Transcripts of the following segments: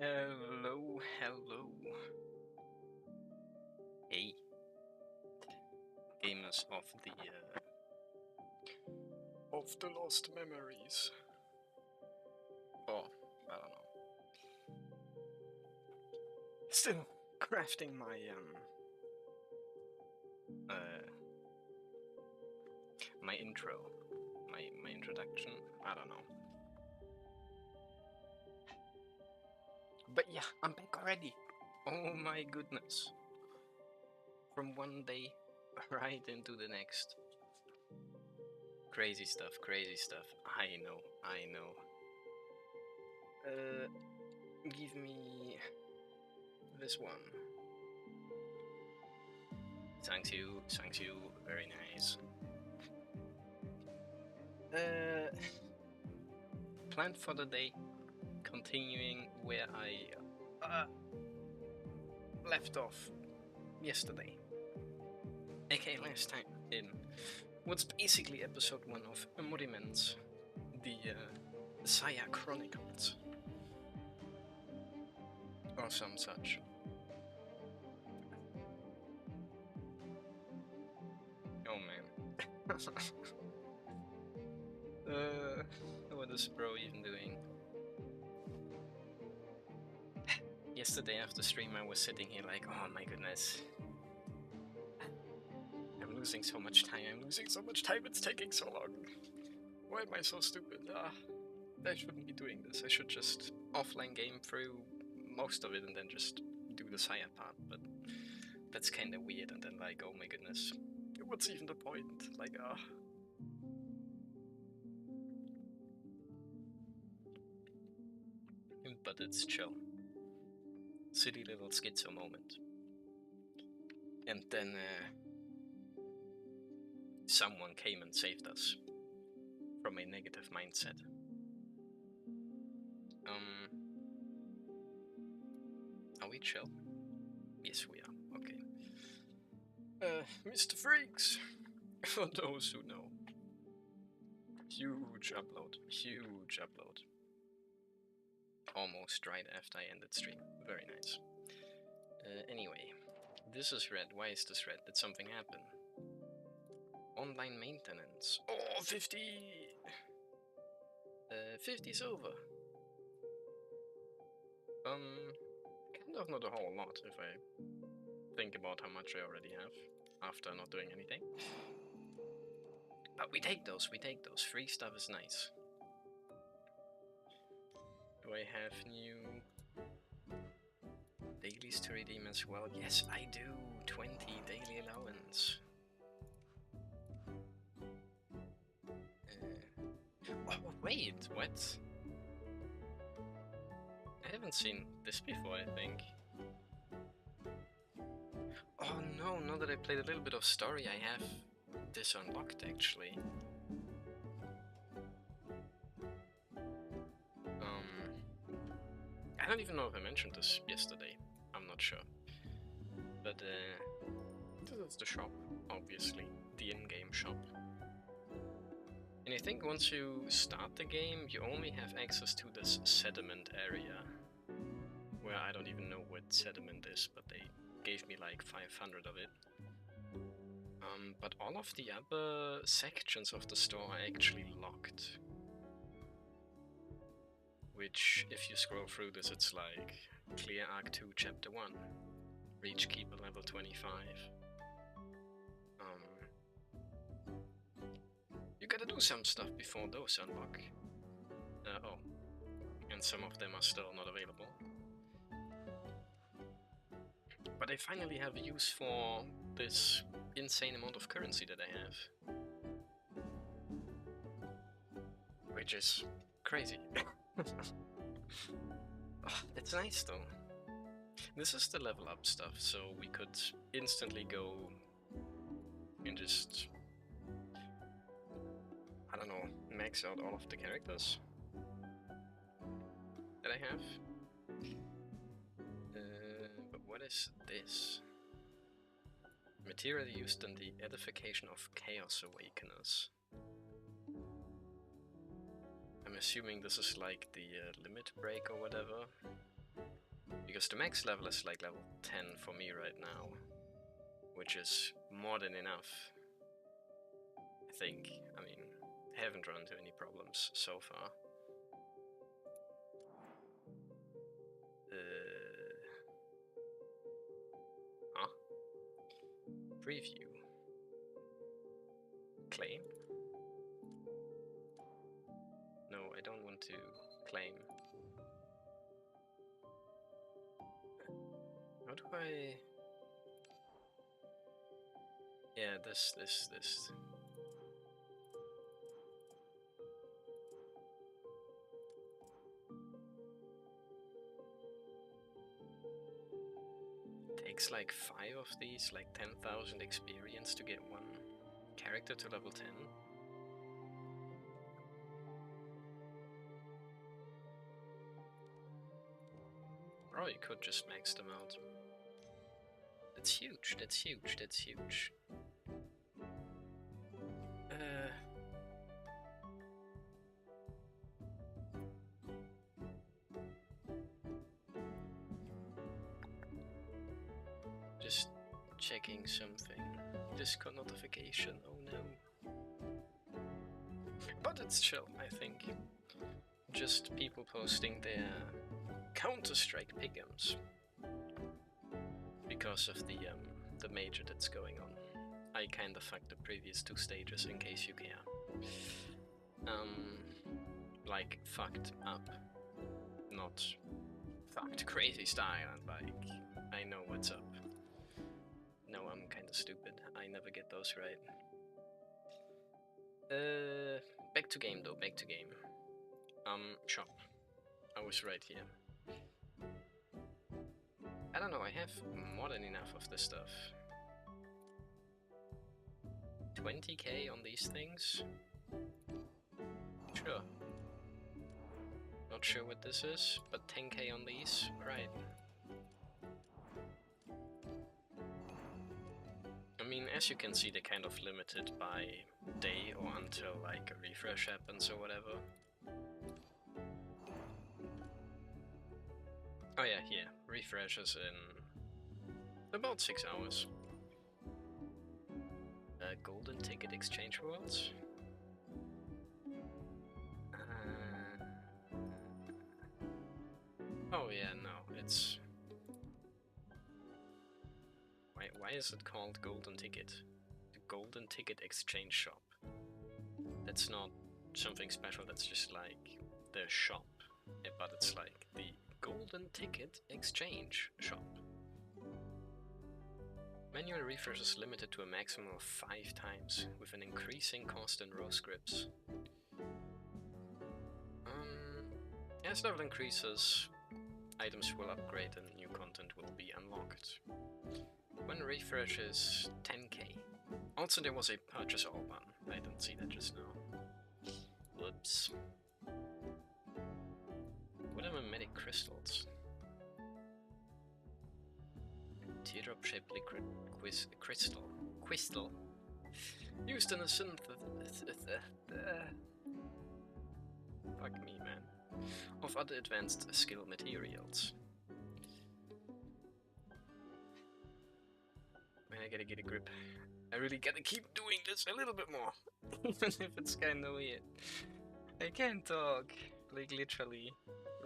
Hello, hello. Hey, gamers of the lost memories. Oh, I don't know. Still crafting my my intro, my introduction. I don't know. But yeah, I'm back already. Oh my goodness. From one day right into the next. Crazy stuff, crazy stuff. I know, I know. Give me this one. Thank you, very nice. Plan for the day, continuing where I left off yesterday. aka last time in what's basically episode 1 of Morimens, the Saya Chronicles. Or some such. Oh man. What is bro even doing? Yesterday after stream I was sitting here like, oh my goodness. I'm losing so much time, it's taking so long. Why am I so stupid? I shouldn't be doing this, I should just offline game through most of it and then just do the Saya part, but that's kinda weird, and then like, oh my goodness, what's even the point? Like, But it's chill. Silly little schizo moment. And then someone came and saved us from a negative mindset. Are we chill? Yes, we are. Okay. Mr. Freaks, for those who know. Huge upload. Almost right after I ended stream. Very nice. Anyway, this is red. Why is this red? Did something happen? Online maintenance. Oh, 50! 50 silver. Kind of not a whole lot if I think about how much I already have after not doing anything. But we take those. Free stuff is nice. Do I have new dailies to redeem as well? Yes, I do. 20 daily allowance. Oh, wait, what? I haven't seen this before, I think. Oh no, now that I played a little bit of story, I have this unlocked actually. I don't even know if I mentioned this yesterday. I'm not sure. But this is the shop, obviously. The in-game shop. And I think once you start the game, you only have access to this sediment area. Where I don't even know what sediment is, but they gave me like 500 of it. But all of the other sections of the store are actually locked. Which, if you scroll through this, it's like clear Arc 2 Chapter 1, reach Keeper level 25. You gotta do some stuff before those unlock. Oh, and some of them are still not available. But I finally have use for this insane amount of currency that I have. Which is crazy. Oh, that's nice though. This is the level up stuff, so we could instantly go and just, I don't know, max out all of the characters that I have. But what is this? Material used in the edification of Chaos Awakeners. I'm assuming this is like the limit break or whatever. Because the max level is like level 10 for me right now, which is more than enough, I think. I mean, I haven't run into any problems so far. Preview. Claim? No, I don't want to claim. How do I... Yeah, this. Takes like 5 of these, like 10,000 experience to get one character to level 10. Or you could just max them out. That's huge, that's huge, that's huge. Just checking something. Discord notification, oh no. But it's chill, I think. Just people posting their Counter-Strike pick'ems. Because of the major that's going on. I kinda fucked the previous 2 stages, in case you care. Like, fucked up. Not fucked crazy style, and like, I know what's up. No, I'm kinda stupid. I never get those right. Back to game though, back to game. Shop. I was right here. I don't know, I have more than enough of this stuff. 20k on these things? Sure. Not sure what this is, but 10k on these, right. I mean, as you can see, they're kind of limited by day or until like a refresh happens or whatever. Oh yeah, here. Refreshes in about 6 hours. Golden ticket exchange rewards. Oh yeah, no, it's... Why is it called golden ticket? The golden ticket exchange shop. That's not something special, that's just like the shop. But it's like the golden ticket exchange shop. Manual refresh is limited to a maximum of 5 times, with an increasing cost in row scripts. As level increases, items will upgrade and new content will be unlocked. When refresh is 10k. Also there was a purchase all button, I didn't see that just now. Whoops. What are mimetic crystals? Teardrop shaped liquid crystal. Used in a fuck me, man. Of other advanced skill materials. Man, I gotta get a grip. I really gotta keep doing this a little bit more. Even if it's kinda weird. I can't talk. Like literally.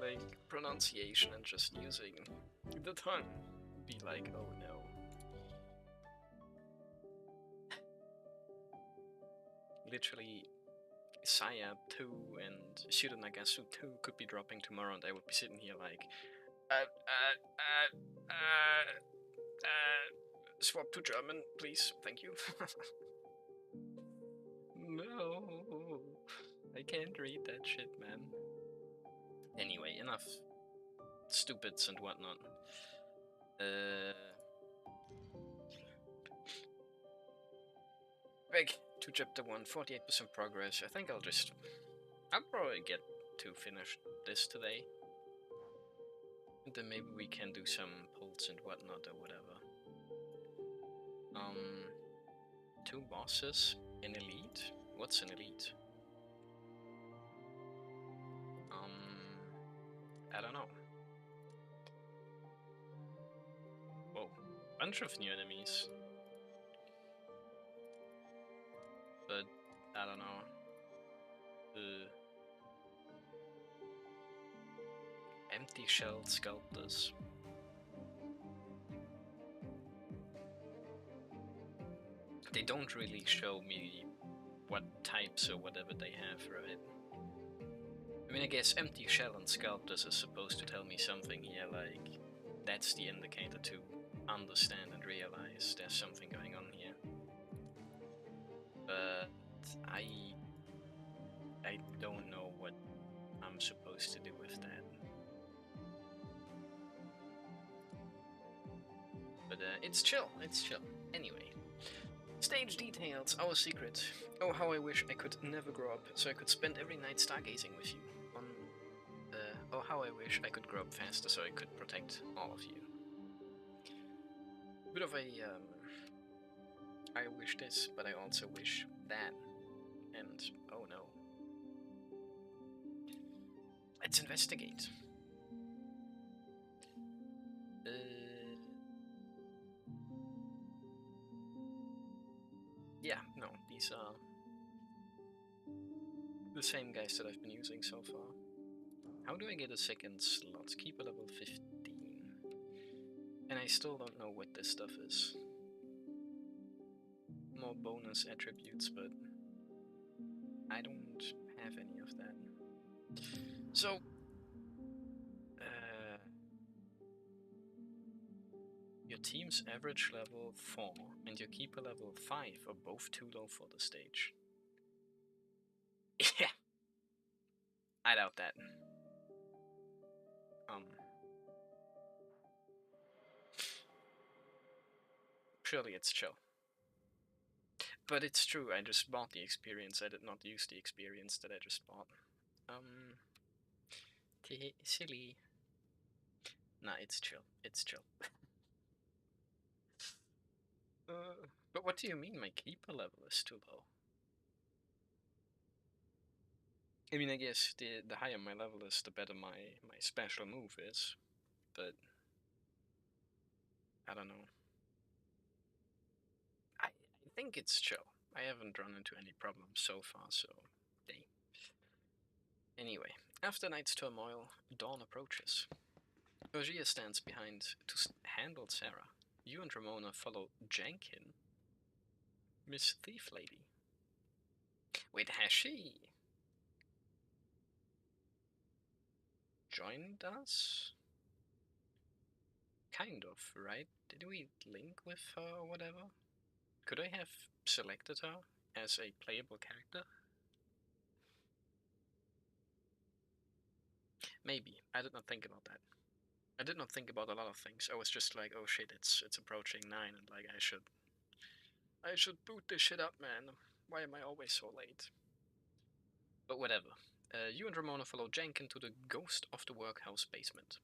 Like pronunciation and just using the tongue. Be like, oh no. Literally, Saya 2 and Shiranagasu 2 could be dropping tomorrow and I would be sitting here like, swap to German, please, thank you. No, I can't read that shit, man. Anyway, enough stupids and whatnot. Back to chapter 1, 48% progress. I think I'll probably get to finish this today. And then maybe we can do some pulls and whatnot or whatever. 2 bosses, an elite? What's an elite? I don't know. bunch of new enemies. But I don't know. Empty shell sculptors. They don't really show me what types or whatever they have, right? I mean, I guess empty shell and sculptors is supposed to tell me something here, like that's the indicator to understand and realize there's something going on here. But I don't know what I'm supposed to do with that. But it's chill, it's chill. Anyway. Stage details, our secret. Oh, how I wish I could never grow up, so I could spend every night stargazing with you. Oh, how I wish I could grow up faster, so I could protect all of you. Bit of a, I wish this, but I also wish that. And, oh no. Let's investigate. Yeah, no, these are the same guys that I've been using so far. How do I get a second slot? Keep a level 15. And I still don't know what this stuff is. More bonus attributes, but I don't have any of that. So, your team's average level 4 and your keeper level 5 are both too low for the stage. Yeah, I doubt that. Surely it's chill. But it's true, I just bought the experience, I did not use the experience that I just bought. Silly. Nah, it's chill, it's chill. But what do you mean my keeper level is too low? I mean, I guess the higher my level is, the better my special move is, but I don't know. I think it's chill. I haven't run into any problems so far, so hey. Anyway, after night's turmoil, dawn approaches. Ogier stands behind to handle Sarah. You and Ramona follow Jenkin. Miss Thief Lady. Wait, has she joined us? Kind of, right? Did we link with her or whatever? Could I have selected her as a playable character? Maybe. I did not think about that. I did not think about a lot of things. I was just like, oh shit, it's approaching 9 and like I should boot this shit up, man. Why am I always so late? But whatever. You and Ramona follow Jenkin to the ghost of the workhouse basement.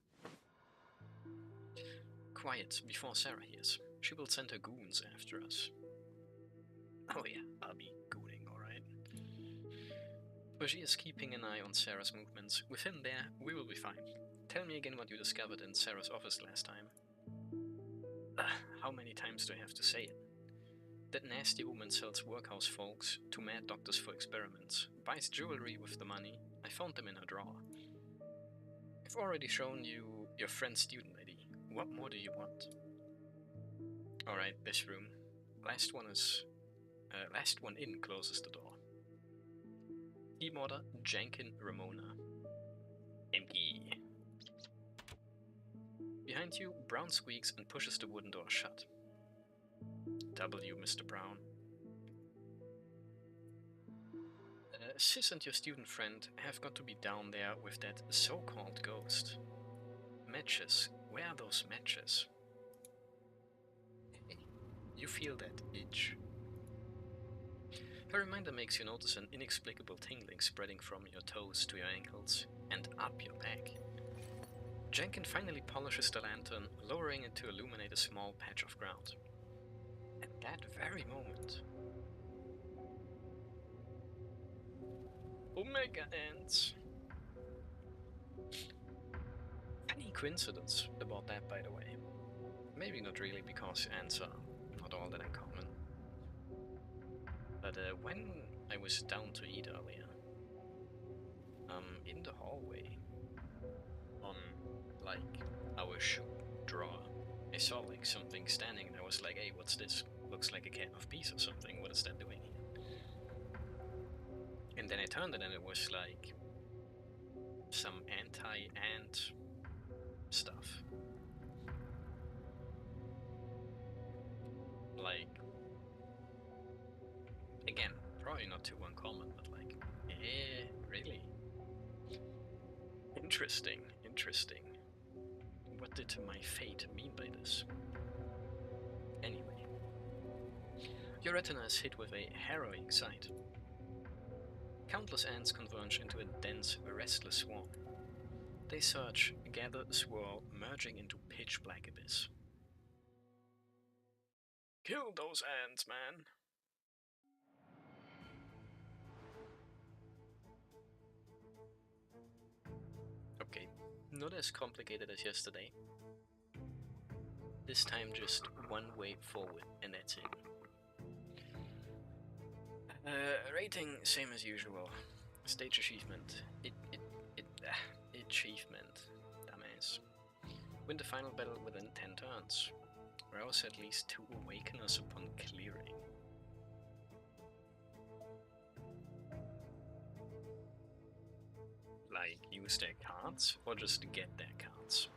Quiet before Sarah hears. She will send her goons after us. Oh yeah, I'll be gooning, alright. Ogier is keeping an eye on Sarah's movements. With him there, we will be fine. Tell me again what you discovered in Sarah's office last time. How many times do I have to say it? That nasty woman sells workhouse folks to mad doctors for experiments, buys jewelry with the money. I found them in her drawer. I've already shown you your friend's student lady. What more do you want? Alright, this room. Last one in closes the door. Team order, Jenkin, Ramona. Empty. Behind you, Brown squeaks and pushes the wooden door shut. W, Mr. Brown. Sis and your student friend have got to be down there with that so-called ghost. Matches. Where are those matches? You feel that itch. Her reminder makes you notice an inexplicable tingling spreading from your toes to your ankles and up your back. Jenkin finally polishes the lantern, lowering it to illuminate a small patch of ground. At that very moment, Omega ends. Funny coincidence about that, by the way. maybe not really, because ants are not all that uncommon. But when I was down to eat earlier, in the hallway, on like our shoe drawer, I saw like something standing and I was like, hey, what's this? Looks like a can of peas or something. What is that doing here? And then I turned it and it was like some anti-ant stuff. Like, again, probably not too uncommon, but like, yeah, really? Interesting, interesting. What did my fate mean by this? Anyway, your retina is hit with a harrowing sight. Countless ants converge into a dense, restless swarm. They surge, gather, swirl, merging into pitch-black abyss. Kill those ants, man! Okay, not as complicated as yesterday. This time just one way forward, and that's it. Rating, same as usual. Stage achievement. Achievement. Dumbass. Win the final battle within 10 turns. Rouse at least 2 awakeners upon clearing. Like, use their cards, or just get their cards?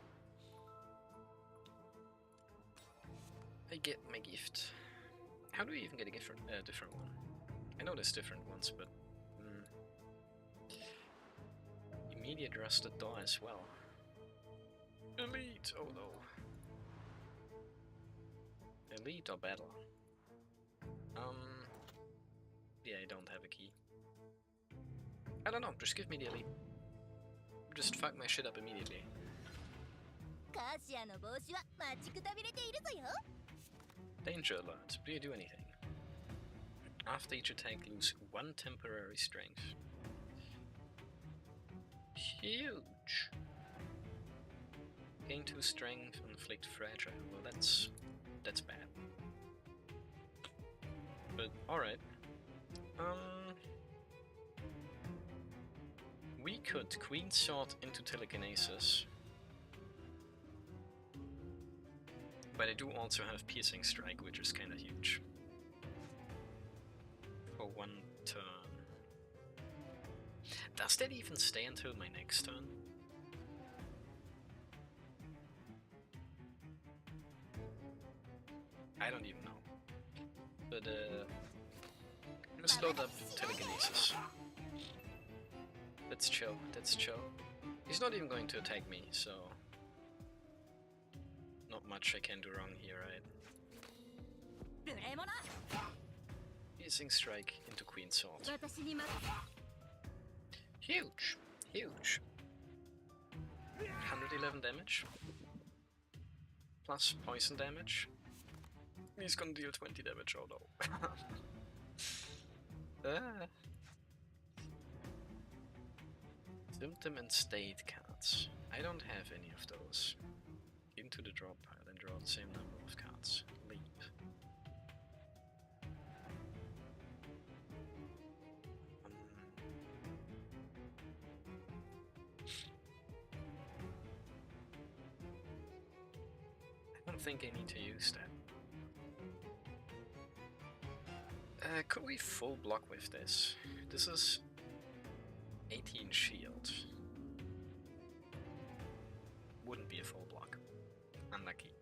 I get my gift. How do you even get a gift from a different one? I know there's different ones, but... Immediate rusted door as well. Elite! Oh no. Elite or battle? Yeah, I don't have a key. I don't know, just give me the elite. Just fuck my shit up immediately. Danger alert. Do you do anything? After each attack, lose 1 temporary strength. Huge! Gain 2 strength, inflict fragile. Well, that's bad. But, alright. We could Queen Sword into Telekinesis. But I do also have Piercing Strike, which is kinda huge. For 1 turn. Does that even stay until my next turn? I don't even know. But let's load up Telekinesis. That's chill, that's chill. He's not even going to attack me, so... Not much I can do wrong here, right? Piercing Strike into Queen Sword. Huge! Huge! 111 damage. Plus poison damage. He's gonna deal 20 damage, oh no. Symptom and state cards. I don't have any of those. Into the draw pile and draw the same number of cards. Leap. I don't think I need to use that. Could we full block with this? This is 18 shield. Wouldn't be a full block. Unlucky.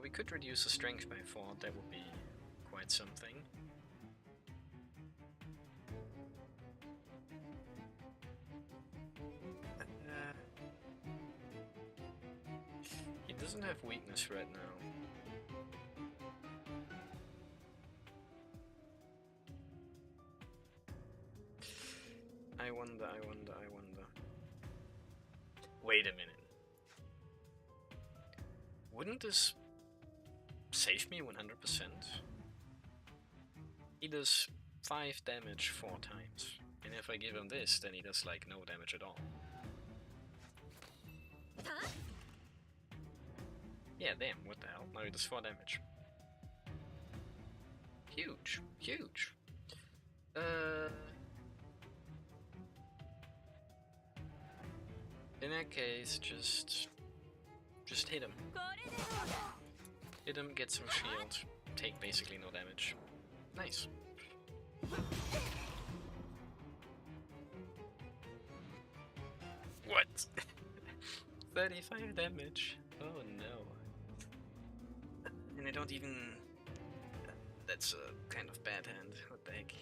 We could reduce the strength by 4, that would be quite something. He doesn't have weakness right now. I wonder. Wait a minute. Wouldn't this save me 100%? He does 5 damage 4 times. And if I give him this, then he does like no damage at all. Yeah, damn, what the hell? Now it does 4 damage. Huge, huge. In that case, just hit him. Hit him, get some shield, take basically no damage. Nice. What? 35 damage. Oh no. And I don't even... That's a kind of bad hand. What the heck?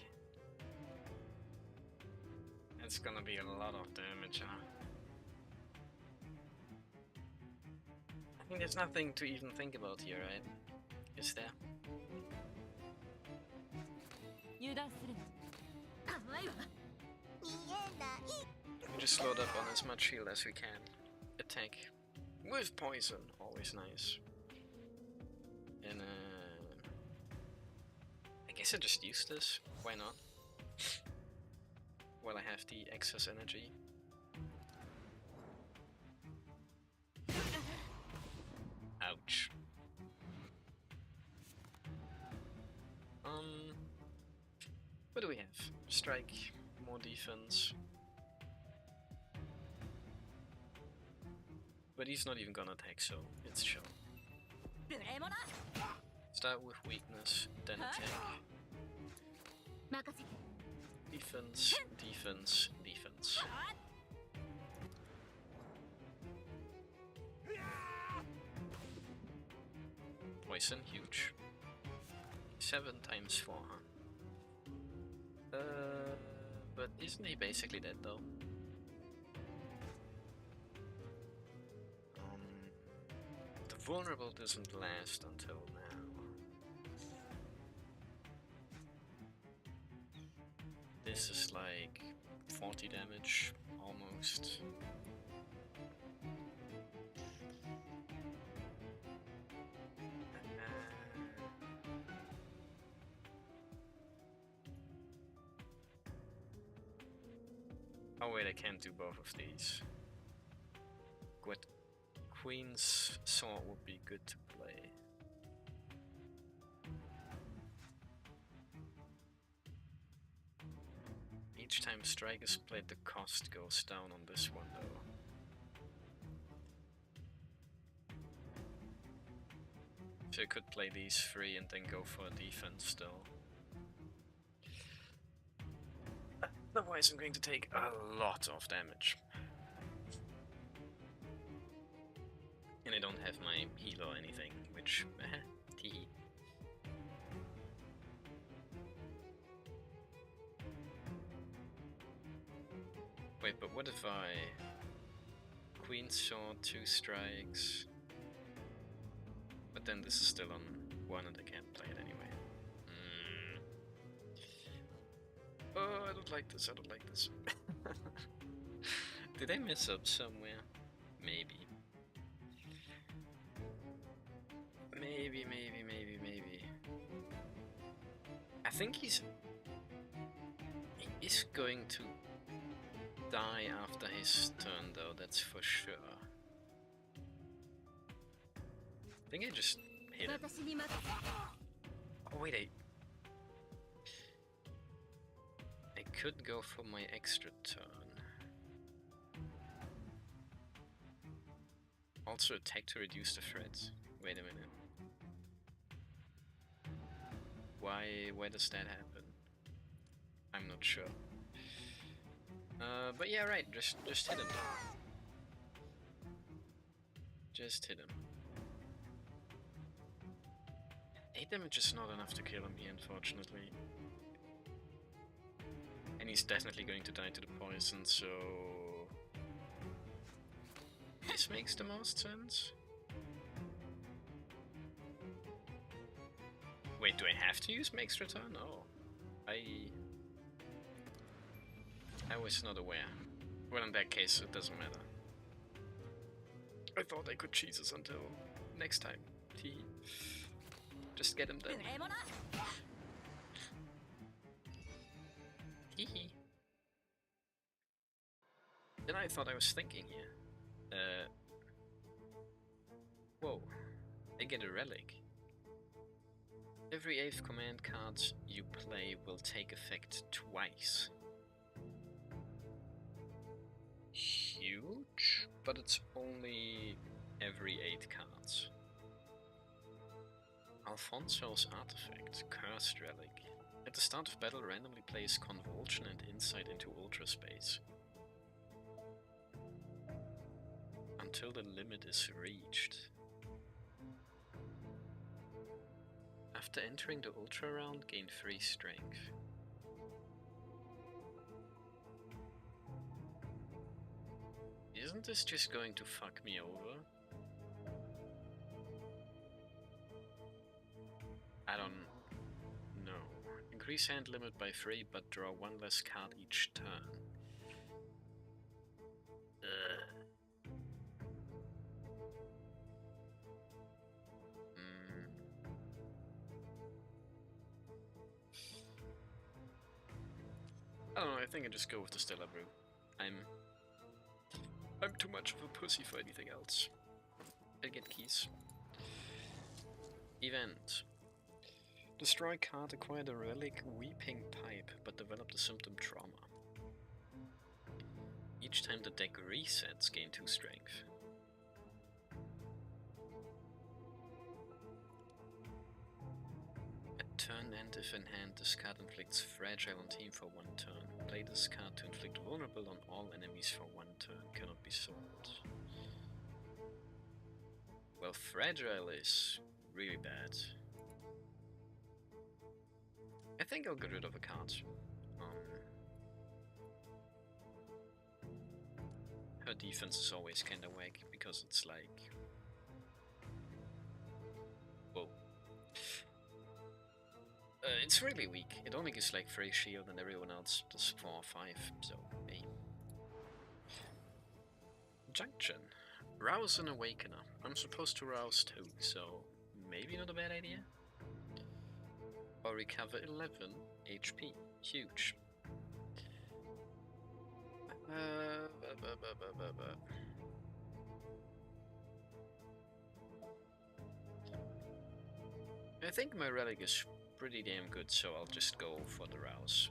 That's gonna be a lot of damage, huh? I mean, there's nothing to even think about here, right? Is there? We just load up on as much shield as we can. Attack with poison, always nice. And I guess I just use this. Why not? While I have the excess energy. Ouch. What do we have? Strike, more defense. But he's not even gonna attack, so it's chill. Start with weakness, then attack. Defense, defense, defense. Poison, huge. 7 times 4, huh? But isn't he basically dead though? The vulnerable doesn't last until now. This is like 40 damage, almost. Oh wait, I can't do both of these. What? Queen's Sword would be good to play. Each time strike is played, the cost goes down on this one though. So you could play these 3 and then go for a defense still. Otherwise I'm going to take a lot of damage. And I don't have my heal or anything, which... tee. Wait, but what if I... Queen Sword, 2 strikes... But then this is still on 1 and I can't play it anyway. Oh, I don't like this, I don't like this. Did I mess up somewhere? Maybe. Maybe. I think he is going to die after his turn though, that's for sure. I think I just hit him. Oh wait, I could go for my extra turn. Also attack to reduce the threat. Wait a minute. Why does that happen? I'm not sure. But yeah, right, just hit him though. Just hit him. 8 damage is not enough to kill him here, unfortunately. And he's definitely going to die to the poison, so... This makes the most sense. Wait, do I have to use Make's Return? No. I was not aware. Well, in that case, it doesn't matter. I thought I could cheese this until next time. Just get him done. Hehe. Then I thought I was thinking here. Whoa. get a relic. Every 8th command card you play will take effect twice. Huge, but it's only every 8 cards. Alfonso's artifact, Cursed Relic. At the start of battle, randomly place Convulsion and Insight into Ultra Space. Until the limit is reached. After entering the Ultra round, gain 3 strength. Isn't this just going to fuck me over? I don't know. Increase hand limit by 3, but draw 1 less card each turn. I don't know, I think I just go with the Stellar Brew. I'm too much of a pussy for anything else. I get keys. Event. Destroy card, acquire the relic Weeping Pipe, but develop the symptom Trauma. Each time the deck resets, gain 2 strength. At turn end, if in hand, this card inflicts Fragile on team for 1 turn. Play this card to inflict Vulnerable on all enemies for 1 turn. Cannot be sold. Well, Fragile is really bad. I think I'll get rid of a card. Her defense is always kinda whack, because it's like... Whoa. It's really weak. It only gives like 3 shield and everyone else does 4 or 5, so hey. Junction. Rouse an Awakener. I'm supposed to rouse 2, so maybe not a bad idea. Or recover 11 HP. Huge. I think my relic is pretty damn good, so I'll just go for the rouse.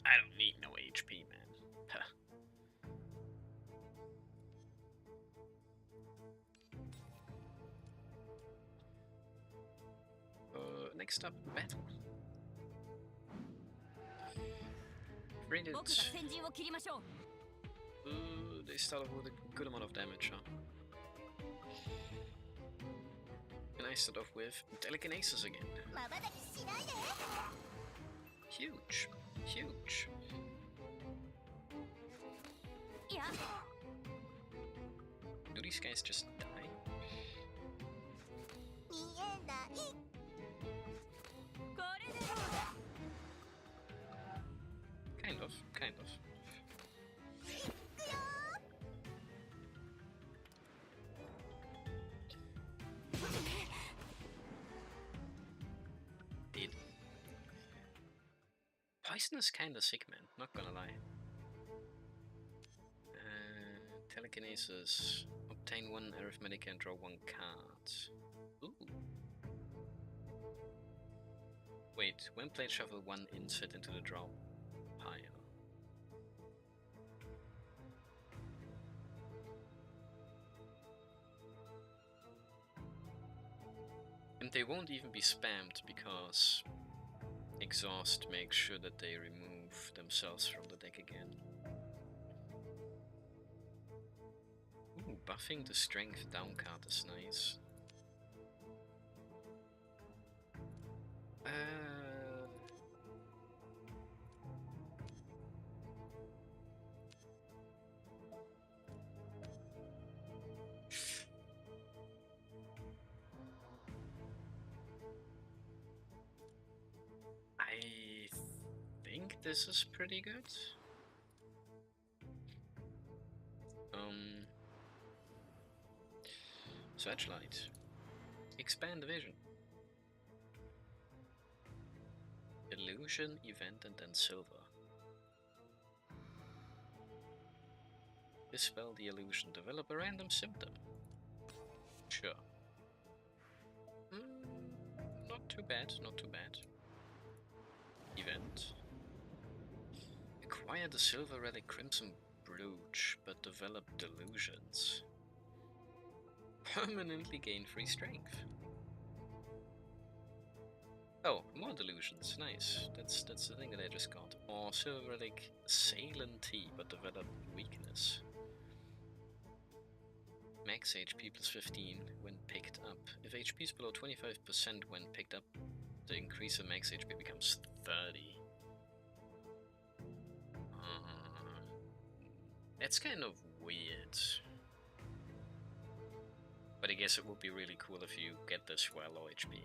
I don't need no HP, man. Next up, battle. Rated. They start off with a good amount of damage, huh? And I start off with Telekinesis again. Huge. Huge. Do these guys just die? Kind of. Dude. Poison is kinda sick, man, not gonna lie. Telekinesis. Obtain 1 arithmetic and draw 1 card. Ooh. Wait, when played, shuffle 1 insert into the draw pile. And they won't even be spammed because Exhaust makes sure that they remove themselves from the deck again. Ooh, buffing the strength down card is nice. I think this is pretty good. Searchlight. Expand vision. Illusion, event, and then silver. Dispel the illusion. Develop a random symptom. Sure. too bad, not too bad. Event. Acquire the silver relic Crimson Brooch, but develop delusions. Permanently gain free strength. Oh, more delusions, nice. That's the thing that I just got. Or silver relic Salen Tea, but develop weakness. Max HP plus 15 when picked up. If HP is below 25% when picked up, the increase in max HP becomes 30. That's kind of weird. But I guess it would be really cool if you get this while low HP.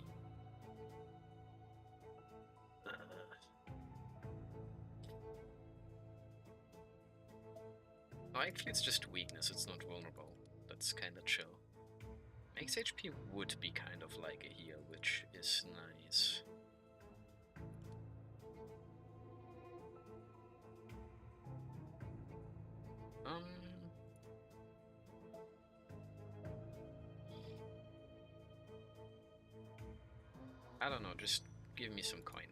Oh, actually it's just weakness, it's not vulnerable. That's kinda chill. Max HP would be kind of like a heal, which is nice. I don't know, just give me some coin.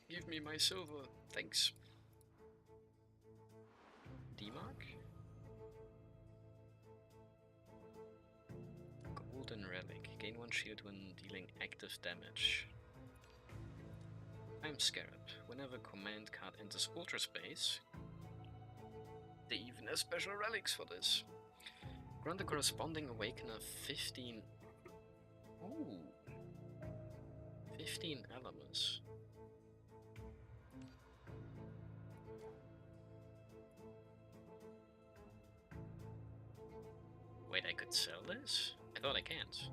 Give me my silver, thanks. D-Mark? Golden Relic. Gain 1 shield when dealing active damage. Time Scarab. Whenever command card enters Ultra Space, they even have special relics for this. Grant the corresponding Awakener 15... Ooh. 15 Elements. Wait, I could sell this? I thought I can't.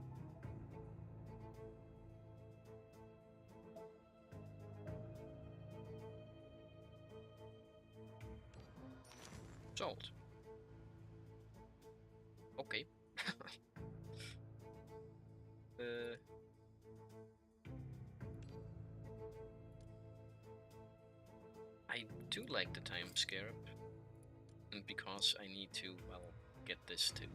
Sold. Okay. I do like the Time Scarab, and because I need to, well, get this too.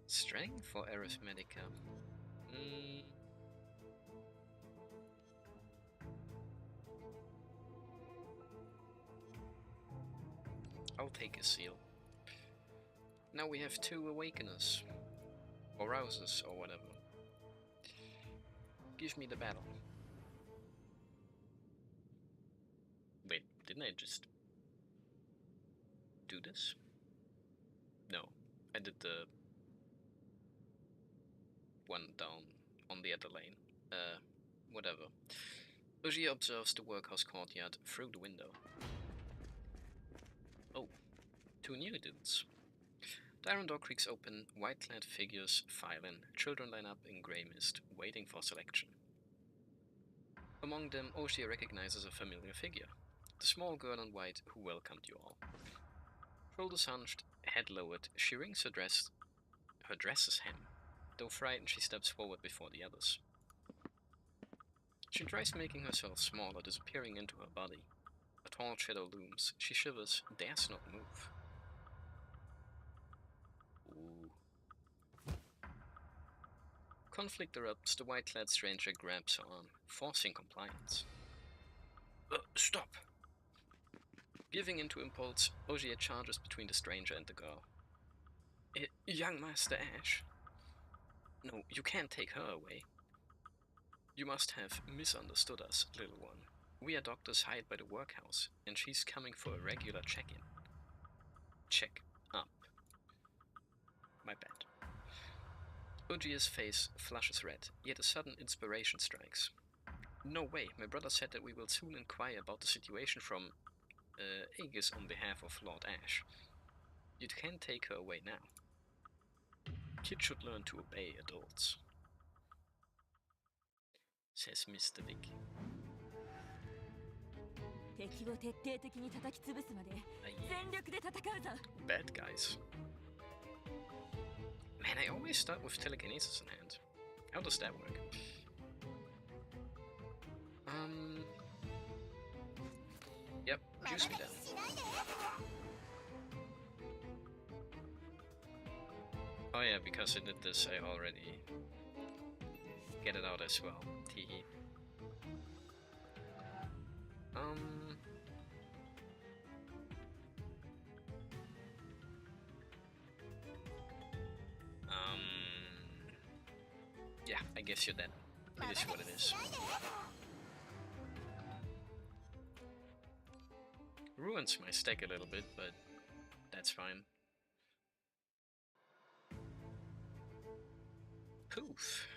Strength for Arithmetica. I'll take a seal. Now we have 2 Awakeners. Or Rouses, or whatever. Give me the battle. Wait, didn't I just do this? No, I did the one down on the other lane. Whatever. Ogier observes the workhouse courtyard through the window. Oh, 2 new dudes. The iron door creaks open, white-clad figures file in, children line up in grey mist, waiting for selection. Among them, Ogier recognizes a familiar figure, the small girl in white who welcomed you all. Shoulders hunched, head lowered, she rings her dresses hem. Though frightened, she steps forward before the others. She tries making herself smaller, disappearing into her body. A tall shadow looms. She shivers, dares not move. Ooh. Conflict erupts. The white-clad stranger grabs her arm, forcing compliance. Stop! Giving into impulse, Ogier charges between the stranger and the girl. Young Master Ash. No, you can't take her away. You must have misunderstood us, little one. We are doctors hired by the workhouse, and she's coming for a regular check-in. Check up. My bad. Ogier's face flushes red, yet a sudden inspiration strikes. No way, my brother said that we will soon inquire about the situation from Aegis on behalf of Lord Ash. You can't take her away now. Kids should learn to obey adults. Says Mr. Vic. Bad guys. Man, I always start with telekinesis in hand. How does that work? Yep, juice me down. Oh yeah, because I did this, I already get it out as well. Teehee. Yeah, I guess you're dead. It is what it is. Ruins my stack a little bit, but that's fine. Poof.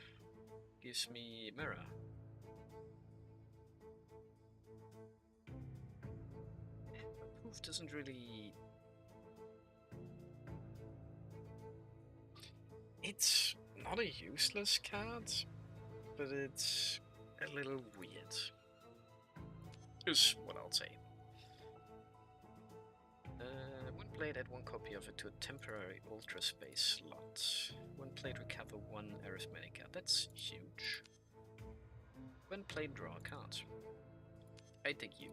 Gives me mirror. Poof doesn't really... It's not a useless card, but it's a little weird. Is what I'll say. One played add one copy of it to a temporary ultra space slot. One played recover one arithmetic card. That's huge. When played draw a card. I take you.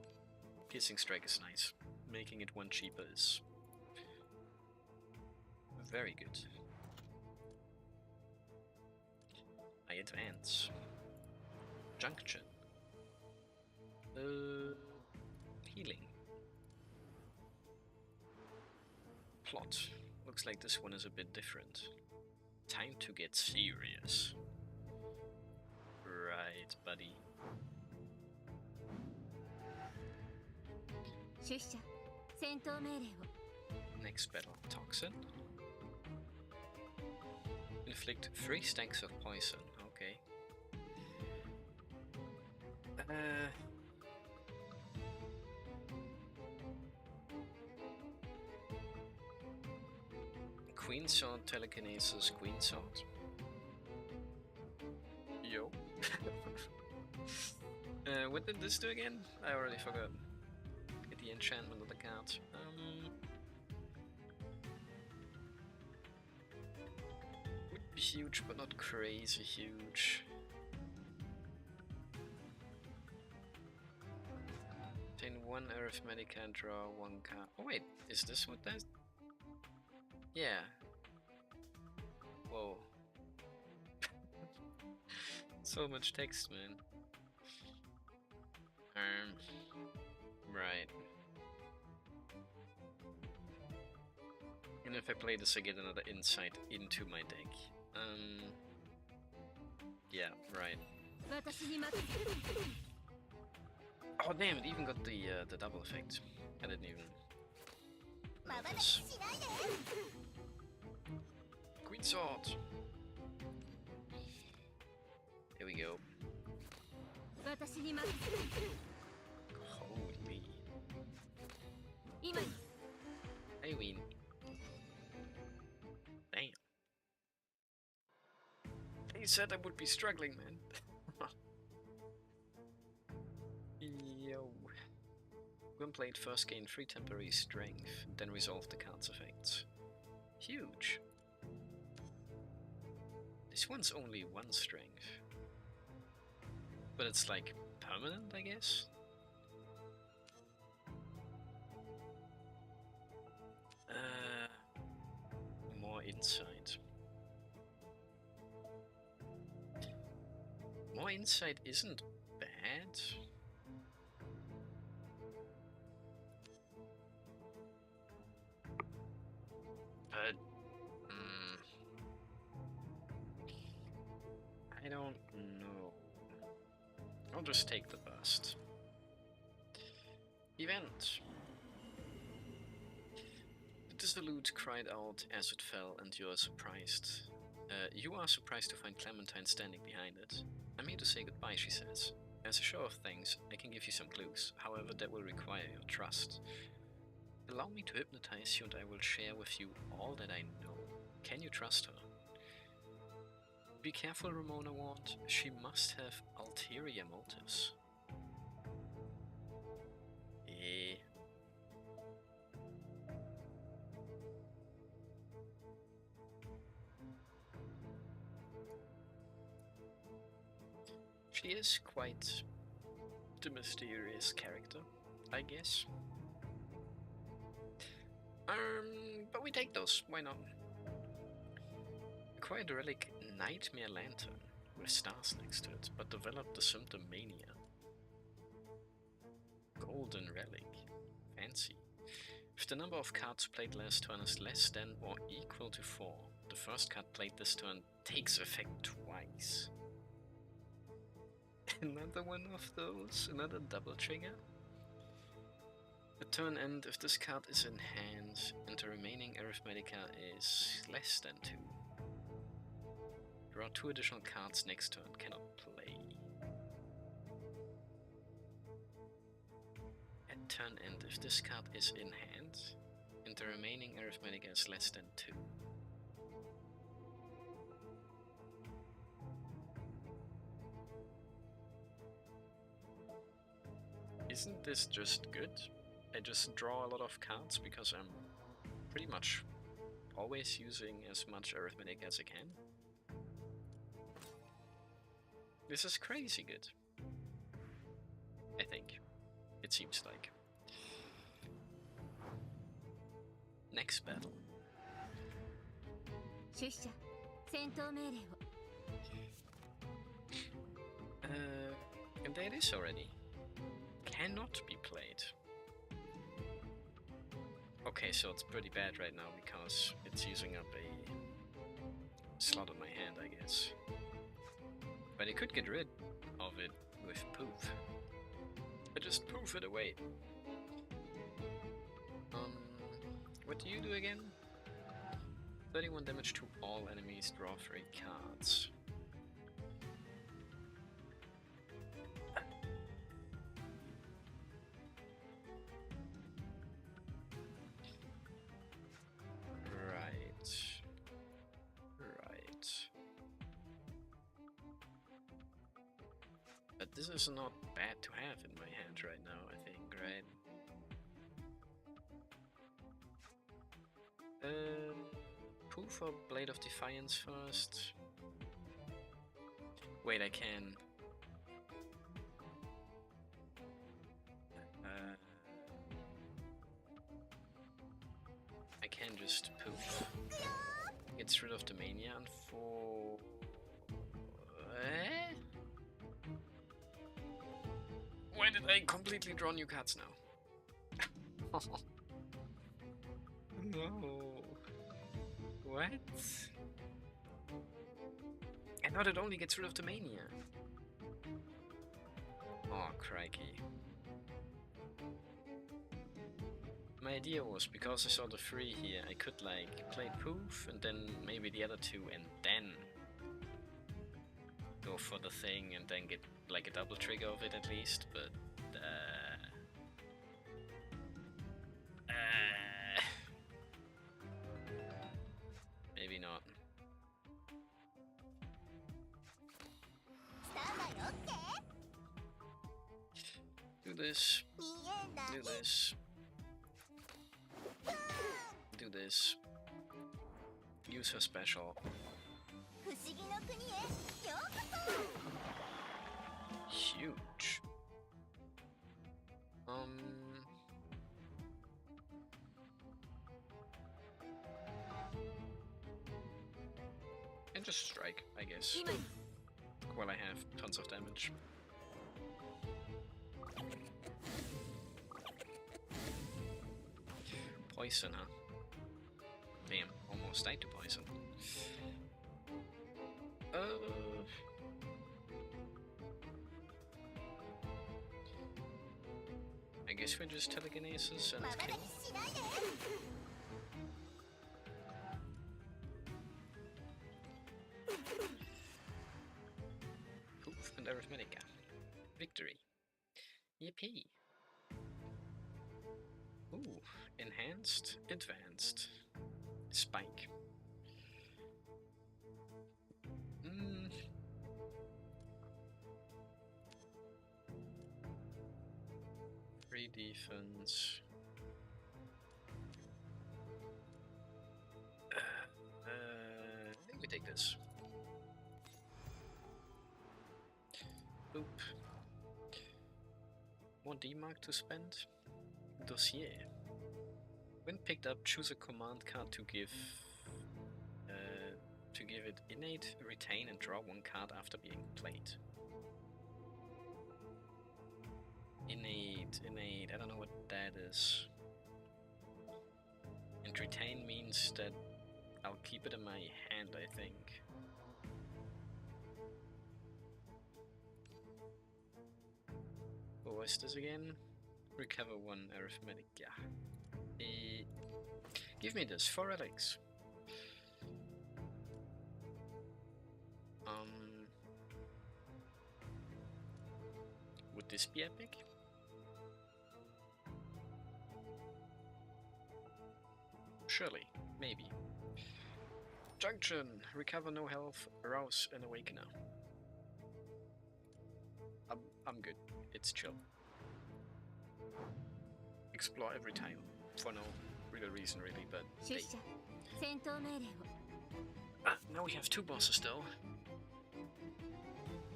Piercing strike is nice. Making it one cheaper is very good. I advance. Junction. Healing. Plot. Looks like this one is a bit different. Time to get serious. Right, buddy. Next battle, Toxin. Inflict 3 stacks of poison. Okay. Queen Sword, Telekinesis, Queen Sword. Yo. What did this do again? I already forgot. Get the enchantment of the card. Would be huge, but not crazy huge. Obtain 1 arithmetic and draw 1 card. Oh wait, is this what that? Yeah. Whoa. So much text, man. Right. And if I play this, I get another insight into my deck. Yeah, right. Oh damn! It even got the double effect. I didn't even. Notice. Queen Sword. Here we go. Holy. I win. Damn. He said I would be struggling, man. Yo. When played, first gain 3 temporary strength, then resolve the card's effects. Huge. This one's only 1 strength. But it's like permanent, I guess? More insight. More insight isn't bad. But I don't know. I'll just take the burst. Event. The Dissolute cried out as it fell, and you are surprised. You are surprised to find Clementine standing behind it. I'm here to say goodbye, she says. As a show of thanks, I can give you some clues. However, that will require your trust. Allow me to hypnotize you, and I will share with you all that I know. Can you trust her? Be careful, Ramona warned. She must have ulterior motives. She is quite the mysterious character, I guess. But we take those, why not? Acquired a relic Nightmare Lantern with stars next to it, but developed the symptom Mania. Golden relic. Fancy. If the number of cards played last turn is less than or equal to 4, the first card played this turn takes effect twice. Another one of those? Another double trigger? At turn end, if this card is in hand and the remaining Arithmetica is less than 2, draw 2 additional cards next turn, cannot play. At turn end, if this card is in hand and the remaining Arithmetica is less than 2. Isn't this just good? I just draw a lot of cards because I'm pretty much always using as much arithmetic as I can. This is crazy good. I think. It seems like. Next battle. And there it is already. Cannot be played. Okay, so it's pretty bad right now because it's using up a slot on my hand, I guess. But I could get rid of it with poof. I just poof it away. What do you do again? 31 damage to all enemies, draw 3 cards. But this is not bad to have in my hand right now, I think, right? Poof or Blade of Defiance first? Wait, I can... I can just poof. Gets rid of the Mania and for... Why did I completely draw new cards now? No. What? I thought it only gets rid of the Mania. Oh, crikey. My idea was, because I saw the 3 here, I could like play poof and then maybe the other 2 and then go for the thing and then get like a double trigger of it at least, but maybe not. Do this. Do this. Do this. Use her special. Huge. And just strike, I guess. While I have tons of damage. Poison, huh? Damn, almost died to poison. I guess we're just telekinesis and kill. Poof and Arithmetica. Victory. Yippee. Ooh, enhanced, advanced. Spike. 3 defense. I think we take this. Boop. More D-mark to spend. Dossier. When picked up, choose a command card to give it innate, retain, and draw one card after being played. Innate. I don't know what that is. And retain means that I'll keep it in my hand, I think. What was this again? Recover one arithmetic, yeah. Give me this, 4 relics. Would this be epic? Surely, maybe. Junction, recover no health, arouse an awakener. I'm good, it's chill. Explore every time, for no real reason really, but hey. Now we have 2 bosses though.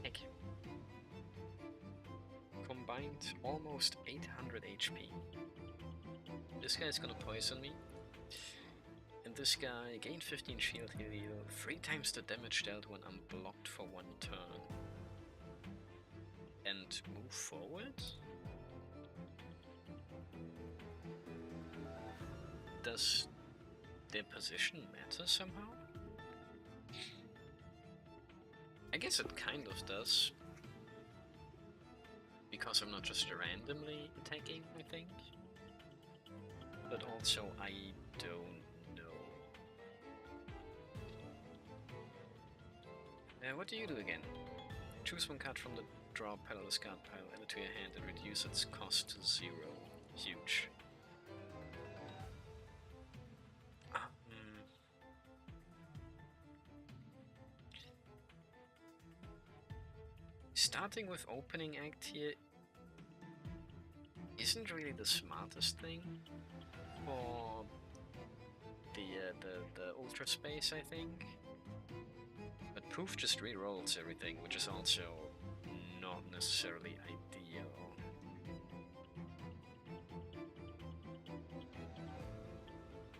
Heck. Combined almost 800 HP. This guy's gonna poison me. And this guy gain 15 shield heal, 3 times the damage dealt when unblocked for 1 turn. And move forward? Does their position matter somehow? I guess it kind of does. Because I'm not just randomly attacking, I think. But also, I don't know. What do you do again? Choose 1 card from the draw pile or discard pile, add it to your hand and reduce its cost to 0. Huge. Starting with opening act here isn't really the smartest thing for the ultra space, I think. But Proof just re-rolls everything, which is also not necessarily ideal.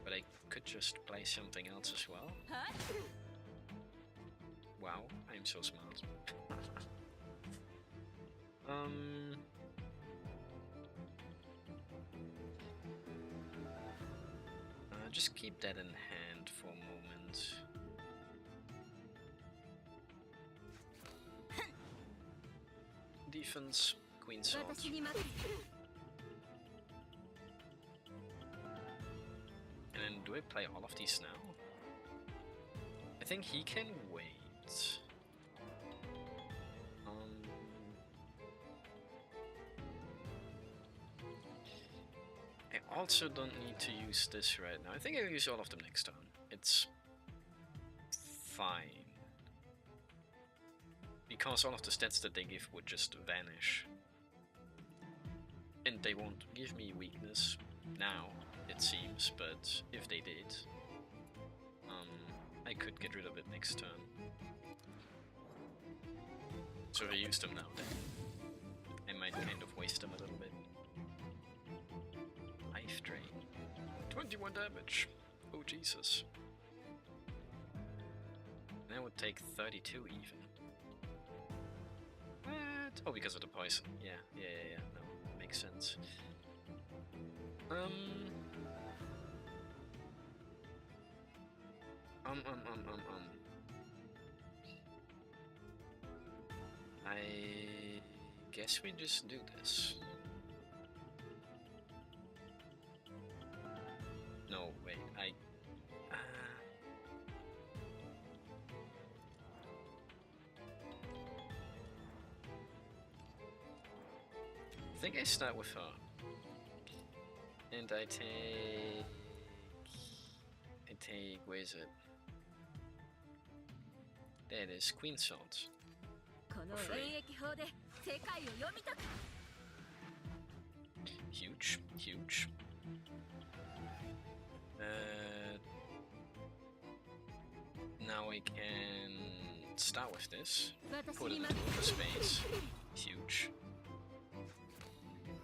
But I could just play something else as well. Wow, I'm so smart. Just keep that in hand for a moment. Defense, Queen Sword. And then do I play all of these now? I think he can wait. I also don't need to use this right now. I think I'll use all of them next turn. It's fine. Because all of the stats that they give would just vanish. And they won't give me weakness now, it seems, but if they did, I could get rid of it next turn. So if I use them now, then I might kind of waste them a little bit. Life drain. 21 damage. Oh Jesus. That would take 32 even. What? Oh, because of the poison. Yeah. No, makes sense. I guess we just do this. No, wait, I think I start with her. And I take, where is it? There it is, Queen Sword. For free. Huge. Now I can start with this, put it into the space, Huge.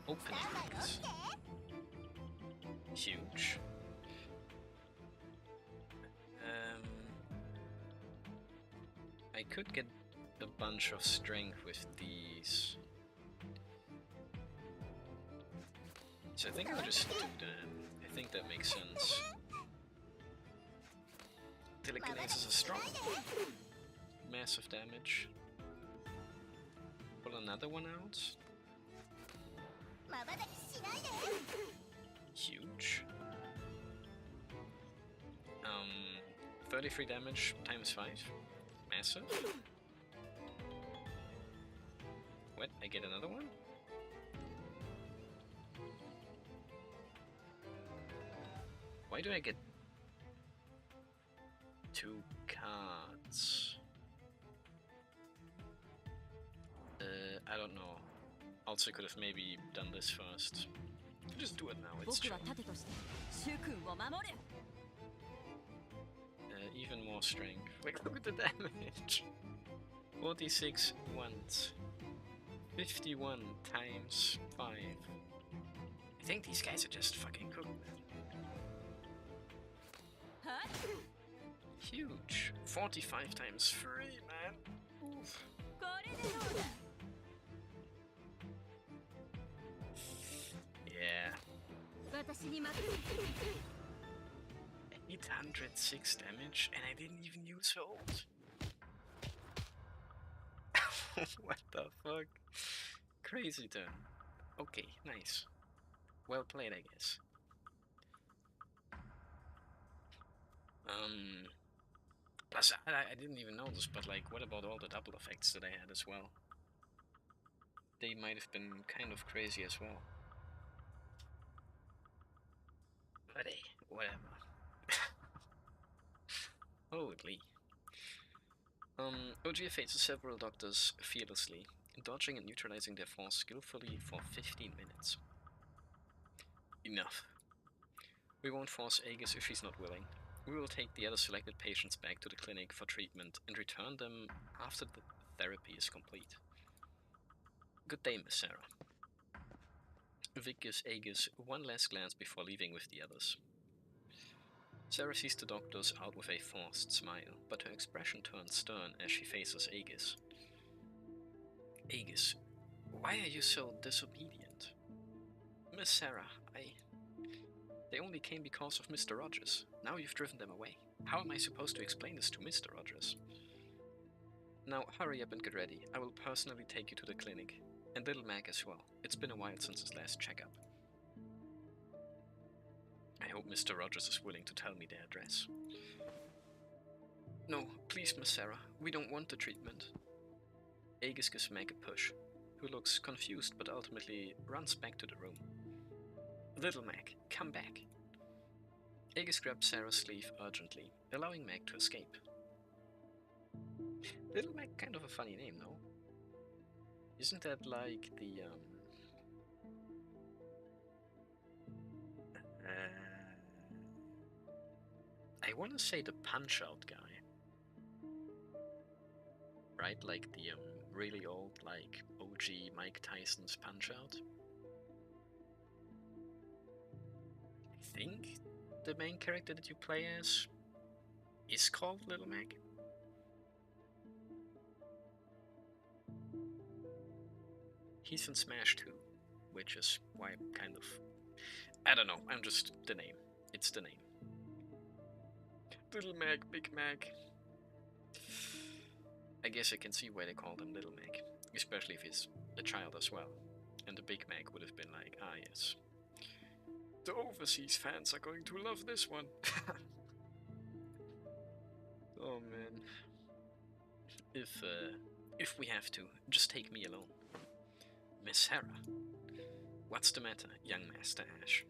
Openings. Huge. I could get a bunch of strength with these. So I think I'll just do that. I think that makes sense. Telekinesis is strong. Massive damage. Pull another one out. Huge. 33 damage times 5. Massive. What? I get another one? Why do I get 2 cards? I don't know. Also could have maybe done this first. Just do it now, it's chill. Even more strength. Like, look at the damage! 46 once. 51 times 5. I think these guys are just fucking cooked, man. Huge. 45 times 3, man. Oof. 806 damage, and I didn't even use ult. What the fuck? Crazy turn. Okay, nice. Well played, I guess. Plus, I didn't even notice, but like, what about all the double effects that I had as well? They might have been kind of crazy as well. But hey, whatever. Holy. Ogier faces several doctors fearlessly, dodging and neutralizing their force skillfully for 15 minutes. Enough. We won't force Aegis if she's not willing. We will take the other selected patients back to the clinic for treatment and return them after the therapy is complete. Good day, Miss Sarah. Vic gives Aegis one last glance before leaving with the others. Sarah sees the doctors out with a forced smile, but her expression turns stern as she faces Aegis. Aegis, why are you so disobedient? Miss Sarah, They only came because of Mr. Rogers. Now you've driven them away. How am I supposed to explain this to Mr. Rogers? Now hurry up and get ready. I will personally take you to the clinic. And little Mac as well. It's been a while since his last checkup. I hope Mr. Rogers is willing to tell me their address. No, please, Miss Sarah. We don't want the treatment. Aegis gives Mac a push, who looks confused but ultimately runs back to the room. Little Mac, come back. Aegis grabs Sarah's sleeve urgently, allowing Mac to escape. Little Mac, kind of a funny name, no? Isn't that like the, I want to say the Punch-Out guy. Right? Like the, really old, like, OG Mike Tyson's Punch-Out. I think the main character that you play as is called Little Mac. He's in Smash 2, which is why I'm kind of... I don't know, I'm just the name. It's the name. Little Mac, Big Mac. I guess I can see why they called him Little Mac, especially if he's a child as well. And the Big Mac would have been like, ah yes. The overseas fans are going to love this one. Oh man. If we have to, just take me alone. Miss Sarah. What's the matter, young Master Ash?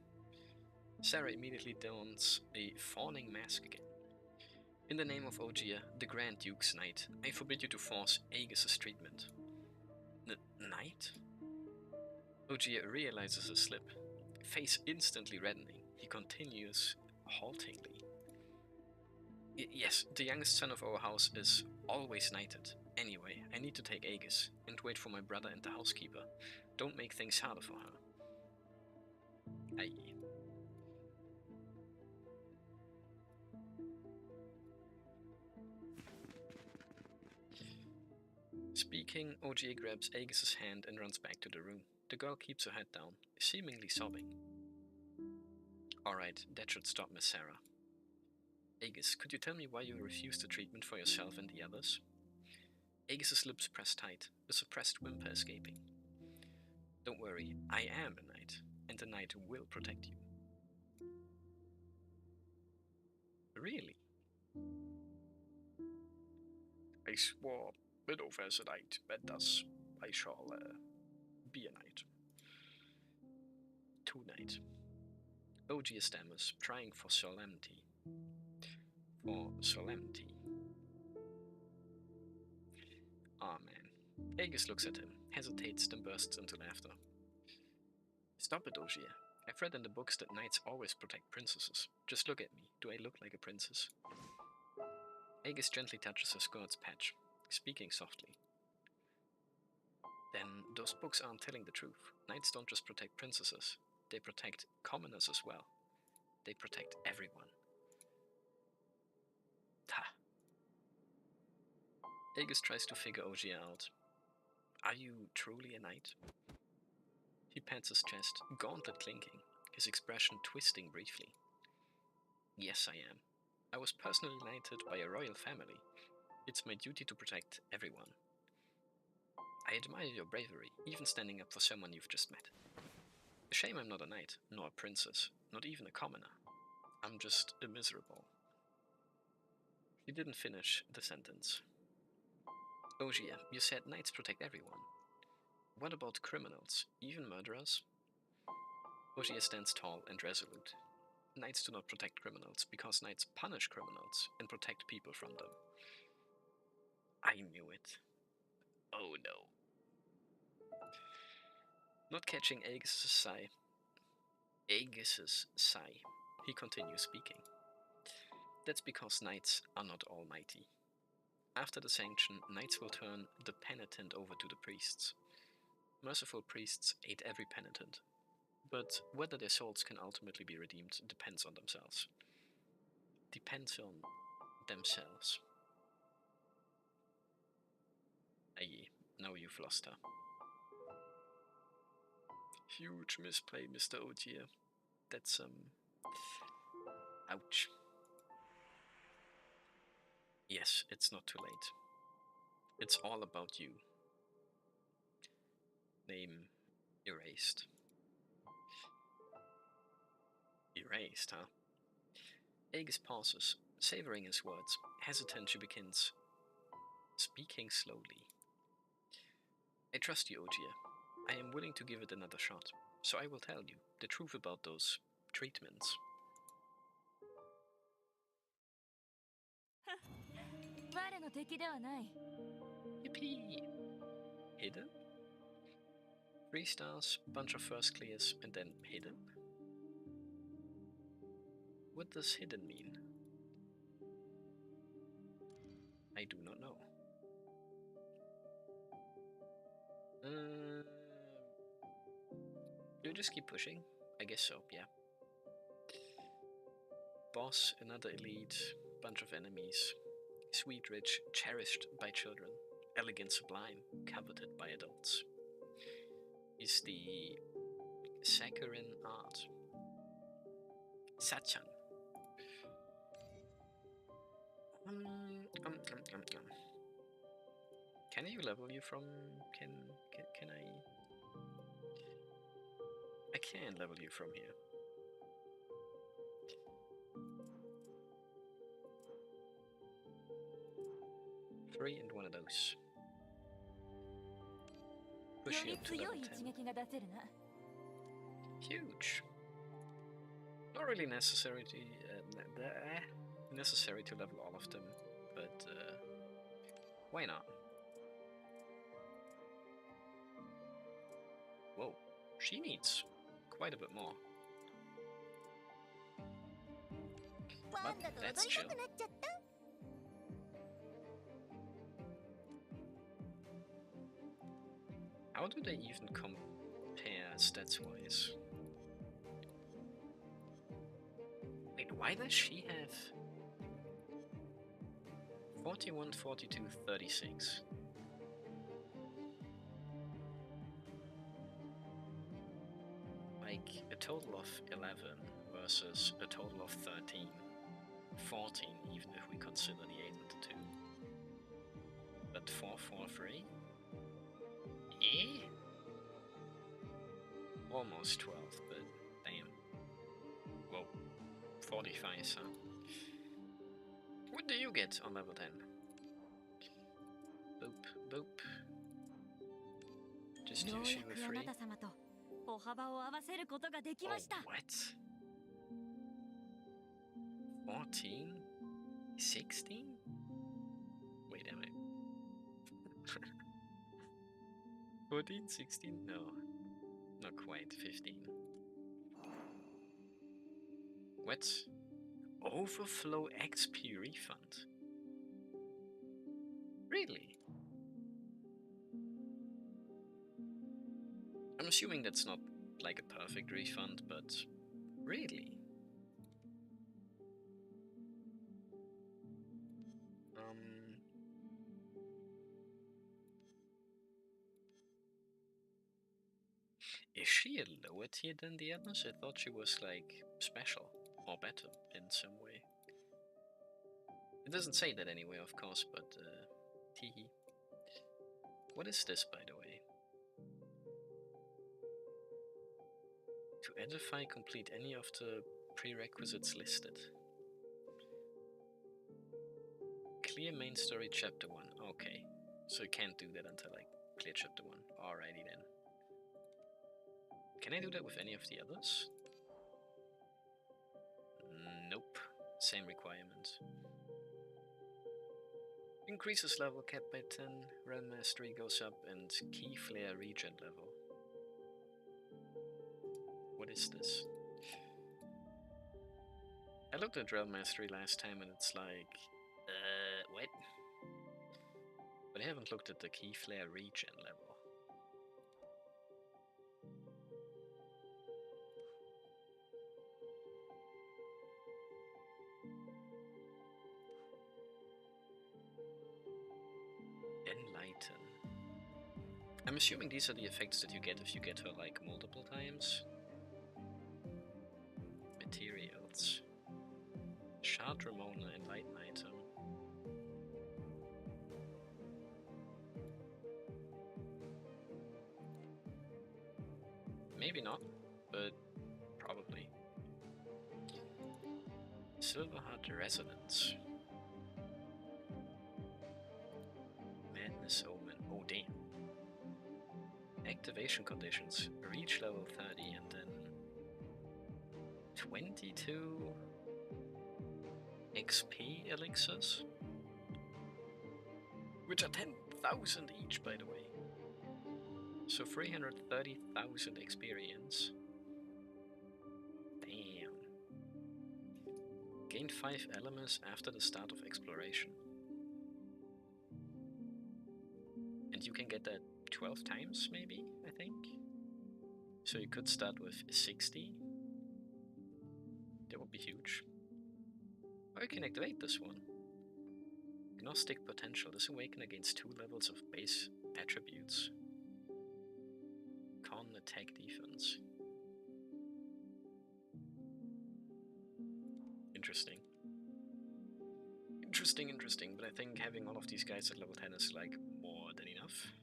Sarah immediately dons a fawning mask again. In the name of Ogier, the Grand Duke's Knight, I forbid you to force Aegis' treatment. Knight? Ogier realizes a slip. Face instantly reddening, he continues haltingly. Yes, the youngest son of our house is always knighted, Anyway, I need to take Aegis and wait for my brother and the housekeeper. Don't make things harder for her. Aye. Speaking, Ogier grabs Aegis's hand and runs back to the room. The girl keeps her head down, seemingly sobbing. Alright, that should stop Miss Sarah. Aegis, could you tell me why you refused the treatment for yourself and the others? Aegis's lips press tight, a suppressed whimper escaping. Don't worry, I am a knight, and the knight will protect you. Really? I swore an oath as a knight, but thus I shall be a knight. Tonight. Ogier stammers, trying for solemnity. Ah, man. Aegis looks at him, hesitates, then bursts into laughter. Stop it, Ogier. I've read in the books that knights always protect princesses. Just look at me. Do I look like a princess? Aegis gently touches her skirt's patch, speaking softly. Then those books aren't telling the truth. Knights don't just protect princesses. They protect commoners as well. They protect everyone. Ta. Aegis tries to figure Ogier out. Are you truly a knight? He pats his chest, gauntlet clinking, his expression twisting briefly. Yes, I am. I was personally knighted by a royal family. It's my duty to protect everyone. I admire your bravery, even standing up for someone you've just met. A shame I'm not a knight, nor a princess, not even a commoner. I'm just a miserable. He didn't finish the sentence. Ogier, you said knights protect everyone. What about criminals, even murderers? Ogier stands tall and resolute. Knights do not protect criminals, because knights punish criminals and protect people from them. I knew it. Oh no. Not catching Aegis's sigh, he continues speaking. That's because knights are not almighty. After the sanction, knights will turn the penitent over to the priests. Merciful priests aid every penitent, but whether their souls can ultimately be redeemed depends on themselves. Aye, now you've lost her. Huge misplay, Mr. Ogier. That's, ouch. Yes, it's not too late. It's all about you. Name erased. Erased, huh? Aegis pauses, savoring his words. Hesitant, she begins, speaking slowly. I trust you, Ogier. I am willing to give it another shot, so I will tell you the truth about those treatments. Yippee! Hidden? 3 stars, bunch of first clears, and then hidden? What does hidden mean? I do not know. Do you just keep pushing? I guess so, yeah. Boss, another elite, bunch of enemies. Sweet, rich, cherished by children. Elegant, sublime, coveted by adults. Is the saccharine art. Sachan. Can I level you from... Can I... I can level you from here. Three and one of those. Push you up to level 10. Huge. Not really necessary to level all of them, but why not? Whoa, she needs quite a bit more. But that's chill. How do they even compare stats-wise? Wait, why does she have 41, 42, 36? Like a total of 11 versus a total of 13. 14 even if we consider the 8 and the 2. But 4, 4, 3? Eh? Almost 12, but damn. Whoa. 45, huh? What do you get on level 10? Boop, boop. Just use you with 3. Oh, what? 14? 16? Wait, am I? 14, 16? No. Not quite. 15. What? Overflow XP refund? Really? I'm assuming that's not like a perfect refund, but really? Is she a lower tier than the others? I thought she was like special or better in some way. It doesn't say that anyway, of course, but teehee. What is this, by the way? To edify, complete any of the prerequisites listed. Clear main story chapter 1. Okay, so you can't do that until I clear chapter 1. Alrighty then. Can I do that with any of the others? Nope. Same requirement. Increases level cap by 10, realm mastery goes up, and key flare regen level. What is this? I looked at realm mastery last time and it's like... what? But I haven't looked at the key flare regen level. Enlighten. I'm assuming these are the effects that you get if you get her like multiple times. Materials. Shard Ramona Enlighten item. Maybe not, but probably. Silverheart Resonance. Madness Omen. Oh damn. Activation conditions. Reach level 30 and then 22 XP elixirs. Which are 10,000 each, by the way. So 330,000 experience. Damn. Gain 5 elements after the start of exploration. And you can get that 12 times, maybe, I think. So you could start with 60. That would be huge. Or you can activate this one. Gnostic potential. This awaken against 2 levels of base attributes. Con attack defense. Interesting. Interesting, but I think having all of these guys at level 10 is like more than enough.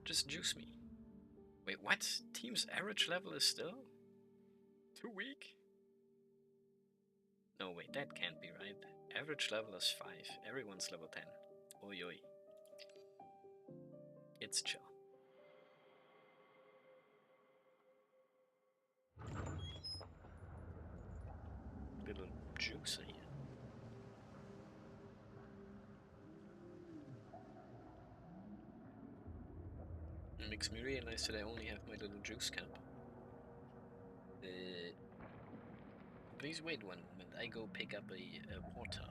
Just juice me. Wait, what? Team's average level is still? Too weak? No, wait, that can't be right. Average level is 5. Everyone's level 10. Oi oi. It's chill. Little juicer here. It makes me realize that I only have my little juice cap. Please wait one moment, I go pick up a water.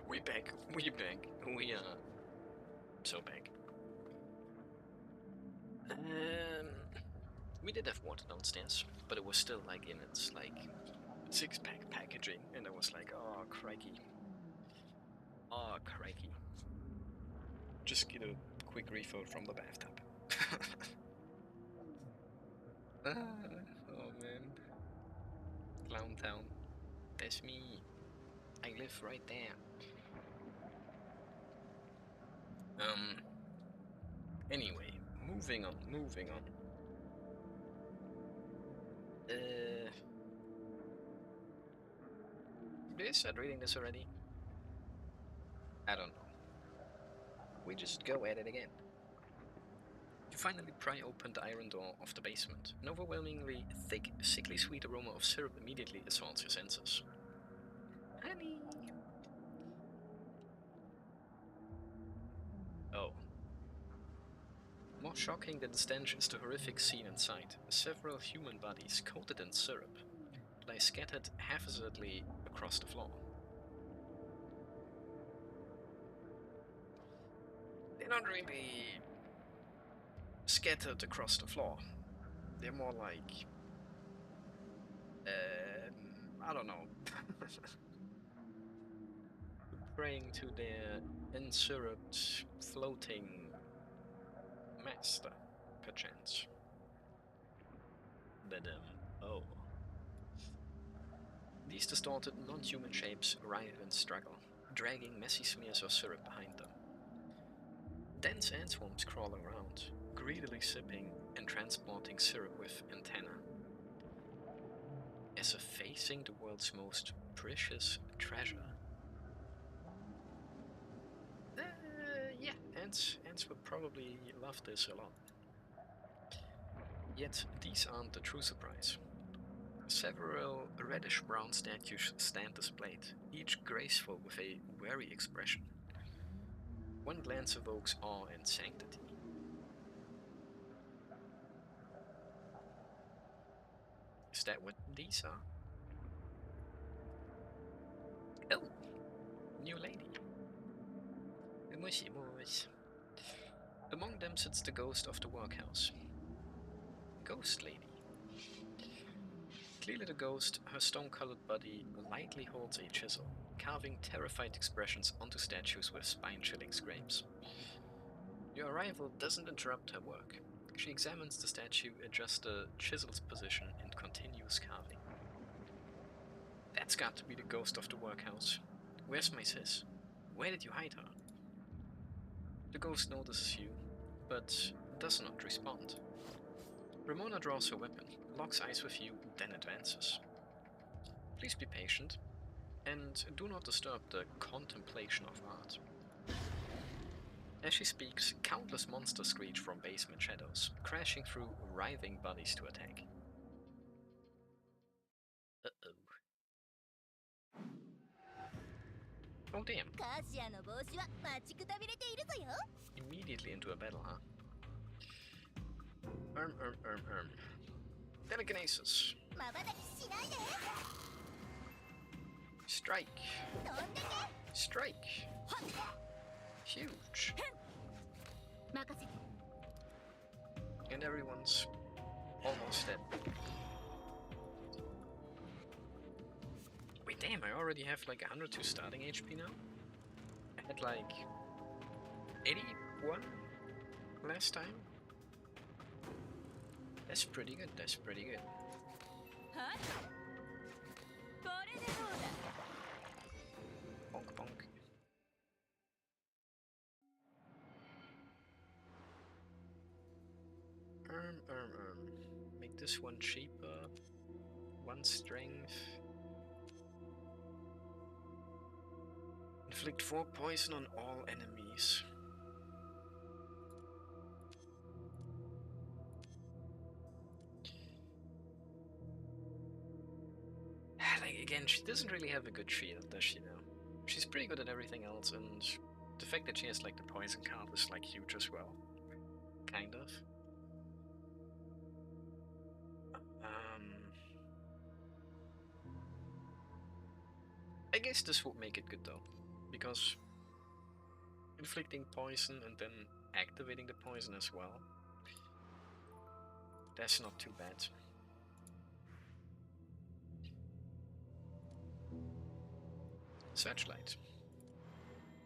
We back. We back. We are so back. We did have water downstairs, but it was still like in its like 6-pack packaging, and I was like, oh crikey. Oh crikey. Just get a quick refill from the bathtub. Oh man. Clown Town. That's me. I live right there. Anyway, moving on. Did I start reading this already? I don't know. We just go at it again. You finally pry open the iron door of the basement. An overwhelmingly thick, sickly sweet aroma of syrup immediately assaults your senses. Honey! Oh. More shocking than the stench is the horrific scene inside. Several human bodies, coated in syrup, lie scattered haphazardly across the floor. They're not really scattered across the floor. They're more like... I don't know. Praying to their ensyruped, floating master, perchance. But, oh. These distorted, non-human shapes writhe and struggle, dragging messy smears of syrup behind them. Dense ant swarms crawl around, greedily sipping and transporting syrup with antennae. As if facing the world's most precious treasure. Yeah, ants would probably love this a lot. Yet, these aren't the true surprise. Several reddish-brown statues stand displayed, each graceful with a wary expression. One glance evokes awe and sanctity. Is that what these are? Oh, new lady. Mushy moose. Among them sits the ghost of the workhouse. Ghost lady. Clearly the ghost, her stone-colored body lightly holds a chisel, carving terrified expressions onto statues with spine-chilling scrapes. Your arrival doesn't interrupt her work. She examines the statue, adjusts the chisel's position, and continues carving. That's got to be the ghost of the workhouse. Where's my sis? Where did you hide her? The ghost notices you, but does not respond. Ramona draws her weapon, locks eyes with you, then advances. Please be patient, and do not disturb the contemplation of art. As she speaks, countless monsters screech from basement shadows, crashing through writhing bodies to attack. Uh-oh. Oh damn. Immediately into a battle, huh? Telekinesis. Strike. Strike. Huge. And everyone's almost dead. Wait, damn, I already have like 102 starting HP now? I had like 81 last time? That's pretty good, that's pretty good. Bonk bonk. Make this one cheaper. 1 strength. Inflict 4 poison on all enemies. Like, again, she doesn't really have a good shield, does she now? She's pretty good at everything else, and the fact that she has like the poison card is like huge as well. Kind of. I guess this would make it good though. because inflicting poison and then activating the poison as well, that's not too bad. Searchlight.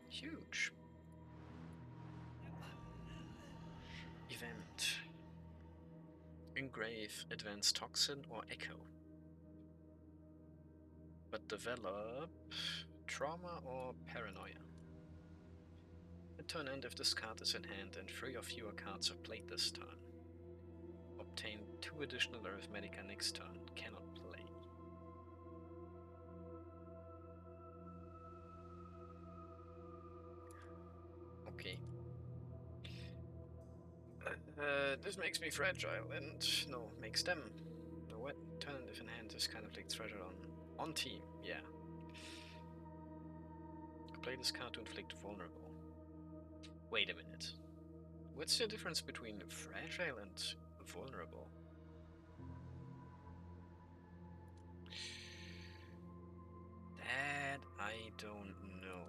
Huge. Event. Engrave Advanced Toxin or Echo. But develop Trauma or Paranoia. At turn end if this card is in hand and 3 or fewer cards are played this turn. Obtain 2 additional Arithmetica next turn. Cannot play. Okay. This makes me fragile and no, makes them. No, what? Turn end if in hand is kind of like treasure on team, yeah. Play this card to inflict vulnerable. Wait a minute. What's the difference between fragile and vulnerable? That I don't know.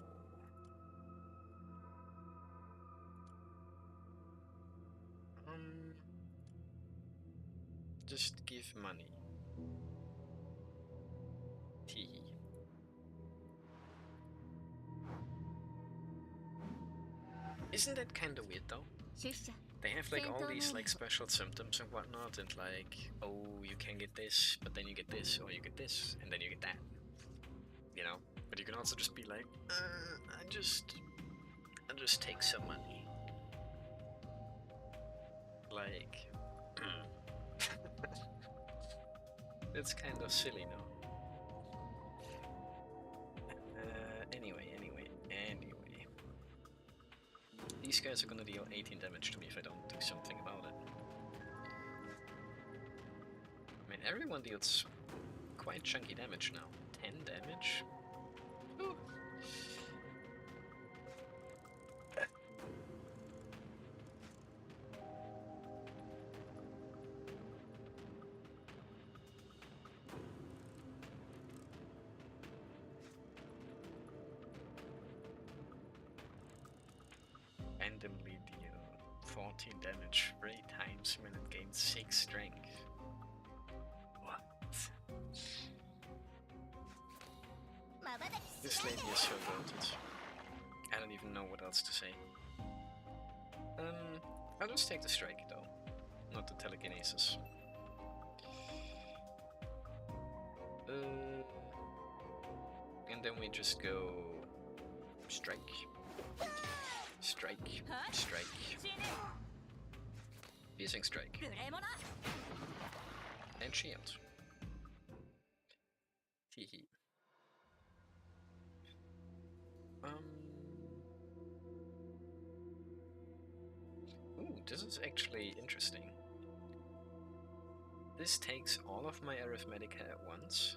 Just give money. Tee. Isn't that kind of weird though? They have like all these like special symptoms and whatnot, and like, oh, you can get this, but then you get this, or you get this, and then you get that. You know? But you can also just be like, I'll just take some money. Like, it's kind of silly, no? Anyway. These guys are gonna deal 18 damage to me if I don't do something about it. I mean, everyone deals quite chunky damage now. 10 damage? Ooh. Randomly deal 14 damage 3 times when it gains 6 strength. What? This lady is so goated. I don't even know what else to say. I'll just take the strike though, not the telekinesis. And then we just go strike. Strike. Piercing strike. And shield. Teehee. Ooh, this is actually interesting. This takes all of my Arithmetica at once,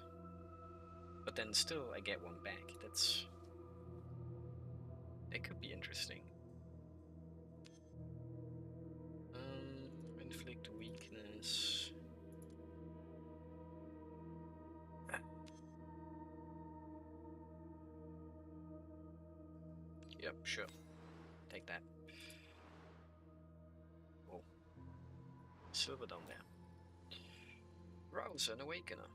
but then still I get one back. That could be interesting. Inflict weakness. Yep, sure. Take that. Oh. Silver down there. Rouse an Awakener.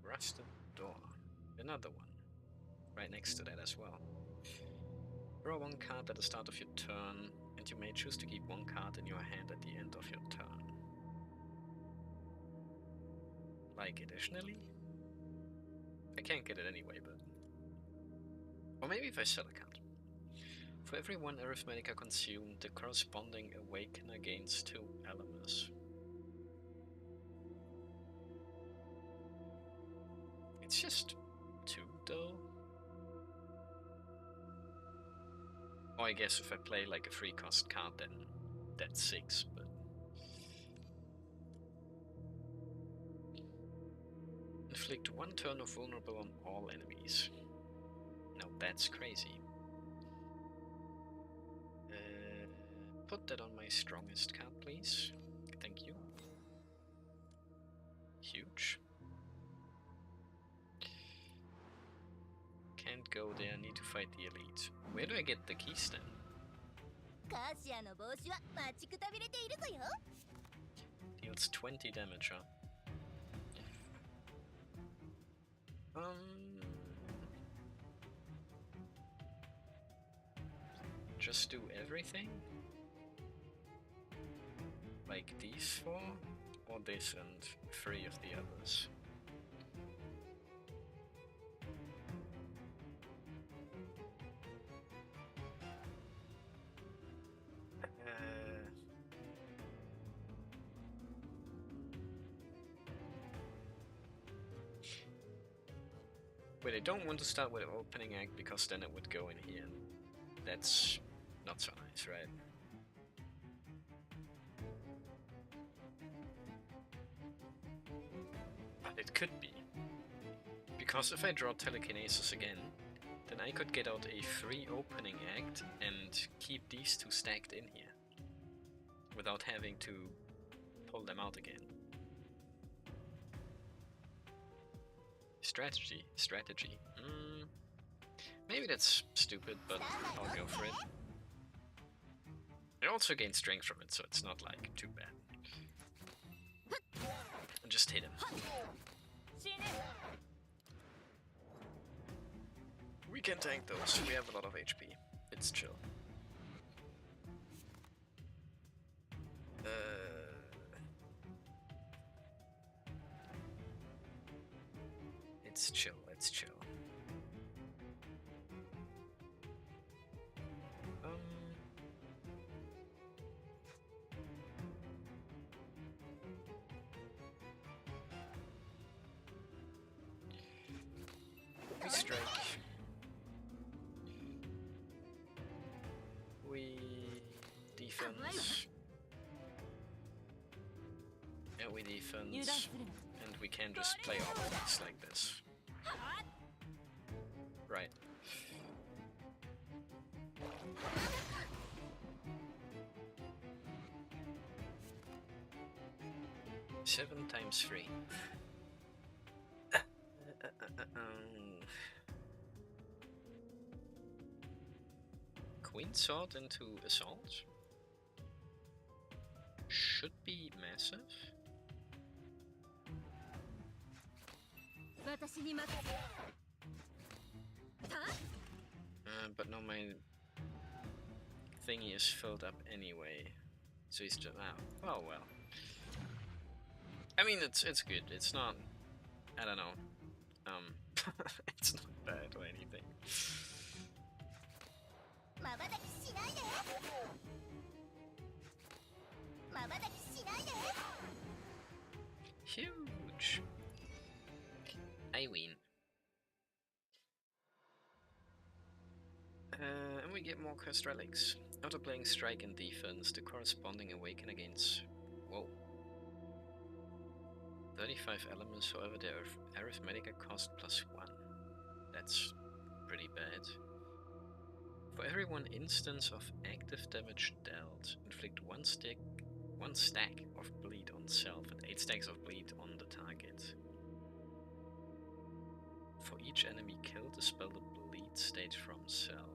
Rusted Door. Another one. Right next to that as well. Draw 1 card at the start of your turn, and you may choose to keep 1 card in your hand at the end of your turn. Like, additionally? I can't get it anyway, but... Or maybe if I sell a card. For every 1 Arithmetica consumed, the corresponding Awakener gains 2 Elements. It's just 2 though. Or I guess if I play like a 3-cost card, then that's 6, but... Inflict 1 turn of vulnerable on all enemies. Now that's crazy. Put that on my strongest card, please. Thank you. huge. Can't go there, need to fight the elite. Where do I get the keys then? Deals 20 damage, huh? Just do everything? Like these four? Or this and 3 of the others? Wait, I don't want to start with an opening act because then it would go in here. That's not so nice, right? But it could be. Because if I draw telekinesis again, then I could get out a free opening act and keep these 2 stacked in here. Without having to pull them out again. Strategy. Maybe that's stupid, but I'll go for it. I also gain strength from it, so it's not like too bad. Just hit him. We can tank those, we have a lot of HP. It's chill. It's chill, it's chill. We strike. We defense. Yeah, we defense. And we can just play all of these like this. Right. Seven times 3. Queen sword into assault? Should be massive. But no, my thingy is filled up anyway, so he's just oh well. I mean, it's good. It's not. I don't know. It's not bad or anything. Huge. I win. And we get more cursed relics. After playing strike and defense, the corresponding awaken against 35 elements, however their arithmetic cost +1. That's pretty bad. For every 1 instance of active damage dealt, inflict 1 stack of bleed on self and 8 stacks of bleed on the target. For each enemy killed, dispel the bleed state from self.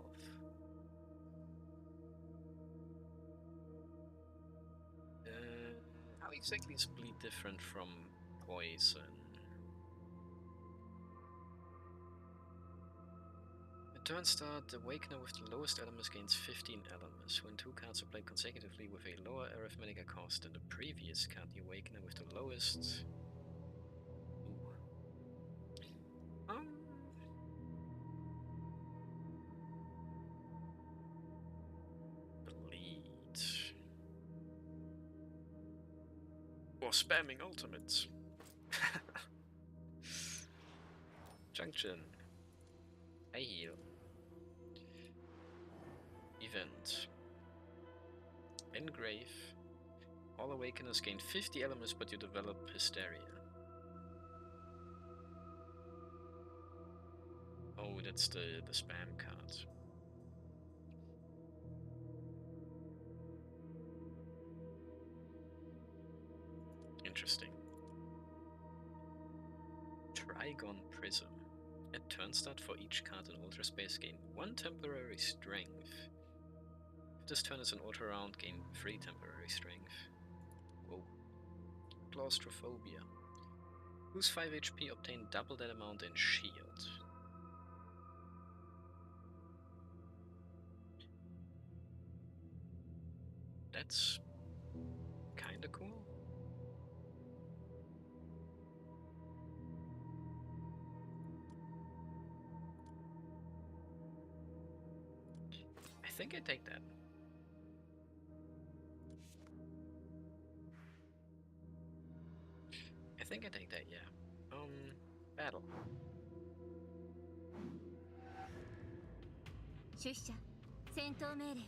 How exactly is bleed different from poison? At turn start, the Awakener with the lowest elements gains 15 elements. When 2 cards are played consecutively with a lower arithmetic cost than the previous card, the Awakener with the lowest... Bleed. Or spamming ultimates. Junction. I heal. Event. Engrave. All Awakeners gain 50 elements, but you develop Hysteria. Oh, that's the spam card. Interesting. Bygone Prism. At turn start for each card in Ultra Space, gain 1 temporary strength. If this turn is an auto round, gain 3 temporary strength. Whoa. Claustrophobia. Lose 5 HP, obtain double that amount in shield. That's kinda cool. I think I take that. I think I take that, yeah. Battle. 出社戦闘命令を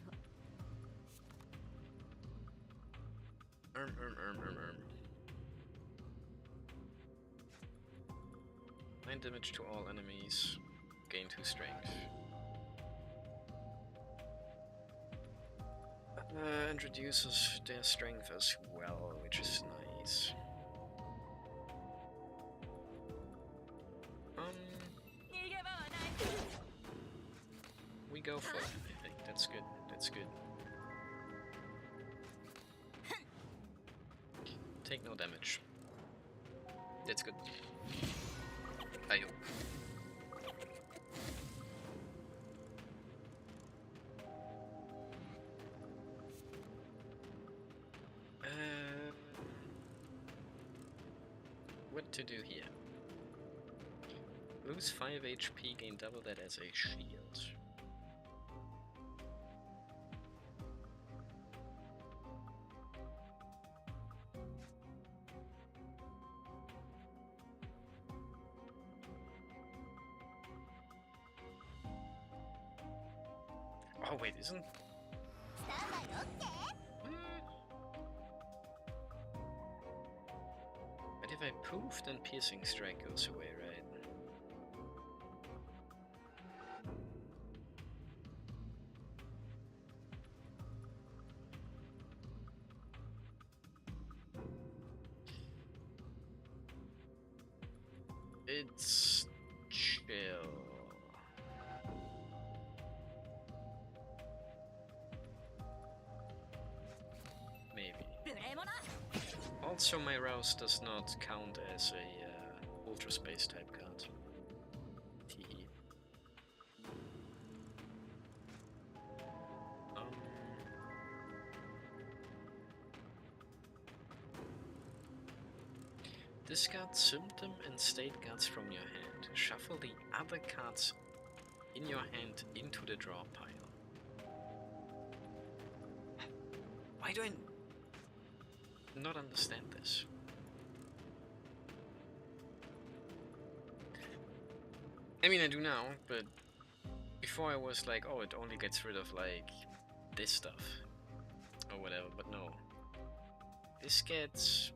9 damage to all enemies, gain 2 strength. And reduces their strength as well, which is nice. We go for it, I think. That's good. That's good. Take no damage. That's good. I hope. What to do here? Lose 5 HP, gain double that as a shield. Oh wait, isn't... But if I poof, then Piercing Strike goes away, right? It's chill. Maybe. Also, my Rouse does not count as a Ultra Space type card. Teehee. Discard Symptom and State cards from your hand. Shuffle the other cards in your hand into the draw pile. Why do I not understand this? I mean, I do now, but before I was like, oh, it only gets rid of like this stuff or whatever, but no. This gets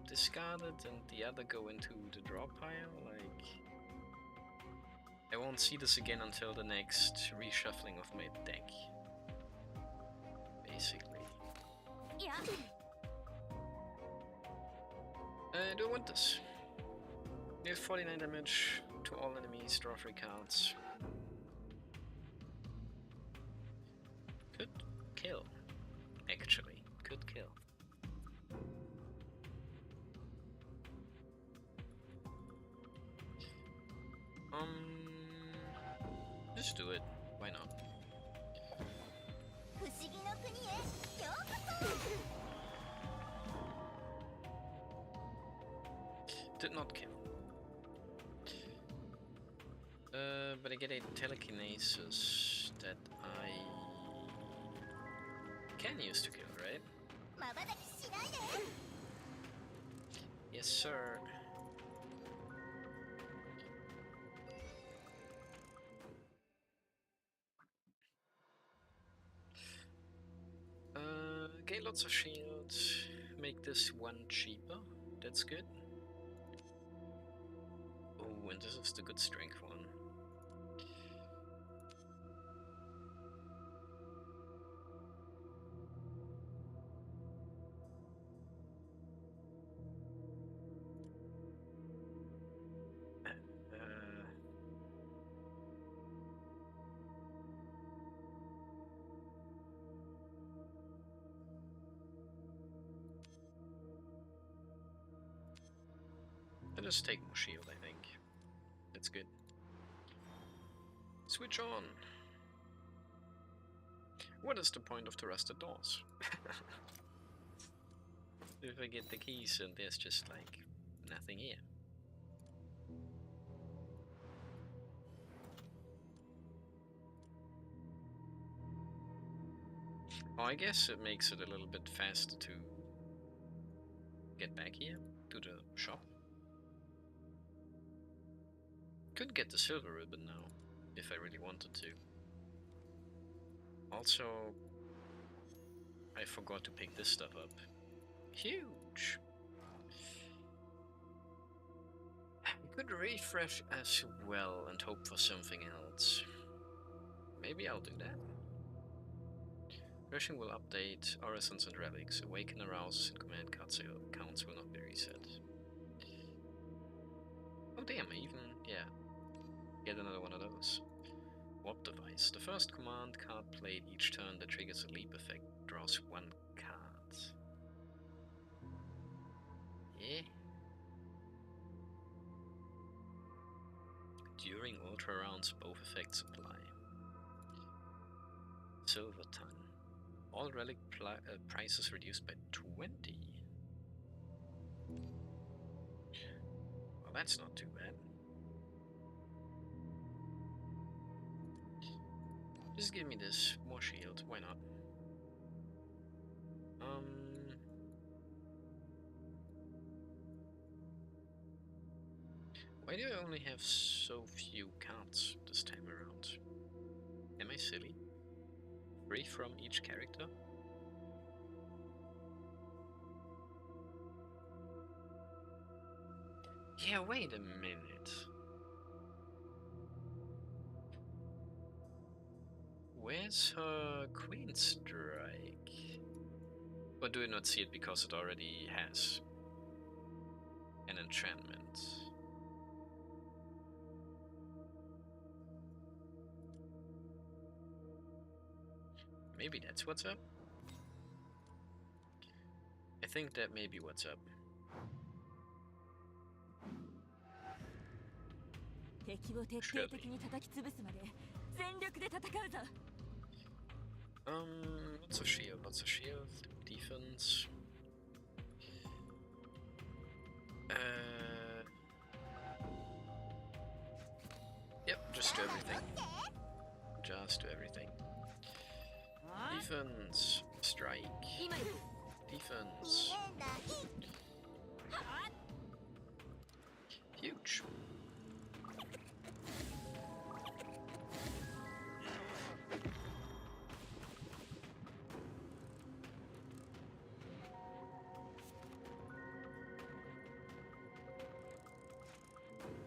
discarded and the other go into the draw pile, like... I won't see this again until the next reshuffling of my deck. Basically. Yeah. I don't want this. Deal 49 damage to all enemies, draw 3 cards. Could kill. Actually, could kill. Just do it. Why not? Did not kill. But I get a telekinesis that I can use to kill, right? Yes, sir. Gain lots of shields, make this one cheaper, that's good. Oh, and this is the good strength one. just take more shield, I think. That's good. Switch on! What is the point of the rusted doors? If I get the keys and there's just like nothing here. Oh, I guess it makes it a little bit faster to get back here to the shop. Could get the silver ribbon now, if I really wanted to. Also, I forgot to pick this stuff up. Huge! I could refresh as well and hope for something else. Maybe I'll do that. Refreshing will update orisons and relics. Awaken, arouse, and command counts will not be reset. Oh damn, I even, yeah, get another one of those. Warp device. The first command card played each turn that triggers a leap effect draws one card. Yeah. During ultra rounds, both effects apply. Silver ton. All relic prices reduced by 20. Well, that's not too bad. Just give me this. More shield. Why not? Why do I only have so few cards this time around? Am I silly? 3 from each character? Yeah, wait a minute. Where's her Queen Strike? Or do I not see it because it already has an enchantment? Maybe that's what's up? I think that may be what's up. Lots of shield, defense. Yep, just do everything. Just do everything. Defense, strike, defense. Huge.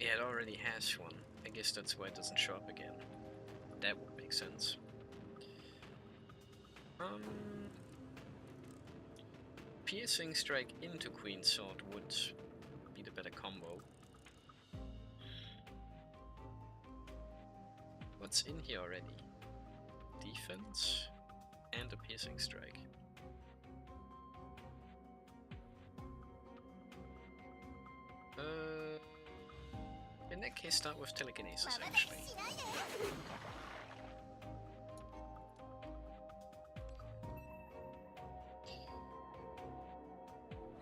Yeah, it already has one. I guess that's why it doesn't show up again. That would make sense. Piercing strike into Queen Sword would be the better combo. What's in here already? Defense and a piercing strike. In that case, start with telekinesis actually.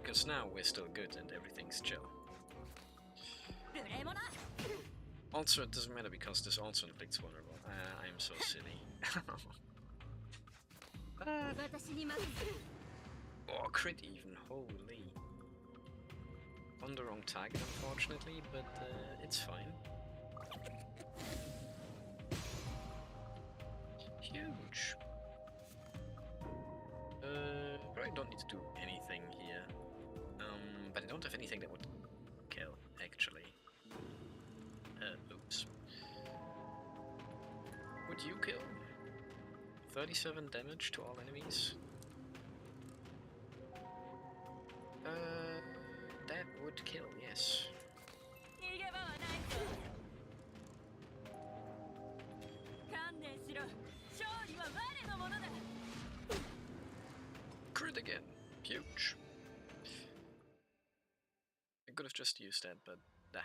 Because now we're still good and everything's chill. Also, it doesn't matter because this also inflicts vulnerable. I'm so silly. Oh, crit even, holy. On the wrong target, unfortunately, but it's fine. Huge. Probably don't need to do anything here. But I don't have anything that would kill, actually. Oops. Would you kill? 37 damage to all enemies? That would kill, yes. Crit again. Huge. could have just used that, but nah.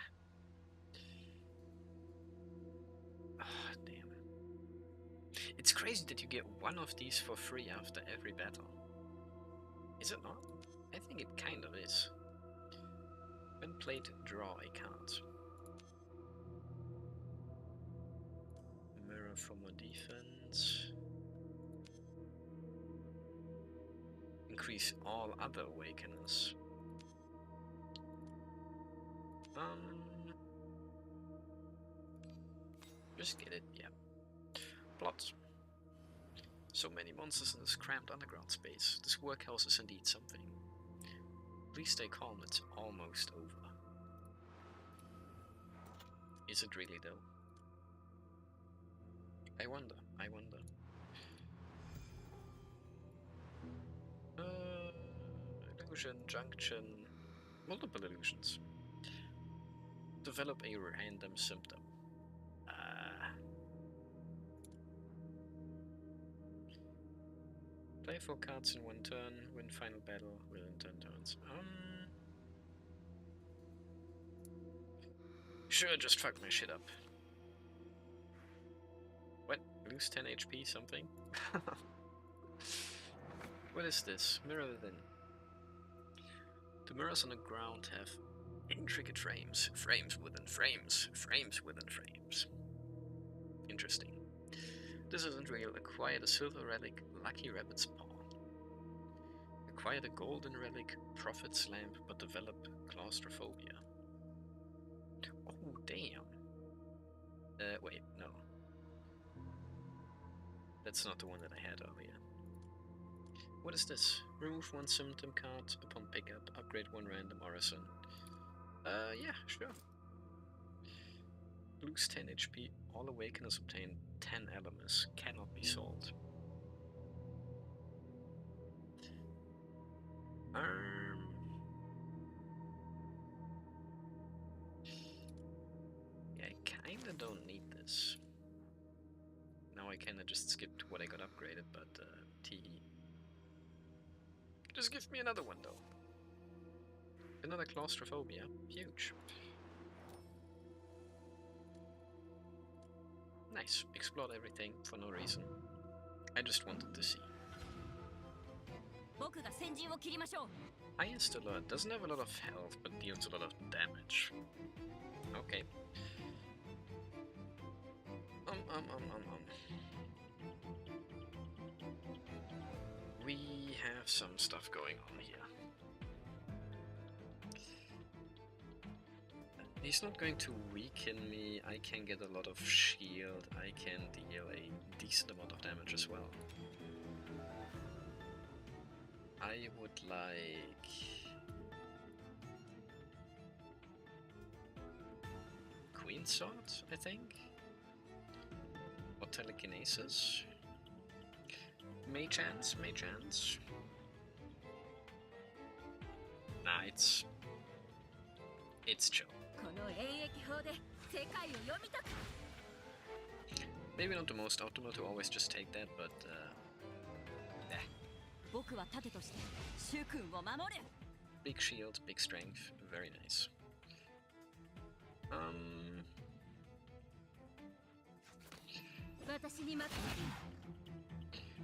Ah, damn. It's crazy that you get one of these for free after every battle. Is it not? I think it kind of is. When played, draw a card. Mirror for more defense. Increase all other awakeners. Just get it, yeah. Plot. So many monsters in this cramped underground space. This workhouse is indeed something. Please stay calm, it's almost over. Is it really though? I wonder. Illusion, junction, multiple illusions. Develop a random symptom. Play 4 cards in 1 turn, win final battle within 10 turns. Sure, just fuck my shit up. What? Lose 10 HP something? What is this? Mirror within. The mirrors on the ground have intricate frames. Frames within frames. Frames within frames. Interesting. This isn't real. Acquire the silver relic, Lucky Rabbit's Paw. Acquire the golden relic, Prophet's Lamp, but develop claustrophobia. Oh, damn. Wait, no. That's not the one that I had earlier. What is this? Remove 1 symptom card upon pickup, upgrade 1 random Orison. Yeah, sure. Lose 10 HP, all awakeners obtain 10 elements, cannot be sold. Yeah, I kinda don't need this. Now I kinda just skipped what I got upgraded, but TE. Just give me another one though. Another claustrophobia, huge. Nice, explored everything for no reason. I just wanted to see. Highest alert doesn't have a lot of health, but deals a lot of damage. Okay. We have some stuff going on here. He's not going to weaken me, I can get a lot of shield, I can deal a decent amount of damage as well. I would like... Queen Sword, I think? Or Telekinesis? Mage Hands? Nah, it's chill. Maybe not the most optimal to always just take that, but big shield, big strength, very nice.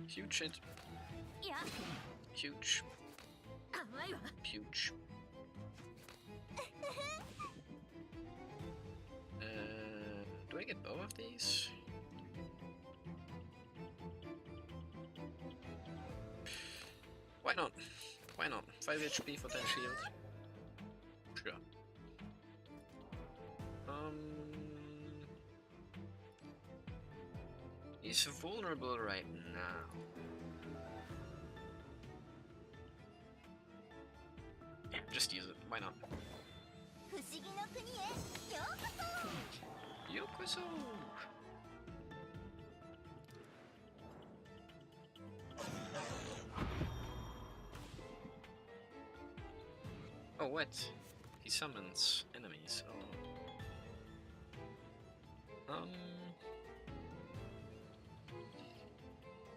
Huge shit. Huge. Huge. Do I get both of these? Why not? Why not? 5 HP for 10 shield. Sure. He's vulnerable right now. Yeah, just use it. Why not? Yokoso! Oh, what? He summons enemies. Oh.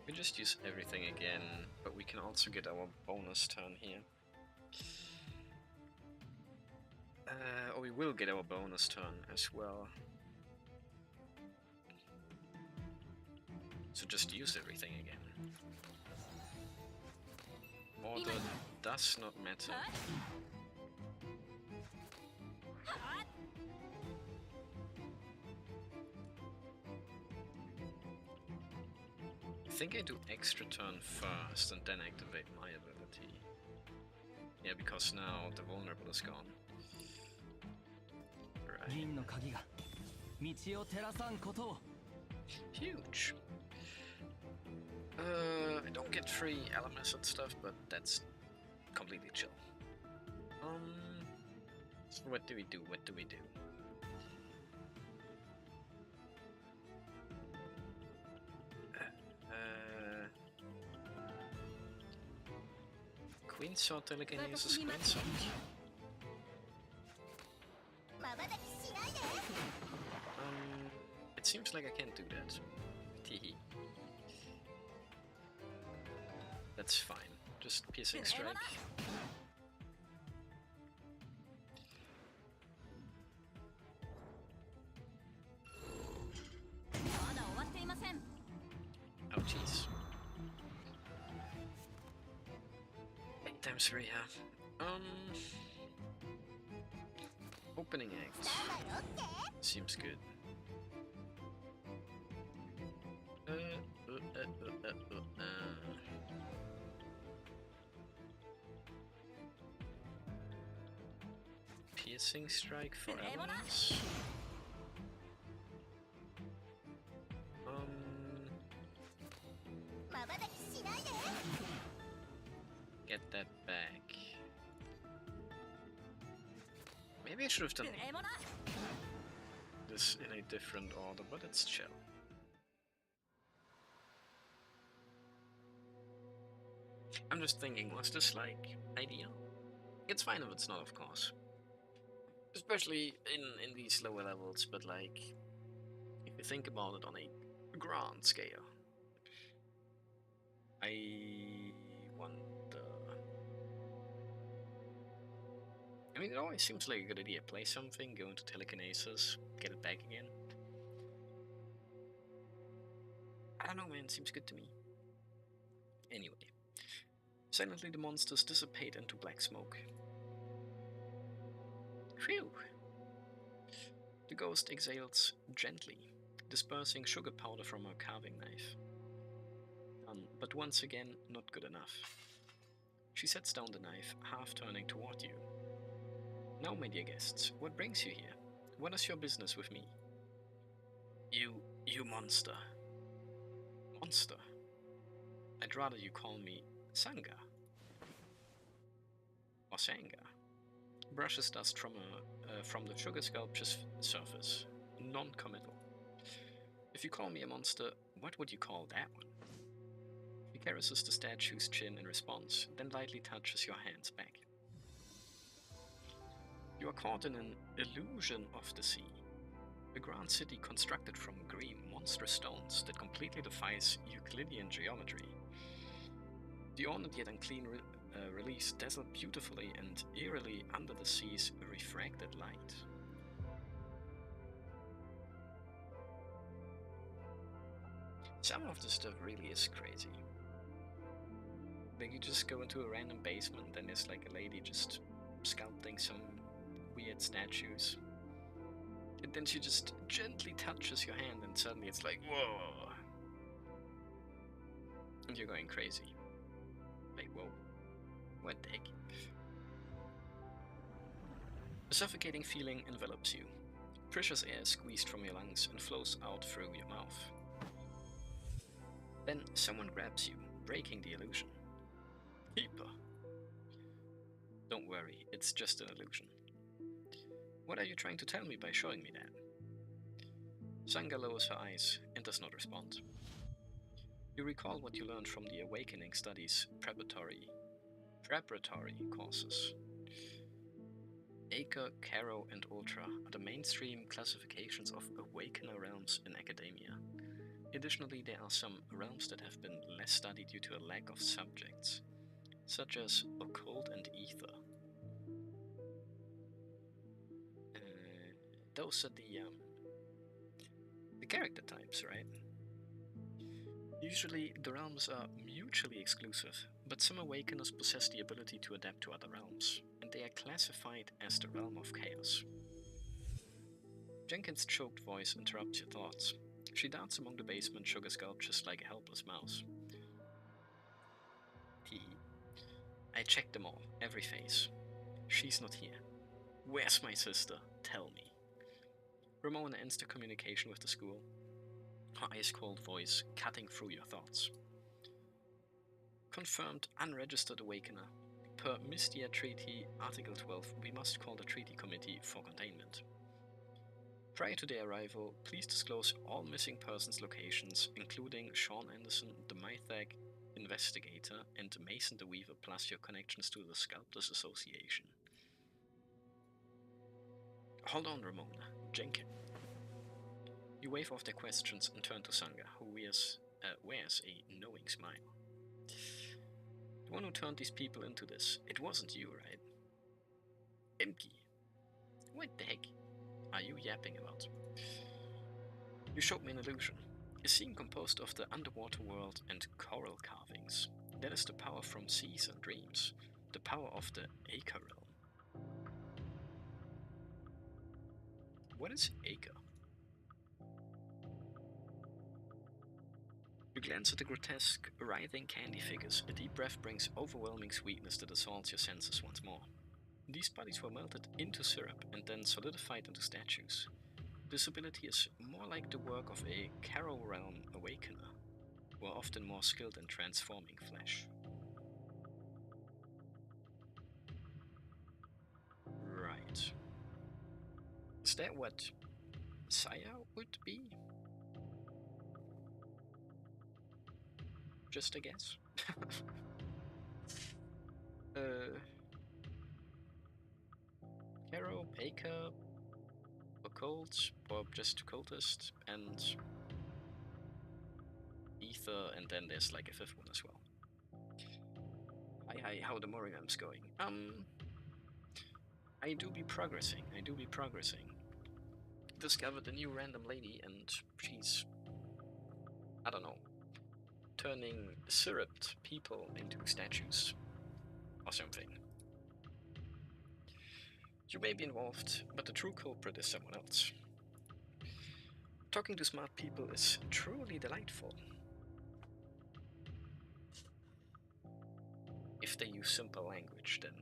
We just use everything again, but we can also get our bonus turn here. we will get our bonus turn as well. So just use everything again. Order does not matter. I think I do extra turn first and then activate my ability. Yeah, because now the vulnerable is gone. Right. Huge. I don't get free LMS and stuff, but that's completely chill. So what do we do? What do we do? Queen Sword telekinesis, Queen Sword. It seems like I can't do that. Teehee. That's fine. Just piercing strike. Oh jeez. 8 times 3, yeah. Opening act. Seems good. Piercing strike for elements. Get that back. Maybe I should have done this in a different order, but it's chill. I'm just thinking, was this like ideal? It's fine if it's not, of course. Especially in these lower levels, but like, if you think about it on a grand scale, I wonder. I mean, it always seems like a good idea. Play something, go into telekinesis, get it back again. I don't know, man, seems good to me. Anyway, silently the monsters dissipate into black smoke. Phew! The ghost exhales gently, dispersing sugar powder from her carving knife. But once again, not good enough. She sets down the knife, half turning toward you. Now, my dear guests, what brings you here? What is your business with me? You monster. Monster? I'd rather you call me Sangha. Or Sangha. Brushes dust from the sugar sculpture's surface. Non-committal. If you call me a monster, what would you call that one? He caresses the statue's chin in response, then lightly touches your hands back. You are caught in an illusion of the sea. A grand city constructed from green, monstrous stones that completely defies Euclidean geometry. The ornate yet unclean reliefs dazzle beautifully and eerily under the sea's refracted light. Some of this stuff really is crazy. Like, you just go into a random basement and there's like a lady just sculpting some weird statues. And then she just gently touches your hand and suddenly it's like, whoa! And you're going crazy. Like, whoa. What the heck? A suffocating feeling envelops you. Precious air is squeezed from your lungs and flows out through your mouth. Then someone grabs you, breaking the illusion. Keeper. Don't worry, it's just an illusion. What are you trying to tell me by showing me that? Sangha lowers her eyes and does not respond. You recall what you learned from the Awakening Studies preparatory courses. Acre, Caro, and Ultra are the mainstream classifications of Awakener realms in academia. Additionally, there are some realms that have been less studied due to a lack of subjects, such as Occult and Ether. those are the character types, right? Usually the realms are mutually exclusive, but some Awakeners possess the ability to adapt to other realms, and they are classified as the Realm of Chaos. Jenkins' choked voice interrupts your thoughts. She darts among the basement sugar sculptures like a helpless mouse. I checked them all, every face. She's not here. Where's my sister? Tell me. Ramona ends the communication with the school, her ice-cold voice cutting through your thoughts. Confirmed unregistered Awakener. Per Mystia Treaty Article 12, we must call the Treaty Committee for containment. Prior to their arrival, please disclose all missing persons' locations, including Sean Anderson, the Mythag investigator, and Mason the Weaver, plus your connections to the Sculptors Association. Hold on, Ramona. Jenkins. You wave off their questions and turn to Sangha, who wears a knowing smile. The one who turned these people into this, it wasn't you, right? Imki. What the heck are you yapping about? You showed me an illusion. A scene composed of the underwater world and coral carvings. That is the power from seas and dreams. The power of the Acre realm. What is Acre? You glance at the grotesque, writhing candy figures. A deep breath brings overwhelming sweetness that assaults your senses once more. These bodies were melted into syrup and then solidified into statues. This ability is more like the work of a Carol Realm Awakener, who are often more skilled in transforming flesh. Right. Is that what Saya would be? Just a guess. Caro, Baker, Occult, or just Cultist, and Ether, and then there's like a fifth one as well. Hi, how the Morimens going? I do be progressing. Discovered a new random lady, and she's, I don't know, turning syruped people into statues or something. You may be involved, but the true culprit is someone else. Talking to smart people is truly delightful. If they use simple language, then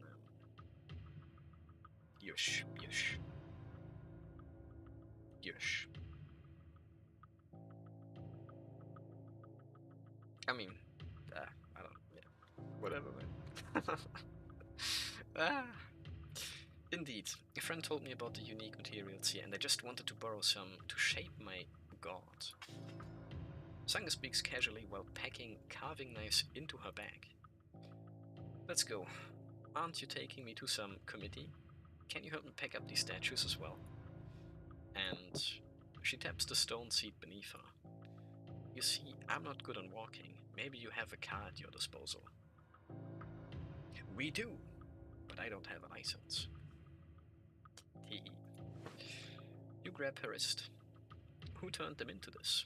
yush. I mean, I don't, yeah, whatever, man. Indeed, a friend told me about the unique materials here, and I just wanted to borrow some to shape my god. Sangha speaks casually while packing carving knives into her bag. Let's go. Aren't you taking me to some committee? Can you help me pack up these statues as well? And she taps the stone seat beneath her. You see, I'm not good on walking. Maybe you have a car at your disposal. We do, but I don't have a license. You grab her wrist. Who turned them into this?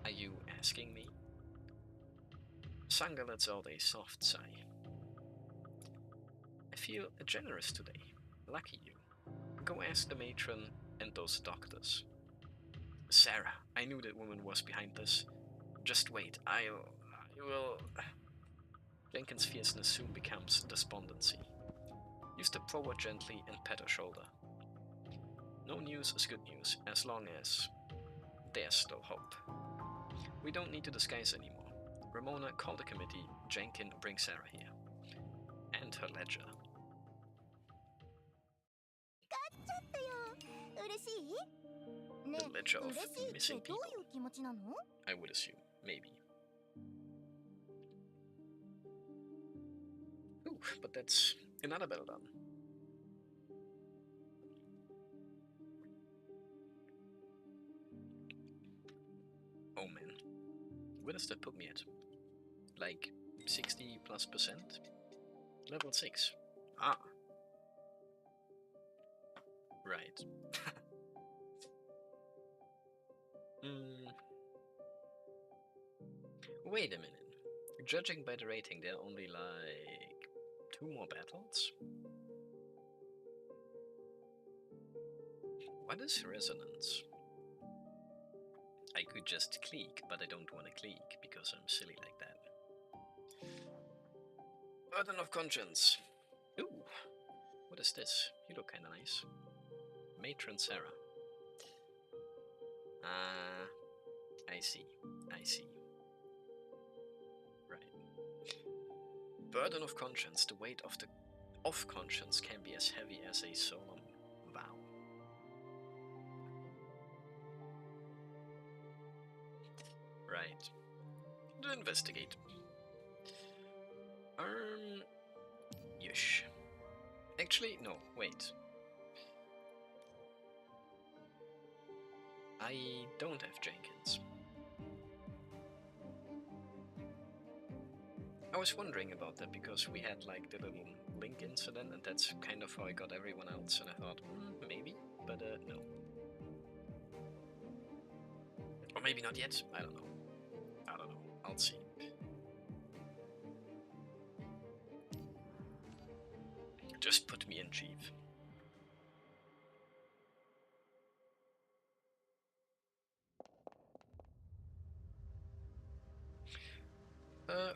Are you asking me? Sangha lets out a soft sigh. I feel generous today. Lucky you. Go ask the matron and those doctors. Sarah, I knew that woman was behind this. Just wait, I will... Jenkins' fierceness soon becomes despondency. You step forward gently and pat her shoulder. No news is good news, as long as there's still hope. We don't need to disguise anymore. Ramona, call the committee. Jenkins, bring Sarah here. And her ledger. The ledger of missing people. I would assume, maybe. Ooh, but that's another battle done. Oh man, where does that put me at? Like 60+%? Level 6. Ah. Right. Hmm. Wait a minute. Judging by the rating, there are only like 2 more battles? What is resonance? I could just click, but I don't want to click because I'm silly like that. Burden of conscience. Ooh, what is this? You look kinda nice. Matron Sarah. I see. I see. Right. Burden of conscience. The weight of conscience can be as heavy as a solemn vow. Right. To investigate. Yush. Actually, no, wait. I don't have Jenkins. I was wondering about that because we had like the little link incident and that's kind of how I got everyone else and I thought, maybe, but no. Or maybe not yet, I don't know. I don't know, I'll see. Just put me in chief.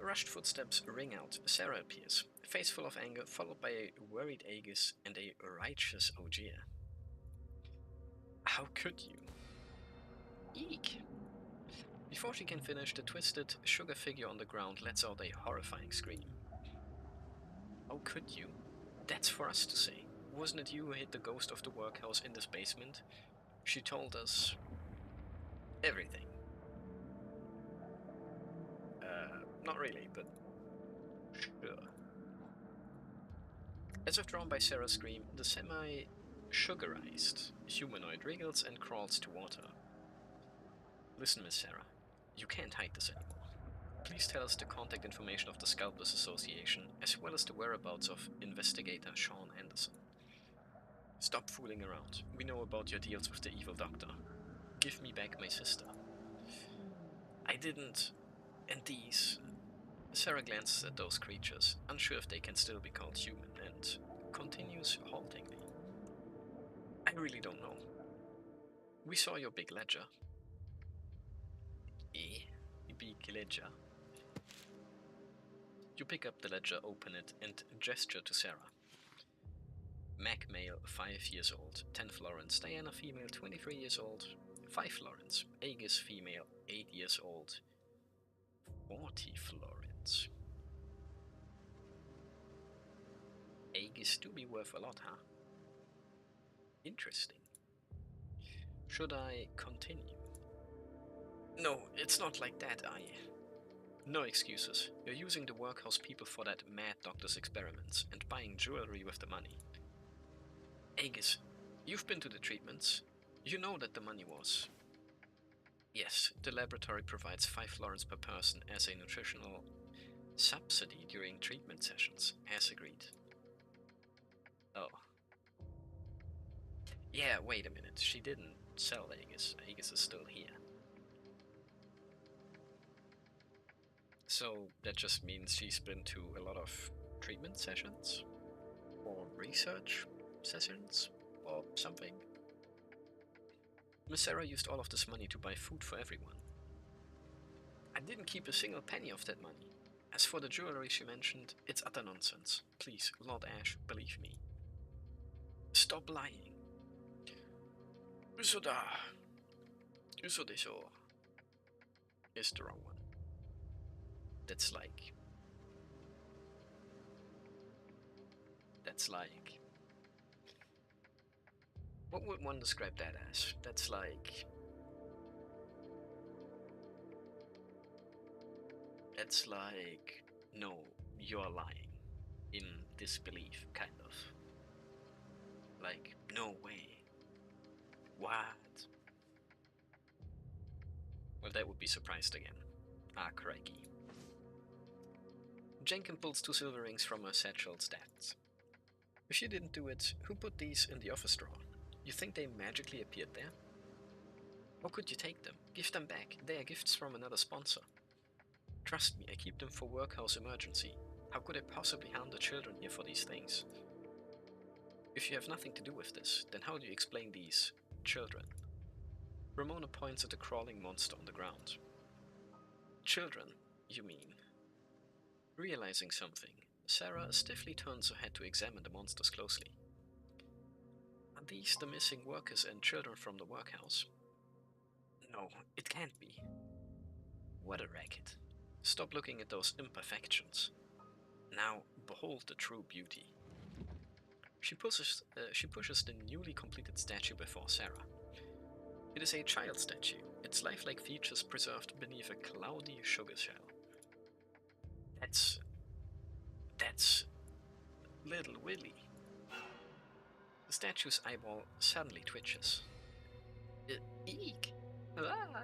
Rushed footsteps ring out. Sarah appears, face full of anger, followed by a worried Aegis and a righteous Ogier. How could you? Eek! Before she can finish, the twisted sugar figure on the ground lets out a horrifying scream. How could you? That's for us to say. Wasn't it you who hid the ghost of the workhouse in this basement? She told us everything. Not really, but sure. As if drawn by Sarah's scream, the semi-sugarized humanoid wriggles and crawls toward her. Listen, Miss Sarah, you can't hide this anymore. Please tell us the contact information of the Scalpers Association, as well as the whereabouts of investigator Sean Anderson. Stop fooling around. We know about your deals with the evil doctor. Give me back my sister. I didn't. And these. Sarah glances at those creatures, unsure if they can still be called human, and continues haltingly. I really don't know. We saw your big ledger. Big ledger. You pick up the ledger, open it, and gesture to Sarah. Mac male, 5 years old, 10 florins. Diana female, 23 years old, 5 florins. Aegis female, 8 years old, 40 florins. Aegis do be worth a lot, huh? Interesting. Should I continue? No, it's not like that, No excuses. You're using the workhouse people for that mad doctor's experiments and buying jewelry with the money. Aegis, you've been to the treatments. You know that the money was... Yes, the laboratory provides 5 florins per person as a nutritional subsidy during treatment sessions, as agreed. Oh. Yeah, wait a minute. She didn't sell Aegis. Aegis is still here. So that just means she's been to a lot of treatment sessions? Or research sessions? Or something? Miss Sarah used all of this money to buy food for everyone. I didn't keep a single penny of that money. As for the jewelry she mentioned, it's utter nonsense. Please, Lord Ash, believe me. Stop lying. Usoda. Usodeso is the wrong one. That's like... What would one describe that as? That's like... No, you're lying. In disbelief, kind of. Like, no way. What? Well, that would be surprised again. Ah, crikey. Jenkins pulls 2 silver rings from her satchel's depths. If you didn't do it, who put these in the office drawer? You think they magically appeared there? How could you take them? Give them back. They are gifts from another sponsor. Trust me, I keep them for workhouse emergency. How could I possibly harm the children here for these things? If you have nothing to do with this, then how do you explain these children? Ramona points at the crawling monster on the ground. Children, you mean? Realizing something, Sarah stiffly turns her head to examine the monsters closely. Are these the missing workers and children from the workhouse? No, it can't be. What a racket. Stop looking at those imperfections. Now, behold the true beauty. She pushes the newly completed statue before Sarah. It is a child statue, its lifelike features preserved beneath a cloudy sugar shell. That's little Willy. The statue's eyeball suddenly twitches. Eek! Ah!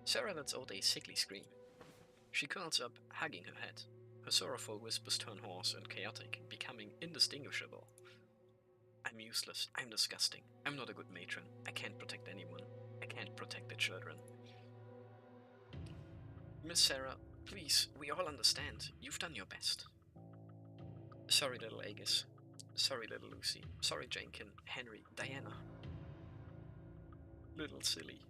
Sarah lets out a sickly scream. She curls up, hugging her head. Her sorrowful whispers turn hoarse and chaotic, becoming indistinguishable. I'm useless. I'm disgusting. I'm not a good matron. I can't protect anyone. I can't protect the children. Miss Sarah, please, we all understand. You've done your best. Sorry, little Agus. Sorry, little Lucy. Sorry, Jenkin, Henry, Diana. Little silly.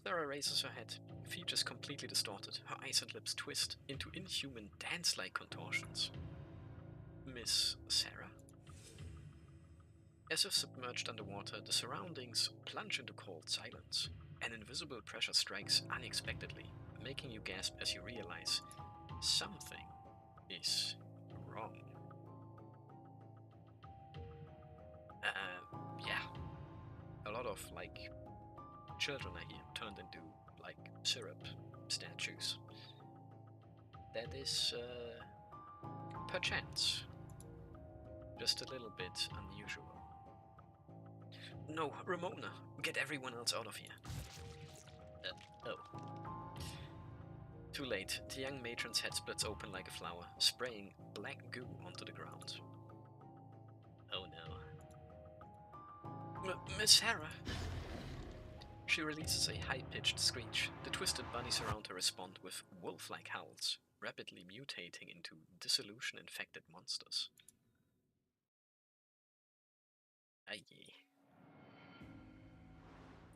Sarah raises her head, features completely distorted, her eyes and lips twist into inhuman dance-like contortions. Miss Sarah? As if submerged underwater, the surroundings plunge into cold silence. An invisible pressure strikes unexpectedly, making you gasp as you realize something is wrong. Yeah. A lot of, children are here, turned into, syrup statues. That is, perchance, just a little bit unusual. No, Ramona, get everyone else out of here. Oh. Too late, the young matron's head splits open like a flower, spraying black goo onto the ground. Oh no. Miss Sarah! She releases a high-pitched screech. The twisted bunnies around her respond with wolf-like howls, rapidly mutating into dissolution-infected monsters. Aye.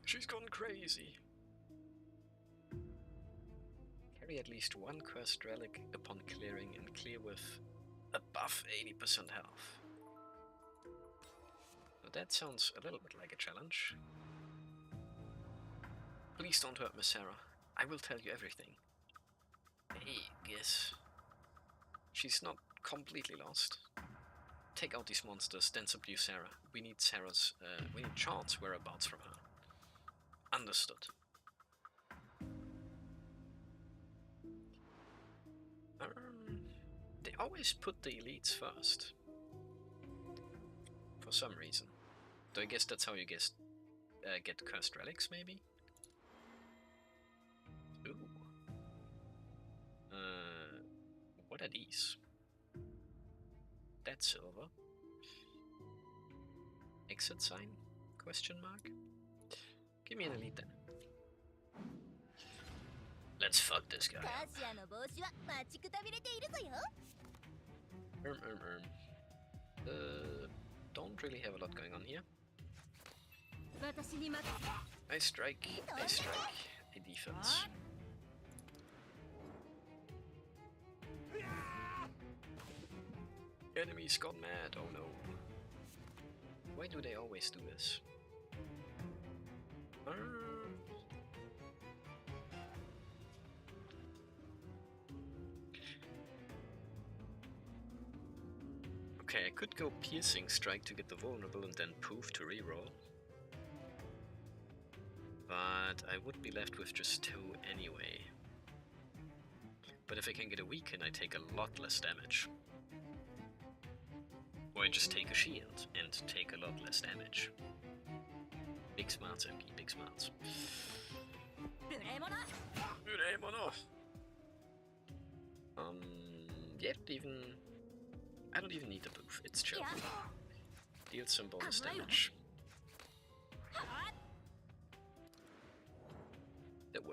She's gone crazy. Carry at least one cursed relic upon clearing and clear with above 80% health. Now that sounds a little bit like a challenge. Please don't hurt Miss Sarah. I will tell you everything. Hey, guess. She's not completely lost. Take out these monsters, then subdue Sarah. We need Charles' whereabouts from her. Understood. They always put the elites first. For some reason. So I guess that's how you get cursed relics, maybe? Ooh. What are these? That's silver. Exit sign? Question mark? Give me an elite then. Let's fuck this guy up. Don't really have a lot going on here. I strike, a defense. Enemies got mad, oh no. Why do they always do this? Okay, I could go piercing strike to get the vulnerable and then poof to reroll. But I would be left with just 2 anyway. But if I can get a weaken, I take a lot less damage. Or I just take a shield and take a lot less damage. Big smarts, Emky, big smarts. I don't even need the poof, it's chill. Deal some bonus damage.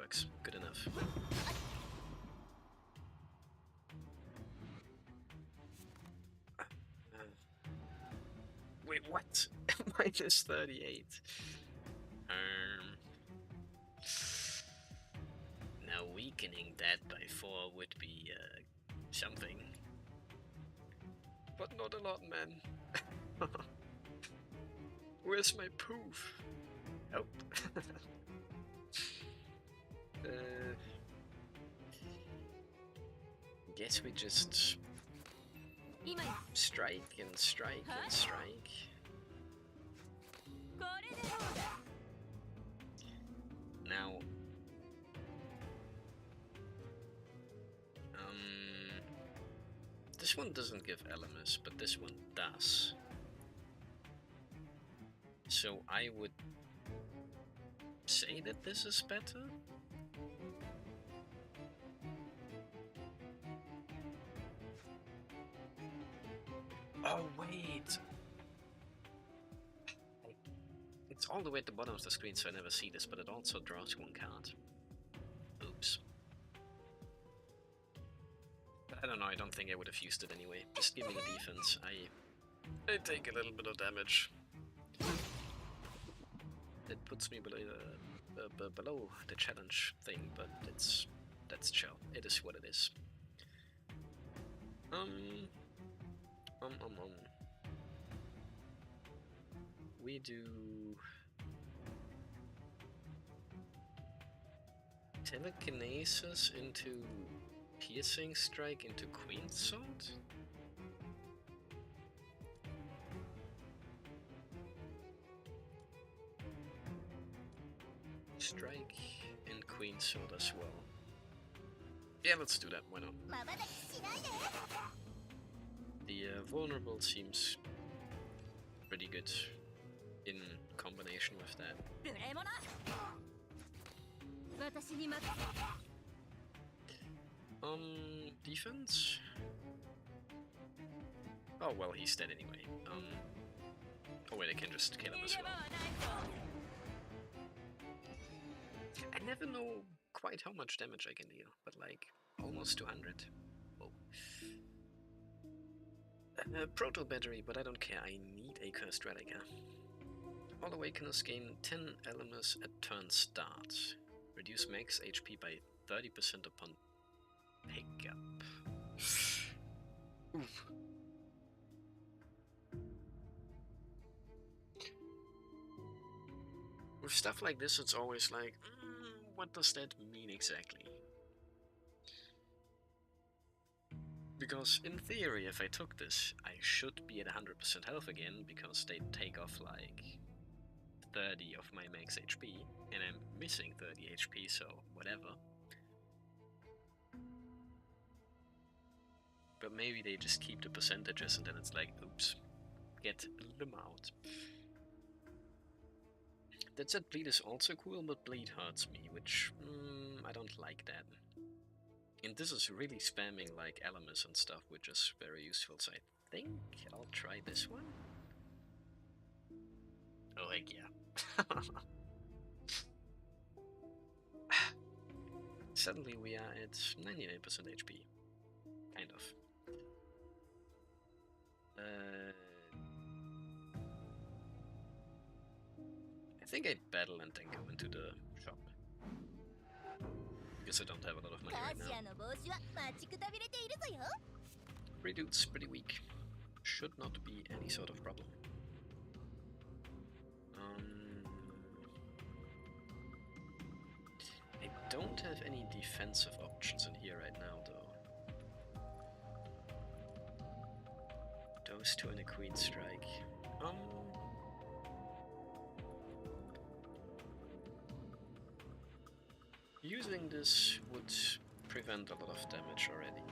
works. Good enough. Wait, what? Minus 38. Now weakening that by 4 would be something. But not a lot, man. Where's my poof? Oh. Guess we just strike and strike and strike. Now, this one doesn't give Elemis, but this one does. So I would say that this is better. Oh wait! It's all the way at the bottom of the screen, so I never see this, but it also draws 1 card. Oops. I don't know, I don't think I would have used it anyway. Just give me the defense. I take a little bit of damage. It puts me below the challenge thing, but that's chill. It is what it is. We do telekinesis into piercing strike into Queen Sword? Strike and Queen Sword as well. Yeah, let's do that, why not? The vulnerable seems pretty good in combination with that. Defense? Oh well, he's dead anyway. Oh wait, I can just kill him as well. I never know quite how much damage I can deal, but like almost 200. Whoa. Proto battery, but I don't care. I need a Cursed Relica. All Awakeners gain 10 Elemis at turn start. Reduce max HP by 30% upon pickup. Oof. With stuff like this, it's always like, what does that mean exactly? Because in theory, if I took this, I should be at 100% health again, because they take off like 30 of my max HP, and I'm missing 30 HP, so whatever. But maybe they just keep the percentages, and then it's like, oops, get them out. That said, bleed is also cool, but bleed hurts me, which, I don't like that. And this is really spamming like Elemis and stuff, which is very useful, so I think I'll try this one. Oh heck yeah. Suddenly we are at 99% HP. Kind of. I think I'd battle and then go into the shop. Because I don't have a lot of money right now. Redude's pretty weak. Should not be any sort of problem. I don't have any defensive options in here right now, though. Those two and a Queen Strike. Using this would prevent a lot of damage already.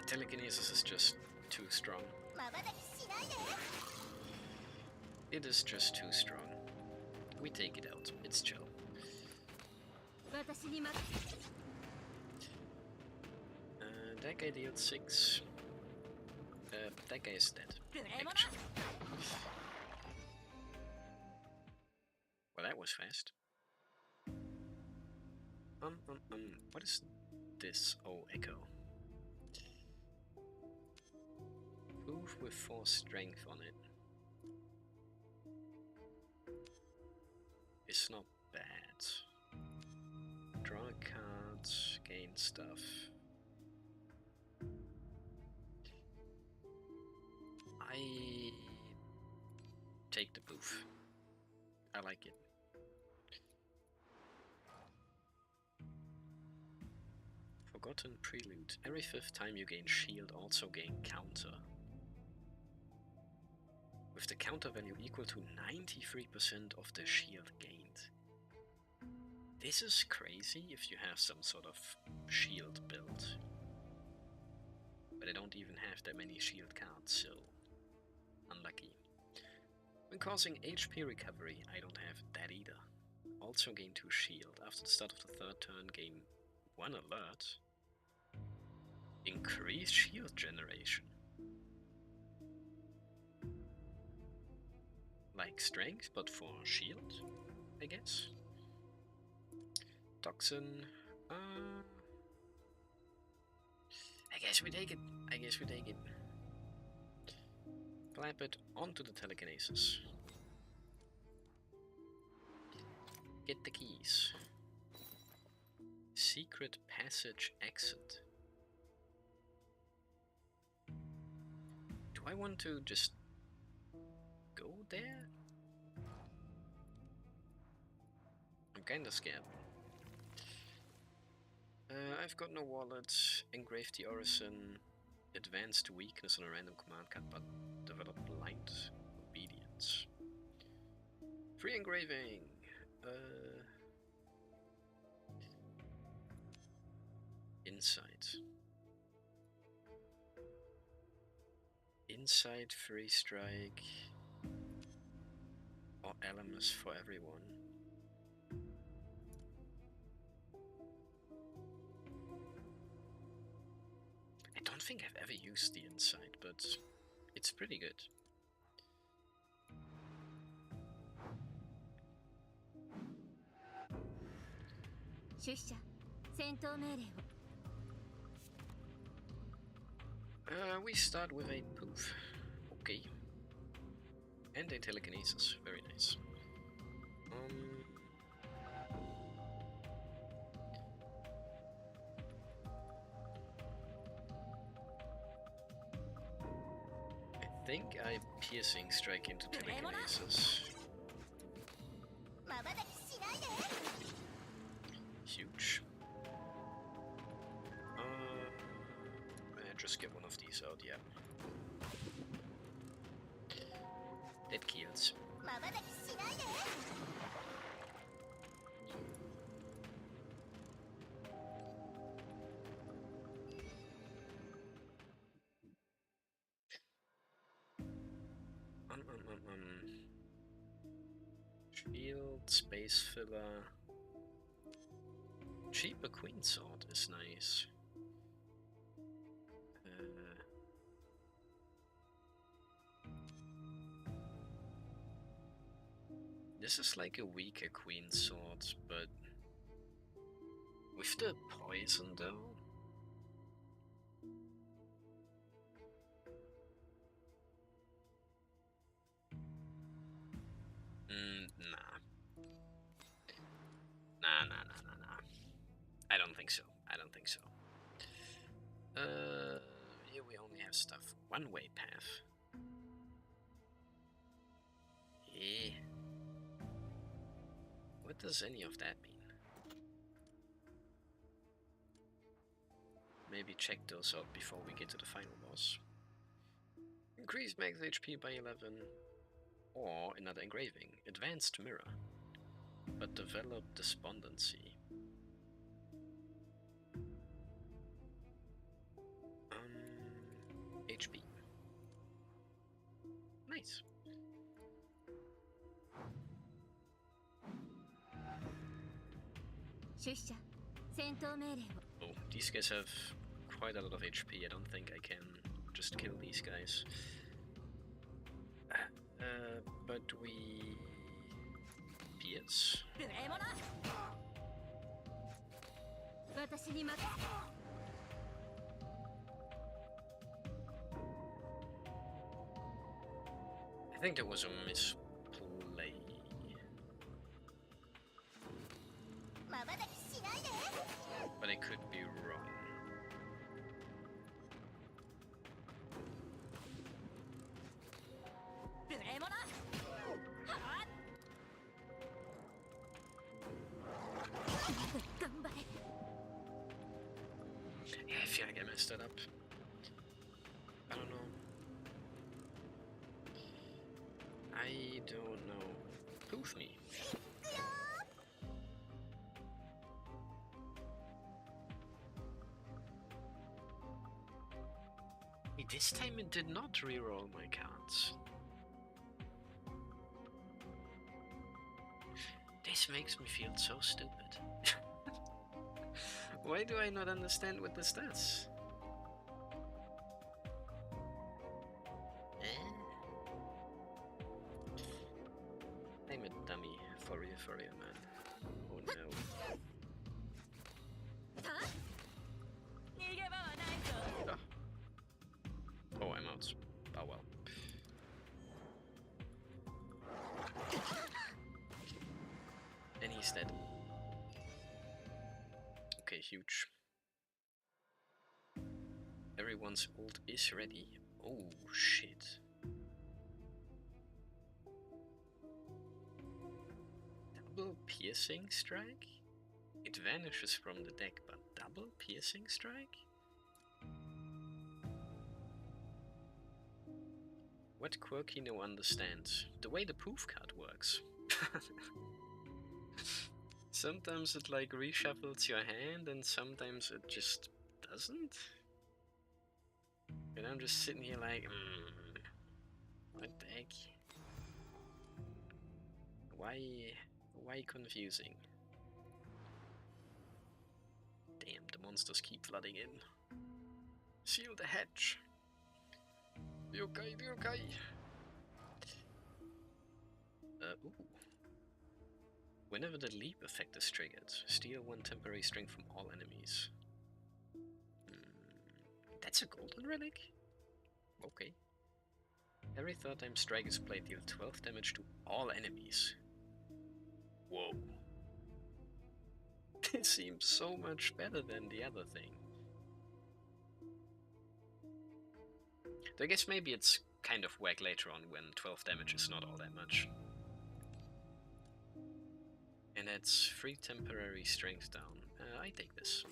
Telekinesis is just too strong. It is just too strong. We take it out. It's chill. That guy deals 6. But that guy is dead, actually. Well, that was fast. What is this? Oh, Echo. Move with 4 strength on it. It's not bad. Draw cards, gain stuff. I take the booth. I like it. Forgotten Prelude. Every 5th time you gain shield, also gain counter. With the counter value equal to 93% of the shield gained. This is crazy if you have some sort of shield build. But I don't even have that many shield cards, so unlucky. When causing HP recovery, I don't have that either. Also gain 2 shield. After the start of the 3rd turn, gain 1 alert. Increase shield generation. Like strength, but for shield, I guess. Toxin. I guess we take it. Clamp it onto the telekinesis. Get the keys. Secret passage exit. Do I want to just go there? I'm kinda scared. I've got no wallet. Engrave the Orison. Advanced weakness on a random command card, but develop blind obedience. Free engraving. Insight. Insight, free strike, or Elemus for everyone. I don't think I've ever used the insight, but it's pretty good. We start with a poof. Okay. And a telekinesis. Very nice. I think I piercing strike into telekinesis. Huge. Just get one of these out, yeah. That kills. Shield, space filler. Cheaper queen sword is nice. This is like a weaker queen sword, but with the poison though. Nah. I don't think so. Here we only have stuff. One-way path. Yeah. What does any of that mean? Maybe check those out before we get to the final boss. Increase max HP by 11. Or another engraving. Advanced mirror. But develop despondency. HP. Nice. Oh, these guys have quite a lot of HP. I don't think I can just kill these guys. But we pierce. 無礼者私に任せ I think there was a misplay. まばたきしないで But I could be wrong. 無礼者はっ頑張れ Yeah, I feel like I messed that up. I don't know. I don't know. Poof me. Hey, this time it did not reroll my cards. This makes me feel so stupid. Why do I not understand what this does? I'm a dummy for you, man. Oh no. 逃げ場はないぞ Oh, I'm out. Oh well. And he's dead. Okay, huge. Everyone's ult is ready. Oh shit. Double piercing strike? It vanishes from the deck, but double piercing strike? What quirky no understands? The way the poof card works. Sometimes it like reshuffles your hand and sometimes it just doesn't. And I'm just sitting here like, what the heck? Why confusing? Damn, the monsters keep flooding in. Seal the hatch. Be okay, be okay. Ooh. Whenever the leap effect is triggered, steal 1 temporary strength from all enemies. That's a golden relic? Okay. Every third time strike is played, deal 12 damage to all enemies. Whoa. This seems so much better than the other thing. So I guess maybe it's kind of whack later on when 12 damage is not all that much. And that's 3 temporary strength down. I take this.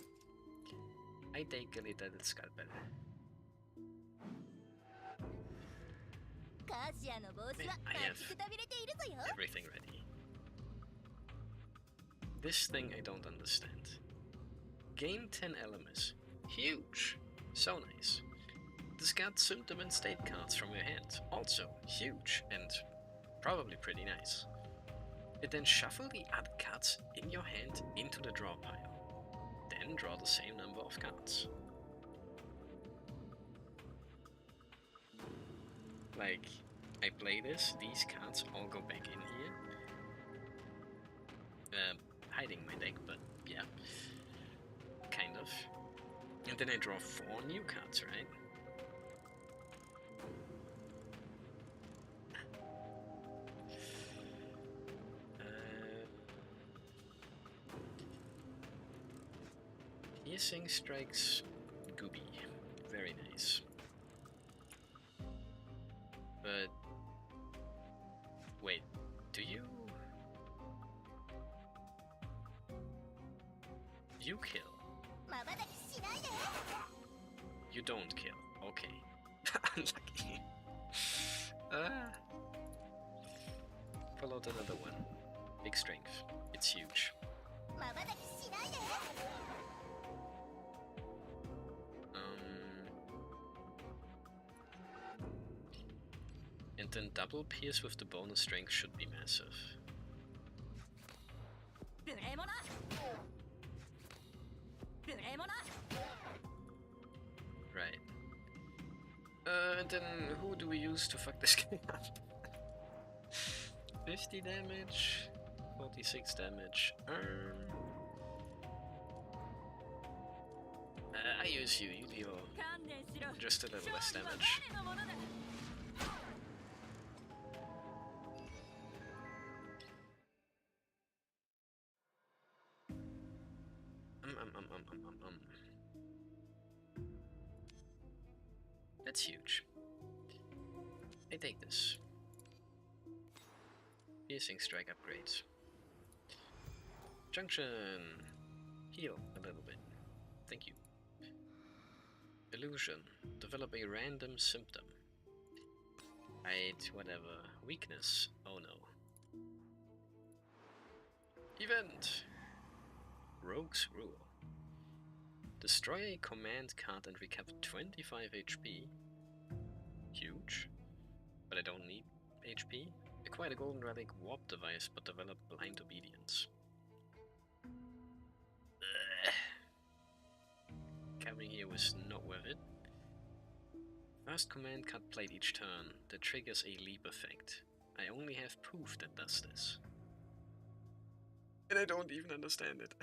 I take a little scalpel. I have everything ready. This thing I don't understand. Gain 10 elements. Huge! So nice. Discard symptom and state cards from your hand. Also huge and probably pretty nice. And then shuffle the other cards in your hand into the draw pile. Then draw the same number of cards. Like, I play this, these cards all go back in here. Hiding my deck, but yeah. Kind of. And then I draw 4 new cards, right? Piercing strikes Gooby. Very nice. But wait, do you? You kill. You don't kill. Okay. Unlucky. Pull out another one. Big strength. It's huge. And then double pierce with the bonus strength should be massive. Right. And then who do we use to fuck this guy up? 50 damage, 46 damage. I use you, you deal just a little less damage. That's huge. I take this. Piercing strike upgrades. Junction. Heal a little bit. Thank you. Illusion. Develop a random symptom. Height, whatever. Weakness. Oh no. Event. Rogue's Rule. Destroy a command card and recover 25 HP. Huge. But I don't need HP. Acquire the Golden Relic Warp Device, but develop Blind Obedience. Coming here was not worth it. First command card played each turn that triggers a leap effect. I only have Poof that does this. And I don't even understand it.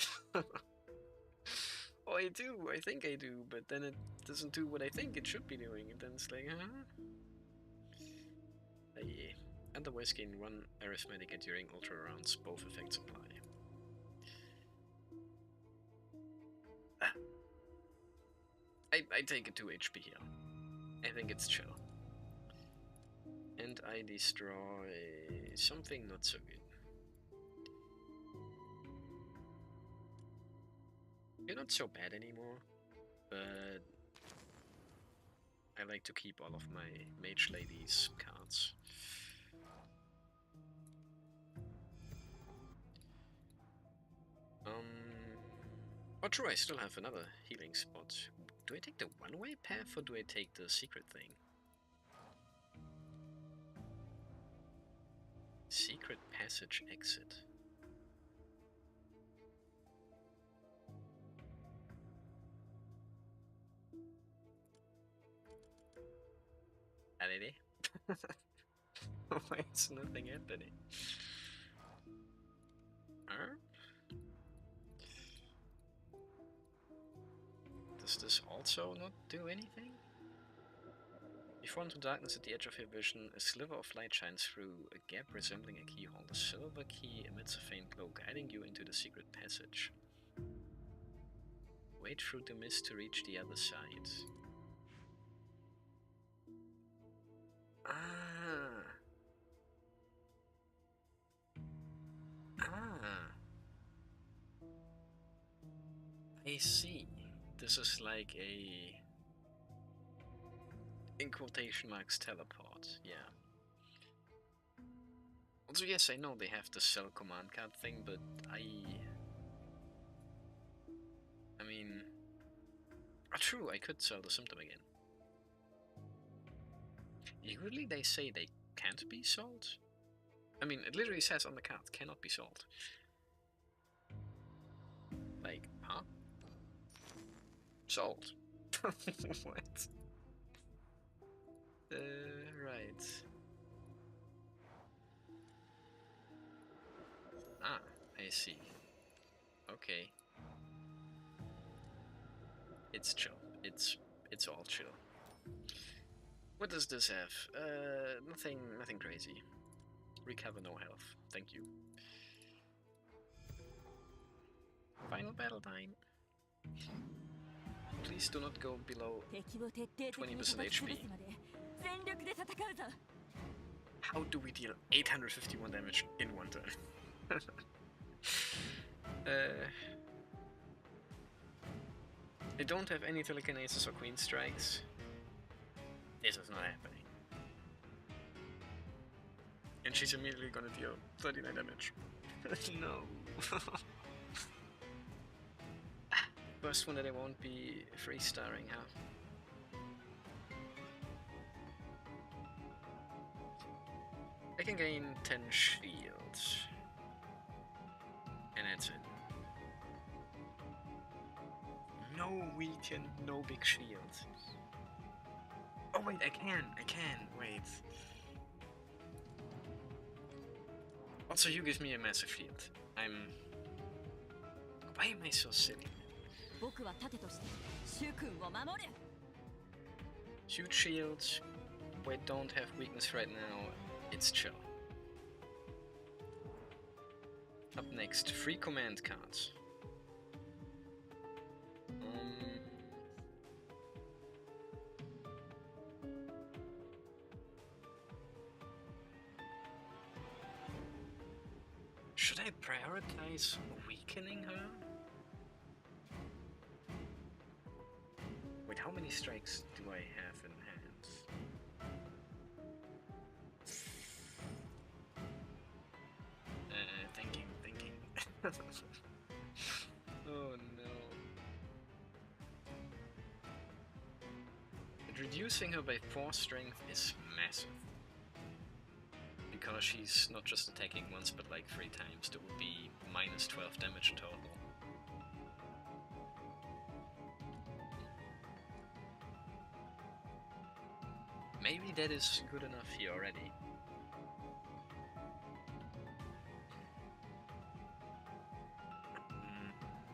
Oh, I do, I think I do, but then it doesn't do what I think it should be doing, and then it's like, huh? Yeah. Otherwise gain 1 arithmetic during ultra rounds, both effects apply. I take it 2 HP here. I think it's chill. And I destroy something not so good. You're not so bad anymore, but I like to keep all of my Mage Lady's cards. Oh true, I still have another healing spot. Do I take the one-way path or do I take the secret thing? Secret passage exit. Why is nothing happening? Does this also not do anything? You fall into darkness at the edge of your vision. A sliver of light shines through a gap resembling a keyhole. The silver key emits a faint glow, guiding you into the secret passage. Wait through the mist to reach the other side. I see. This is like a, in quotation marks, teleport, yeah. Also, yes, I know they have the sell command card thing, but I mean, true, I could sell the symptom again. Usually they say they can't be sold. I mean, it literally says on the card, cannot be sold. Like, huh? Sold. What? Right. Ah, I see. Okay. It's chill. It's all chill. What does this have? Nothing crazy. Recover no health. Thank you. Final battle time. Please do not go below 20% HP. How do we deal 851 damage in one turn? I don't have any telekinesis or queen strikes. This is not happening. And she's immediately gonna deal 39 damage. No. First one that I won't be free-starring, huh? I can gain 10 shields. And that's it. No weaken, no big shield. Oh wait, I can, wait. Also, you give me a massive shield. Why am I so silly? 僕は盾として主君を守る Huge shields. We don't have weakness right now. It's chill. Up next, free command cards. Should I prioritize weakening her? Wait, how many strikes do I have in hands? Thinking. Oh no. But reducing her by 4 strength is massive. Because she's not just attacking once but like 3 times, that would be minus 12 damage total. Maybe that is good enough here already.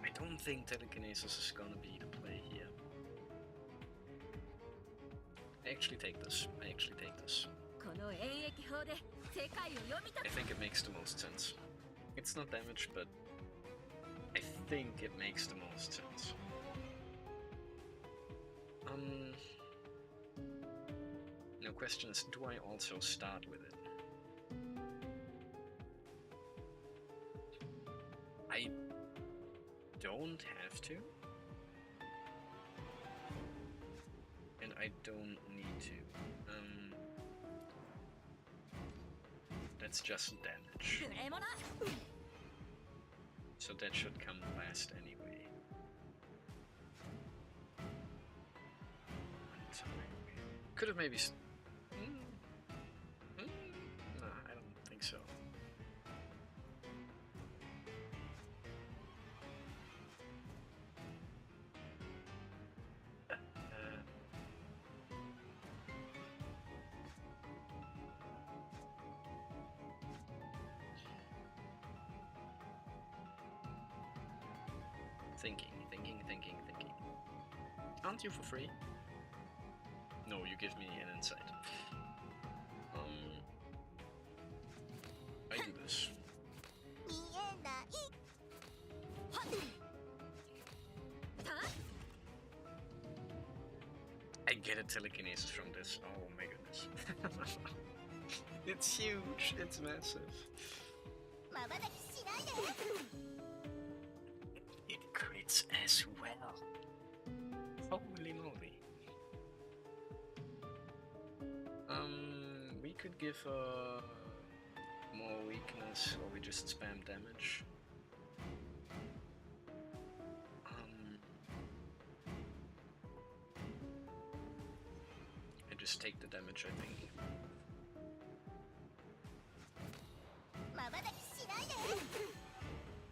I don't think telekinesis is gonna be the play here. I actually take this. この演疫法で世界を読み解 I think it makes the most sense. It's not damage, but I think it makes the most sense. No question is, do I also start with it? I don't have to. And I don't need to. That's just damage. 無礼者 So that should come last anyway. One time. Could have maybe. No, I don't think so. Thinking. Aren't you for free? No, you give me an insight. I do this. 見えないはった I get a telekinesis from this. Oh my goodness. It's huge. It's massive. まばたきしないで It crits as well. Holy moly. We could give her more weakness, or we just spam damage. I just take the damage, I think. まばたきしないで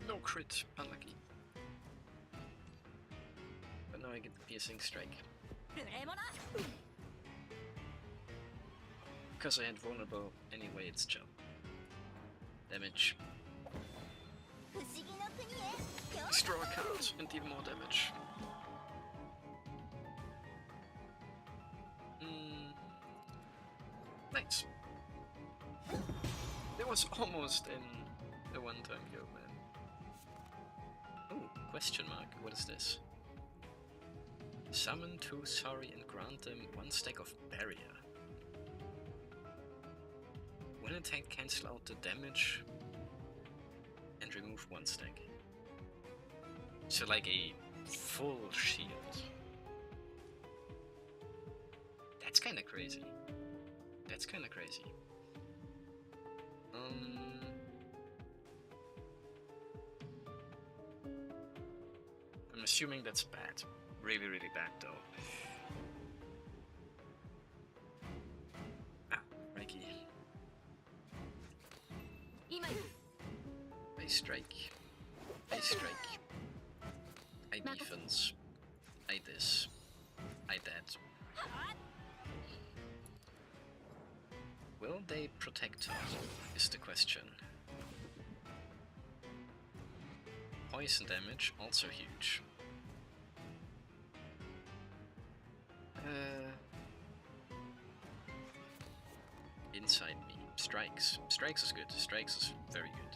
No crit, unlucky. But now I get the piercing strike. 無礼者 Because I had vulnerable, anyway it's chill. Damage. 不思議の国へよう Extra count and even more damage. Nice. That was almost in a one-time go, man. Oh, question mark. What is this? Summon 2 sorry and grant them 1 stack of barrier. When attacked, cancel out the damage and remove 1 stack. So like a full shield. That's kinda crazy. I'm assuming that's bad. Really, really bad though. Ah, Reiki. 今 I strike. I defense. I this. I that. はっ Will they protect her, is the question. Poison damage, also huge. Inside me. Strikes. Strikes is good. Strikes is very good.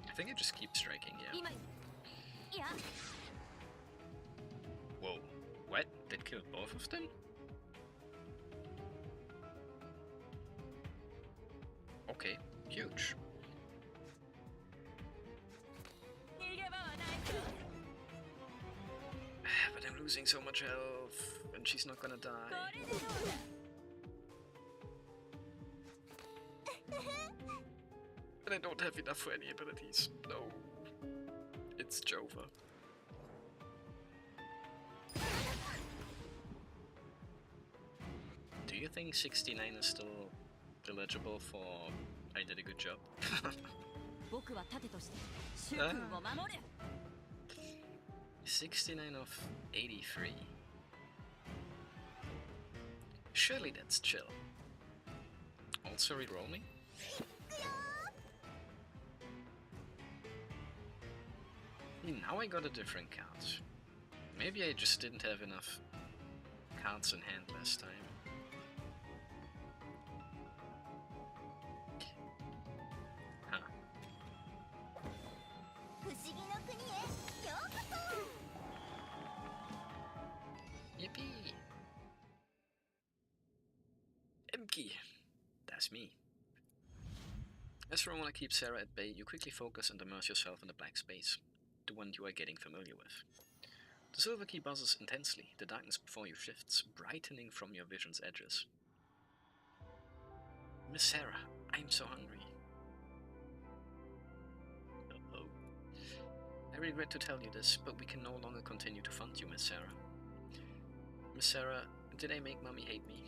I think I just keep striking, yeah. Whoa. What? That killed both of them? Okay, huge. But I'm losing so much health, and she's not gonna die. And I don't have enough for any abilities. No. It's Jova. Do you think 69 is still eligible for I did a good job? 69 of 83. Surely that's chill. Also reroll me? Now I got a different card. Maybe I just didn't have enough cards in hand last time. Huh. Yippee! Emki! That's me. As for want to keep Sarah at bay, you quickly focus and immerse yourself in the black space, the one you are getting familiar with. The silver key buzzes intensely, the darkness before you shifts, brightening from your vision's edges. Miss Sarah, I'm so hungry. Uh-oh. I regret to tell you this, but we can no longer continue to fund you, Miss Sarah. Miss Sarah, did I make Mommy hate me?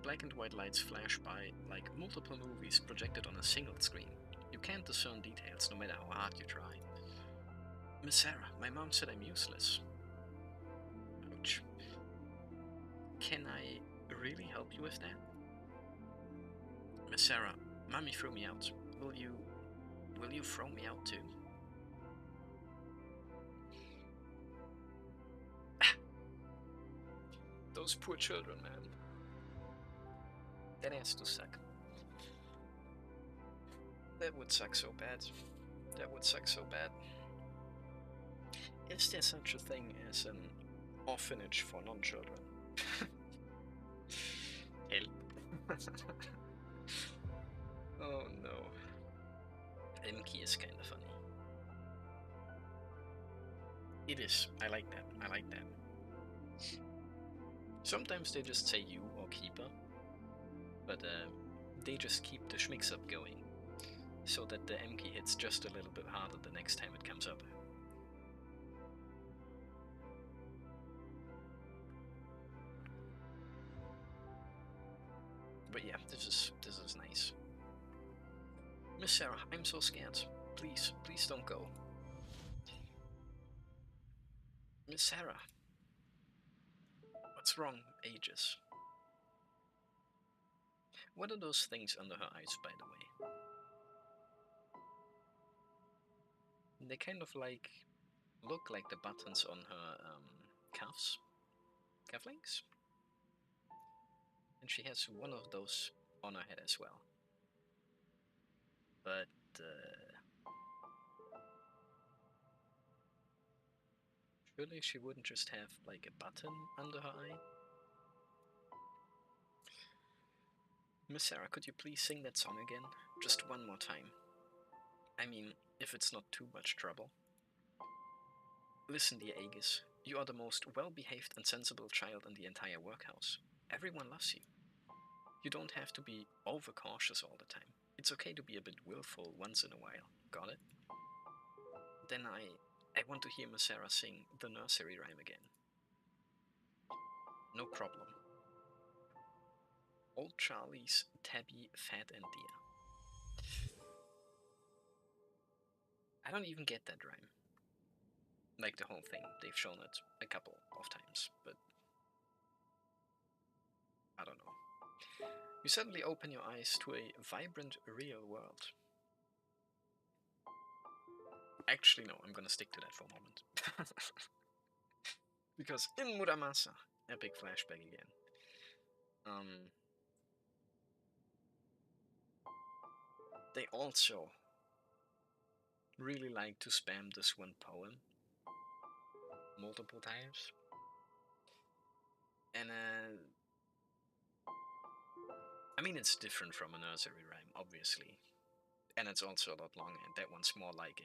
Black and white lights flash by like multiple movies projected on a single screen. You can't discern details no matter how hard you try. Miss Sarah, my mom said I'm useless. Ouch. Can I really help you with that? Miss Sarah, Mommy threw me out. Will you throw me out too? Those poor children, man. That has to suck. That would suck so bad. That would suck so bad. Is there such a thing as an orphanage for non-children? Help. Oh no. Emki is kinda funny. It is. I like that. I like that. Sometimes they just say you or keeper, but they just keep the schmix up going, so that the Emki hits just a little bit harder the next time it comes up. But yeah, this is nice. Miss Sarah, I'm so scared. Please, please don't go. Miss Sarah. What's wrong, Aegis? What are those things under her eyes, by the way? They kind of like look like the buttons on her cuffs, cufflinks. And she has one of those on her head as well. But surely she wouldn't just have like a button under her eye? Miss Sarah, could you please sing that song again? Just one more time. I mean, if it's not too much trouble. Listen, dear Aegis, you are the most well-behaved and sensible child in the entire workhouse. Everyone loves you. You don't have to be overcautious all the time. It's okay to be a bit willful once in a while. Got it? Then I want to hear Miss Sarah sing the nursery rhyme again. No problem. Old Charlie's tabby, fat and dear. I don't even get that rhyme. Like the whole thing, they've shown it a couple of times, but I don't know. You suddenly open your eyes to a vibrant real world. Actually, no, I'm gonna stick to that for a moment. Because in Muramasa, epic flashback again. They also really like to spam this one poem multiple times. And I mean, it's different from a nursery rhyme, obviously. And it's also a lot longer, and that one's more like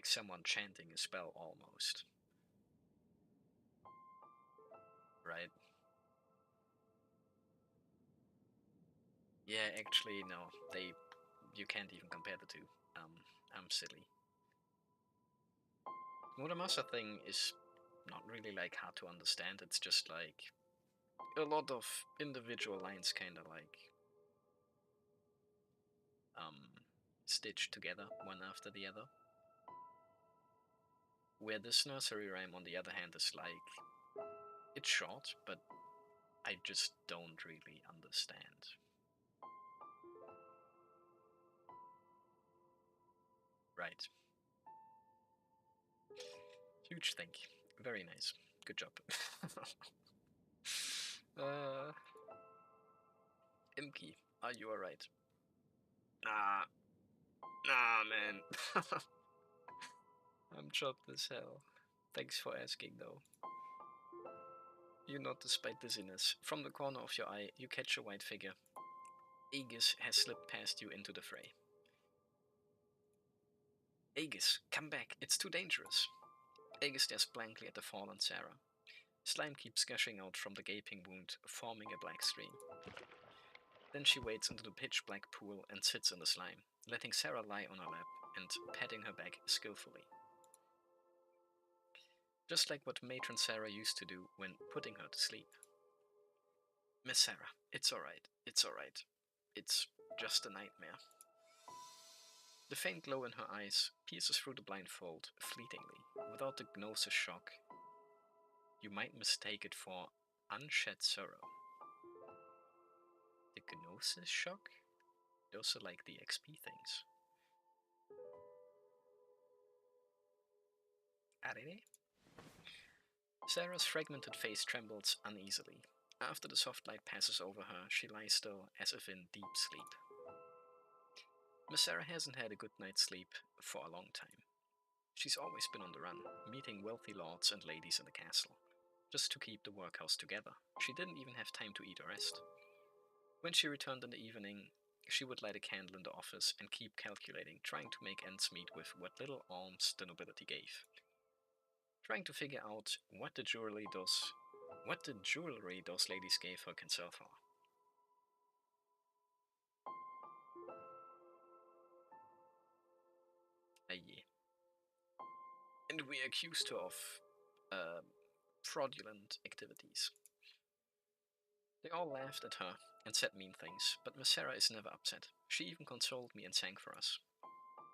someone chanting a spell almost. Right? Yeah, actually, no. You can't even compare the two. I'm silly. Muramasa thing is not really like hard to understand. It's just like a lot of individual lines kind of like stitched together one after the other. Where this nursery rhyme, on the other hand, is like, it's short, but I just don't really understand. Right. Huge thank you. Very nice. Good job. Imki, are you alright? Nah, man. I'm chopped as hell. Thanks for asking, though. You nod despite dizziness. From the corner of your eye, you catch a white figure. Aegis has slipped past you into the fray. Aegis, come back. It's too dangerous. Aegis stares blankly at the fallen Sarah. Slime keeps gushing out from the gaping wound, forming a black stream. Then she wades into the pitch-black pool and sits in the slime, letting Sarah lie on her lap and patting her back skillfully. Just like what Matron Sarah used to do when putting her to sleep. Miss Sarah, it's alright, it's alright. It's just a nightmare. The faint glow in her eyes pierces through the blindfold fleetingly, without the gnosis shock. You might mistake it for unshed sorrow. The gnosis shock? Those are like the XP things. Are they? Sarah's fragmented face trembles uneasily. After the soft light passes over her, she lies still as if in deep sleep. Miss Sarah hasn't had a good night's sleep for a long time. She's always been on the run, meeting wealthy lords and ladies in the castle, just to keep the workhouse together. She didn't even have time to eat or rest. When she returned in the evening, she would light a candle in the office and keep calculating, trying to make ends meet with what little alms the nobility gave. Trying to figure out what the jewelry those ladies gave her can sell for. Aye. And we accused her of fraudulent activities. They all laughed at her and said mean things, but Miss Sarah is never upset. She even consoled me and sang for us.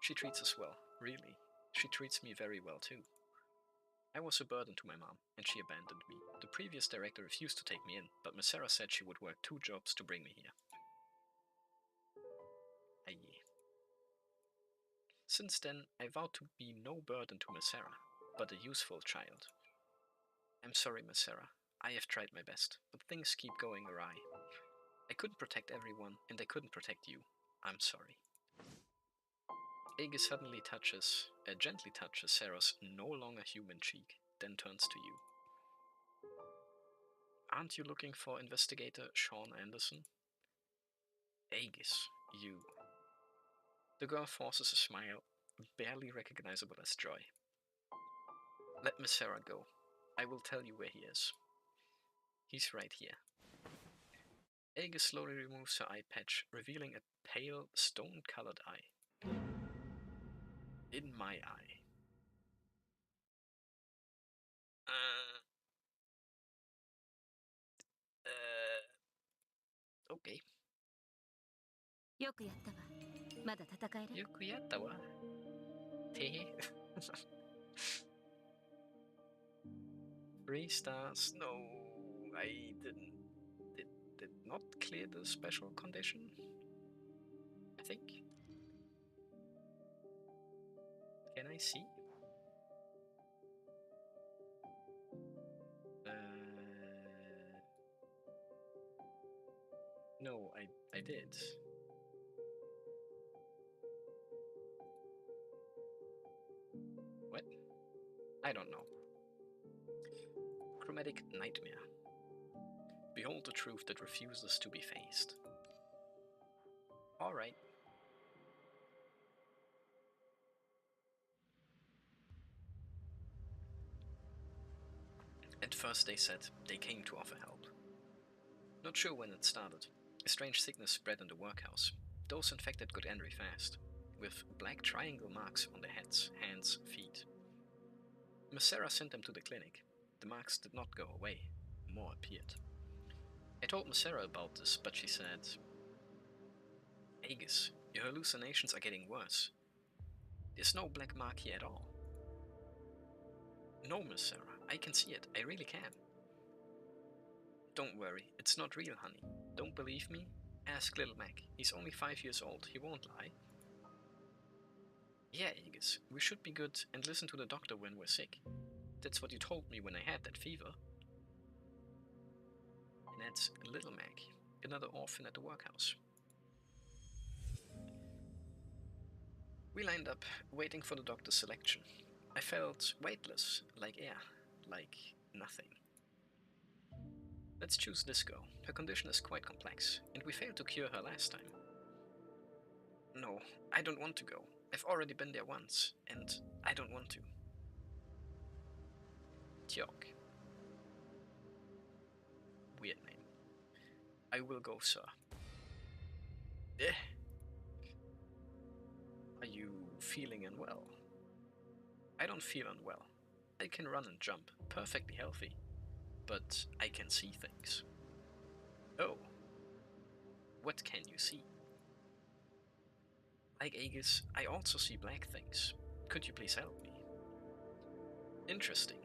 She treats us well, really. She treats me very well too. I was a burden to my mom, and she abandoned me. The previous director refused to take me in, but Miss Sarah said she would work 2 jobs to bring me here. Aye. Since then, I vowed to be no burden to Miss Sarah, but a useful child. I'm sorry, Miss Sarah. I have tried my best, but things keep going awry. I couldn't protect everyone, and I couldn't protect you. I'm sorry. Aegis suddenly gently touches Sarah's no longer human cheek, then turns to you. Aren't you looking for investigator Sean Anderson? Aegis, you. The girl forces a smile, barely recognizable as joy. Let Miss Sarah go. I will tell you where he is. He's right here. Aegis slowly removes her eye patch, revealing a pale, stone-colored eye. In my eye. Okay. よくやったわ。まだ戦える？よくやったわ。てへ。3 stars. No, I did not clear the special condition, I think. Can I see? No, I did. What? I don't know. Chromatic nightmare. Behold the truth that refuses to be faced. Alright. At first they said they came to offer help. Not sure when it started. A strange sickness spread in the workhouse. Those infected got angry fast, with black triangle marks on their heads, hands, feet. Miss Sarah sent them to the clinic. The marks did not go away. More appeared. I told Miss Sarah about this, but she said, Aegis, your hallucinations are getting worse. There's no black mark here at all. No, Miss Sarah, I can see it. I really can. Don't worry, it's not real, honey. Don't believe me? Ask little Mac. He's only 5 years old. He won't lie. Yeah, Aegis, we should be good and listen to the doctor when we're sick. That's what you told me when I had that fever. And that's little Mac, another orphan at the workhouse. We lined up, waiting for the doctor's selection. I felt weightless, like air, like nothing. Let's choose this girl. Her condition is quite complex, and we failed to cure her last time. No, I don't want to go. I've already been there once, and I don't want to. Tjok. Weird name. I will go, sir. Eh. Are you feeling unwell? I don't feel unwell. I can run and jump, perfectly healthy. But I can see things. Oh. What can you see? Like Aegis, I also see black things. Could you please help me? Interesting.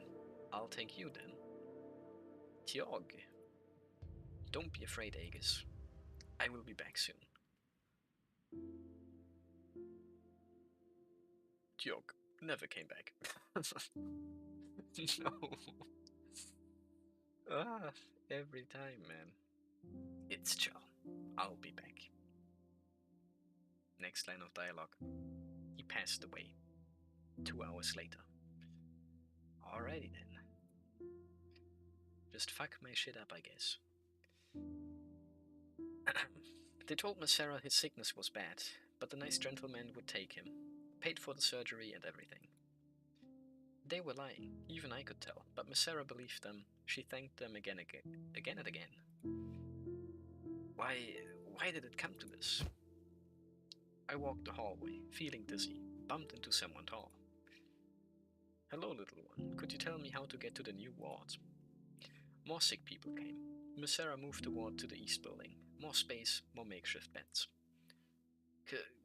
I'll take you then. Tjog. Don't be afraid, Aegis. I will be back soon. Tjog never came back. No. Every time, man. It's chill. I'll be back. Next line of dialogue. He passed away. 2 hours later. Alrighty then. Just fuck my shit up, I guess. They told Miss Sarah his sickness was bad, but the nice gentleman would take him. Paid for the surgery and everything. They were lying, even I could tell, but Miss Sarah believed them. She thanked them again and again. Why did it come to this? I walked the hallway, feeling dizzy, bumped into someone tall. Hello, little one. Could you tell me how to get to the new ward? More sick people came. Miss Sarah moved the ward to the east building. More space, more makeshift beds.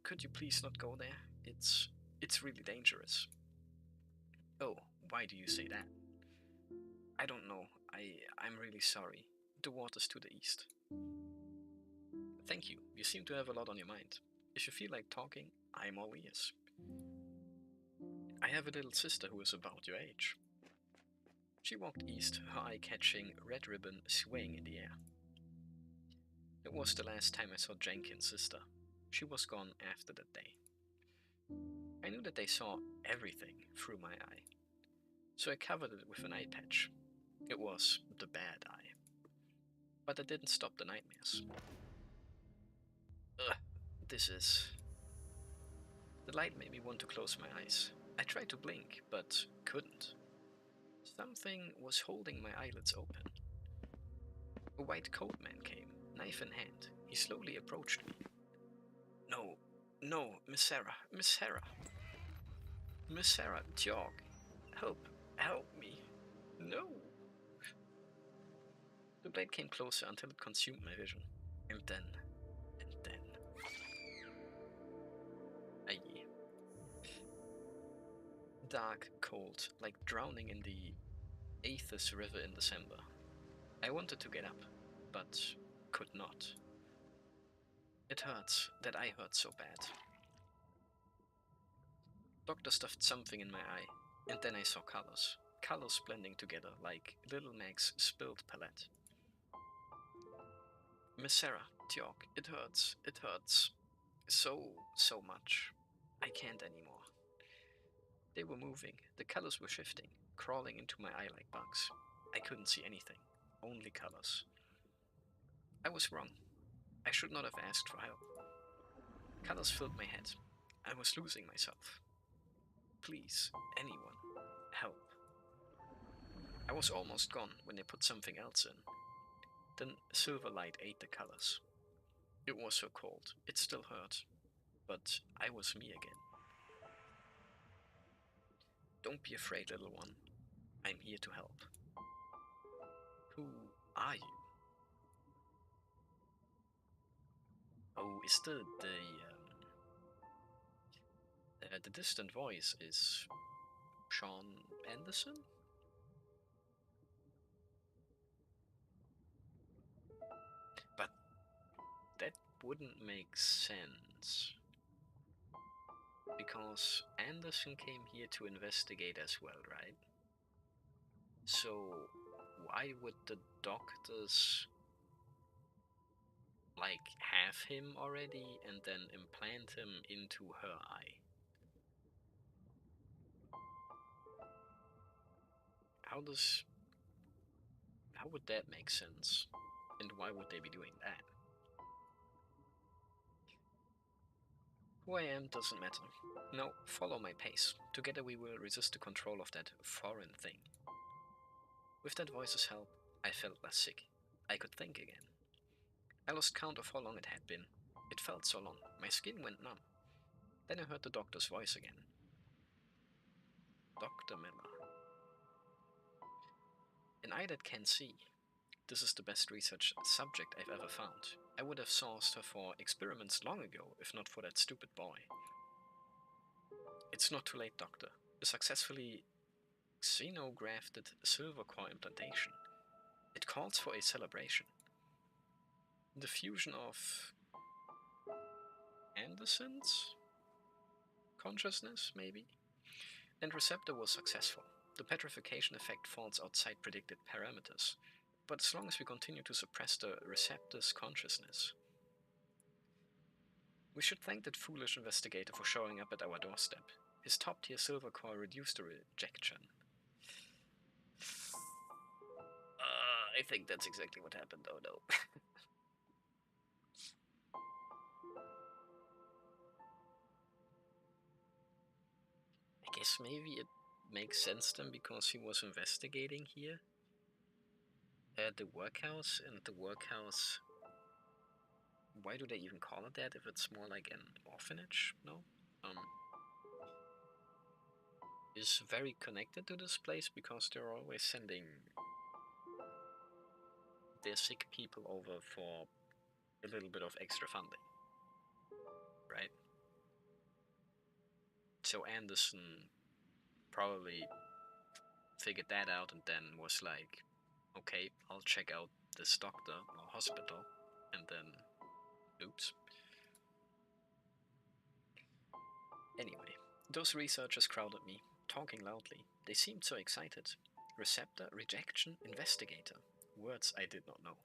Could you please not go there? It's really dangerous. Oh, why do you say that? I don't know. I'm really sorry. The ward is to the east. Thank you. You seem to have a lot on your mind. If you feel like talking, I'm all ears. I have a little sister who is about your age. She walked east, her eye-catching red ribbon swaying in the air. It was the last time I saw Jenkins' sister. She was gone after that day. I knew that they saw everything through my eye, so I covered it with an eye patch. It was the bad eye. But that didn't stop the nightmares. The light made me want to close my eyes. I tried to blink, but couldn't. Something was holding my eyelids open. A white coat man came, knife in hand. He slowly approached me. No, Miss Sarah, Miss Sarah. Miss Sarah, Tjog. Help me. No. The blade came closer until it consumed my vision. And then. Aye. dark, cold, like drowning in the Aethys River in December. I wanted to get up, but could not. It hurts that I hurt so bad. Doctor stuffed something in my eye, and then I saw colors. Colors blending together like Little Meg's spilled palette. Miss Sarah, Tiok, it hurts. It hurts. So much. I can't anymore. They were moving. The colors were shifting, crawling into my eye like bugs. I couldn't see anything. Only colors. I was wrong. I should not have asked for help. Colors filled my head. I was losing myself. Please, anyone, help. I was almost gone when they put something else in. Then silver light ate the colors. It was so cold, it still hurt, but I was me again. Don't be afraid, little one. I'm here to help. Who are you? Oh, is the distant voice is Sean Anderson? But that wouldn't make sense. Because Anderson came here to investigate as well, right? So why would the doctors like have him already and then implant him into her eye? How would that make sense? And why would they be doing that? Who I am doesn't matter. No, follow my pace. Together we will resist the control of that foreign thing. With that voice's help, I felt less sick. I could think again. I lost count of how long it had been. It felt so long. My skin went numb. Then I heard the doctor's voice again. Dr. Miller. An eye that can see. This is the best research subject I've ever found. I would have sourced her for experiments long ago, if not for that stupid boy. It's not too late, Doctor. A successfully xenografted silver core implantation. It calls for a celebration. The fusion of Anderson's consciousness, maybe? And receptor was successful. The petrification effect falls outside predicted parameters. But as long as we continue to suppress the receptor's consciousness, we should thank that foolish investigator for showing up at our doorstep. His top-tier silver core reduced the rejection. I think that's exactly what happened, though, no. I guess maybe it makes sense then because he was investigating here at the workhouse, and the workhouse, why do they even call it that if it's more like an orphanage? No? Is very connected to this place because they're always sending their sick people over for a little bit of extra funding, right? So Anderson probably figured that out and then was like, okay, I'll check out this doctor or hospital, and then, oops. Anyway, those researchers crowded me, talking loudly. They seemed so excited. Receptor, rejection, investigator. Words I did not know.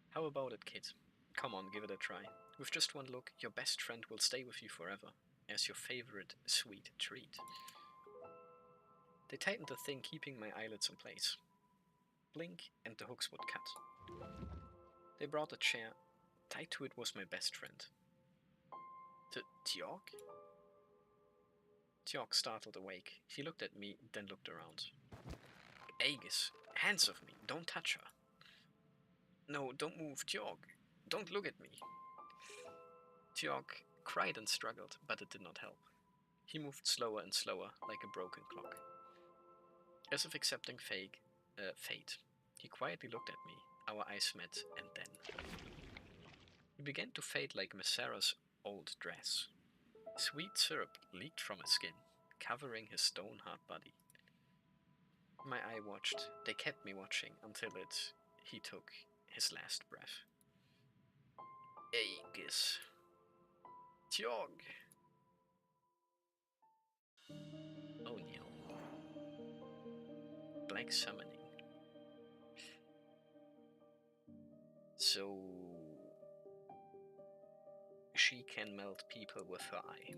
How about it, kid? Come on, give it a try. With just one look, your best friend will stay with you forever, as your favorite sweet treat. They tightened the thing, keeping my eyelids in place. Blink, and the hooks would cut. They brought a chair. Tied to it was my best friend. Tiok? Tiok startled awake. He looked at me, then looked around. Aegis, hands off me, don't touch her. No, don't move, Tiok. Don't look at me. Tiok cried and struggled, but it did not help. He moved slower and slower, like a broken clock. As if accepting fate, he quietly looked at me. Our eyes met, and then he began to fade like Miss Sarah's old dress. Sweet syrup leaked from his skin. covering his stone-hard body. My eye watched. They kept me watching until he took his last breath. Aegis. Tjog. O'Neill. Black summoning. So she can melt people with her eye.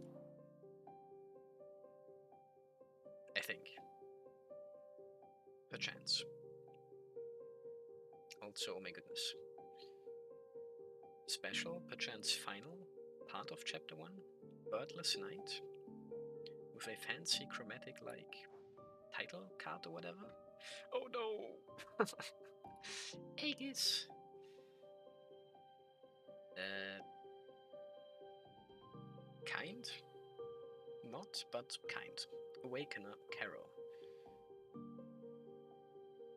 I think. Perchance. Also, oh my goodness. Special, perchance final, part of chapter 1, Birdless Night, with a fancy chromatic like title card or whatever. Oh no! Aegis! Kind? Not, but kind. Awakener, Carol.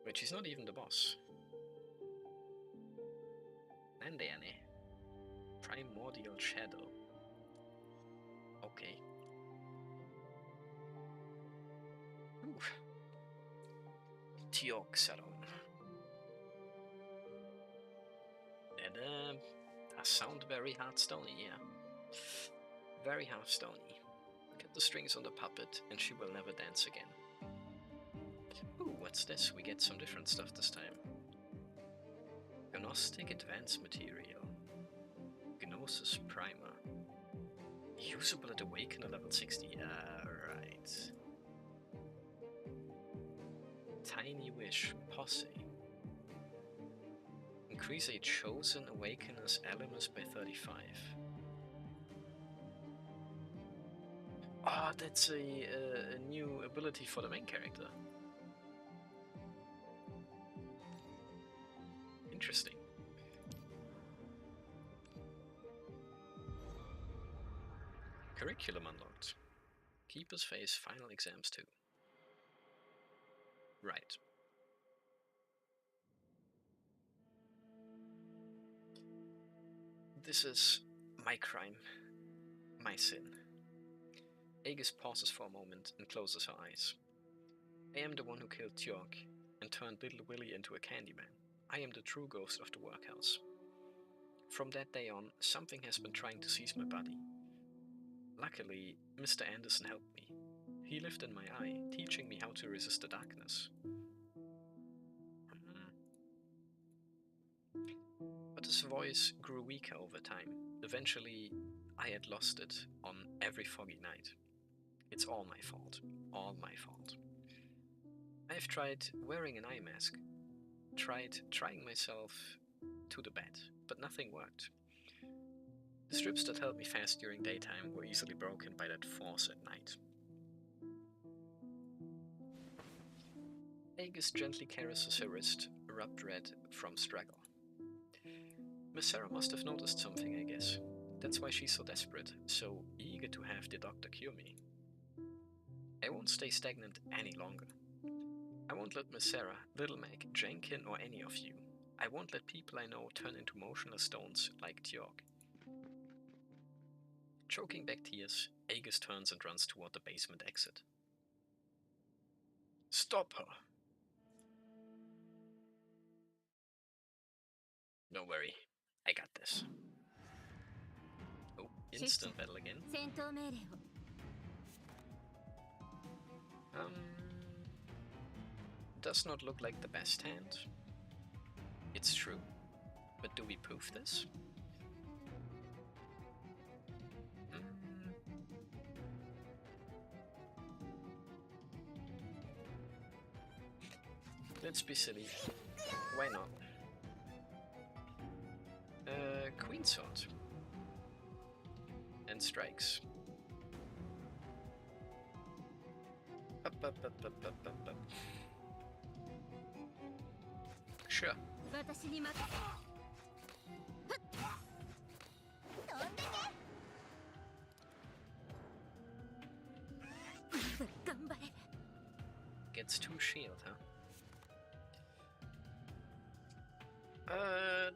But she's not even the boss. Nandeane. Primordial Shadow. Okay. Ooh. Tioxaron. That sound very Hearthstone-y, yeah. Very Hearthstone-y. Cut the strings on the puppet and she will never dance again. Ooh, what's this? We get some different stuff this time. Gnostic Advanced Material. Gnosis Primer. Usable at Awakener level 60. Right. Tiny Wish Posse. Increase a chosen Awakener's Elemus by 35. Ah, that's a new ability for the main character. Interesting. Curriculum unlocked. Keeper's face final exams too. Right. This is my crime. My sin. Aegis pauses for a moment and closes her eyes. I am the one who killed Tjork and turned Little Willie into a Candyman. I am the true ghost of the workhouse. From that day on, something has been trying to seize my body. Luckily, Mr. Anderson helped me. He lived in my eye, teaching me how to resist the darkness. But his voice grew weaker over time. Eventually, I had lost it on every foggy night. It's all my fault. All my fault. I've tried wearing an eye mask. Tried trying myself to the bed, but nothing worked. The strips that held me fast during daytime were easily broken by that force at night. Aegis gently caresses her wrist, rubbed red from struggle. Miss Sarah must have noticed something, I guess. That's why she's so desperate, so eager to have the doctor cure me. I won't stay stagnant any longer. I won't let Miss Sarah, Little Mac, Jenkin, or any of you. I won't let people I know turn into motionless stones like Tjork. Choking back tears, Aegis turns and runs toward the basement exit. Stop her! Don't worry, I got this. Oh, instant battle again. Does not look like the best hand. It's true. But do we prove this? Let's be silly. Why not? Queen Sword. And strikes. Up. Sure. Gets 2 shield, huh?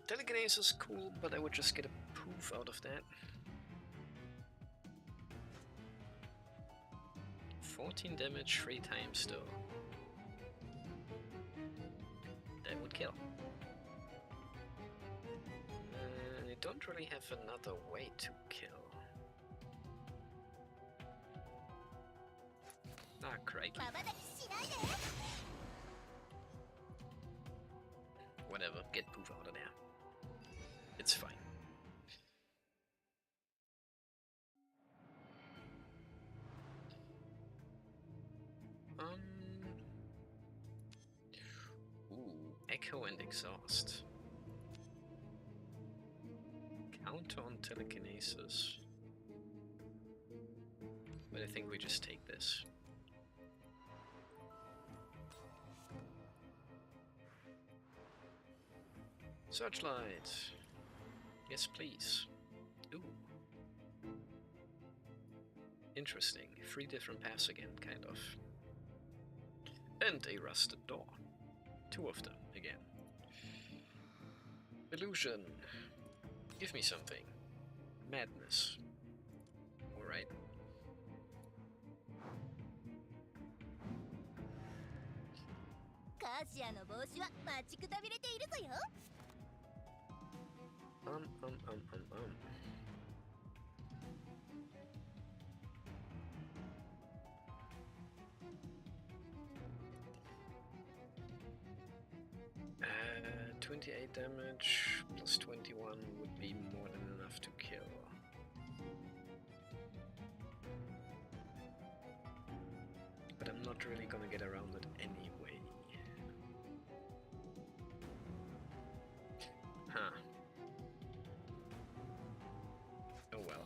Telekinese is cool, but I would just get a poof out of that. 14 damage 3 times though. That would kill. I don't really have another way to kill. Ah, crikey. Whatever, get poof out of there. It's fine. Ooh, Echo and Exhaust. Counter on telekinesis. But I think we just take this. Searchlight! Yes, please. Ooh. Interesting. 3 different paths again, kind of. And a rusted door. 2 of them, again. Illusion. Give me something. Madness. Alright. Uh, 28 damage plus 21 would be more than enough to kill. But I'm not really gonna get around it anyway. Huh. Oh well.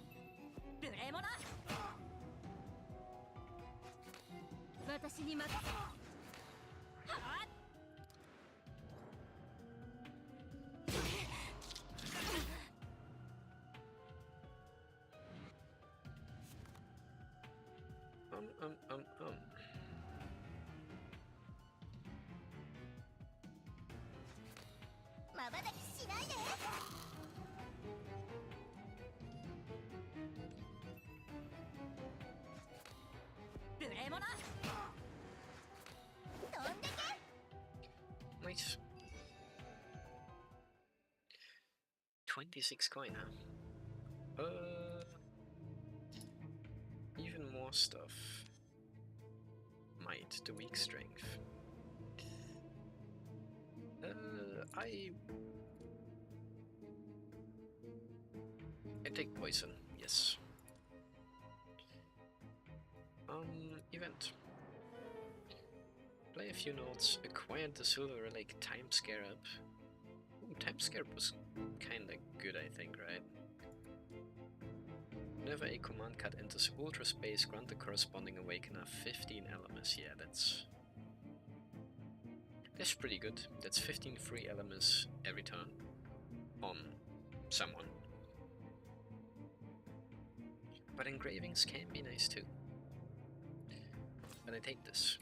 Nice. 26 coin, huh? Even more stuff. Might, the weak strength. I take poison, yes. Event. Play a few notes, acquired the Silver Relic Time Scarab. Ooh, Time Scarab was kinda good, I think, right? Whenever a command card enters Ultra Space, grant the corresponding Awakener 15 elements. Yeah, that's pretty good. That's 15 free elements every turn on someone. But engravings can be nice too. But I take this.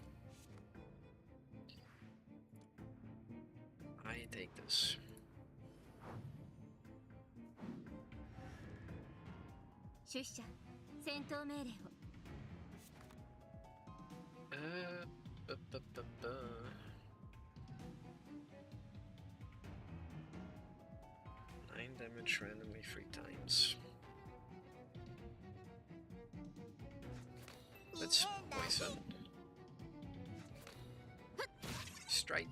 I take this. Nine damage randomly 3 times. Let's poison. Strike.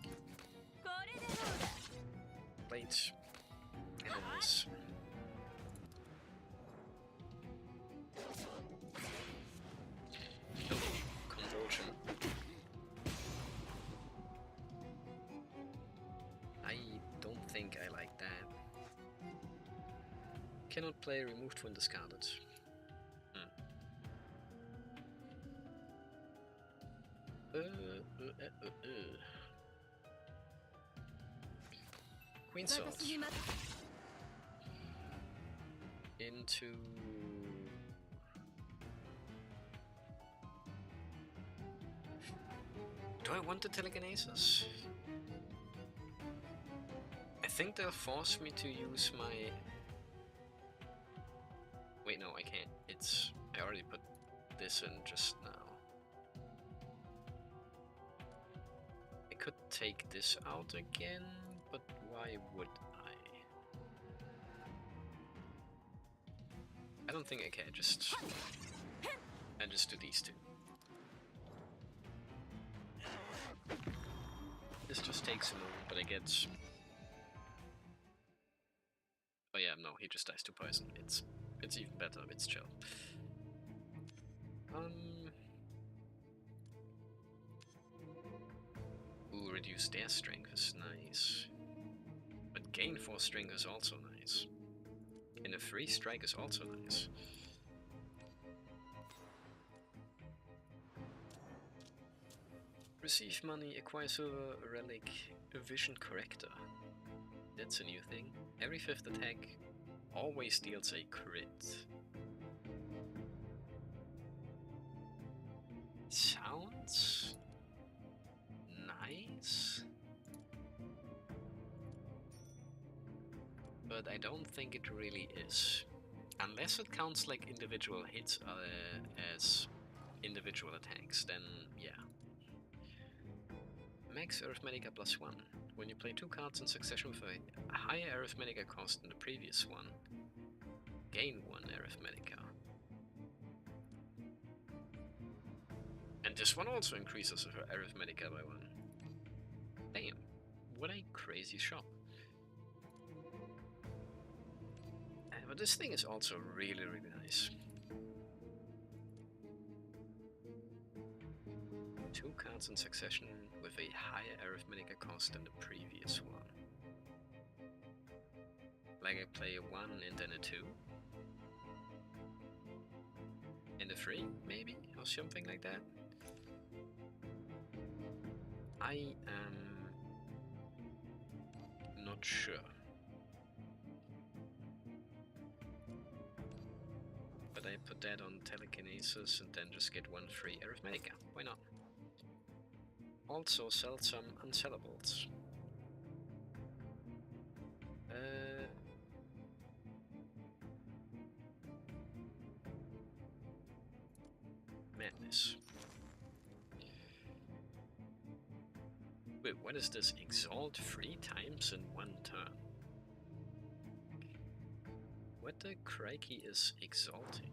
Blades. Enemies. Oh, convulsion. I don't think I like that. Cannot play removed when discarded. Queen Sword. Into... Do I want the telekinesis? I think they'll force me to use my... Wait, no, I can't. I already put this in just now. take this out again, but why would I? I don't think I can. I just do these two. This just takes a moment, but I get. Oh yeah, no, he just dies to poison. It's even better. It's chill. Ooh, reduce their strength is nice. But gain 4 strength is also nice. And a free strike is also nice. Receive money, acquire silver, relic, a vision corrector. That's a new thing. Every 5th attack always deals a crit. Sounds nice, but I don't think it really is. Unless it counts like individual hits as individual attacks, then yeah. Max Arithmetica +1. When you play 2 cards in succession with a higher Arithmetica cost than the previous one, gain 1 Arithmetica. And this one also increases her Arithmetica by 1. Damn, what a crazy shop. But this thing is also really, really nice. 2 cards in succession with a higher Arithmetica cost than the previous one. Like I play a 1 and then a 2. And a 3, maybe? Or something like that. I am not sure. But I put that on telekinesis and then just get 1 free Arithmetica. Why not? Also sell some unsellables. Madness. Wait, what is this? Exalt 3 times in 1 turn. What the crikey is exalting?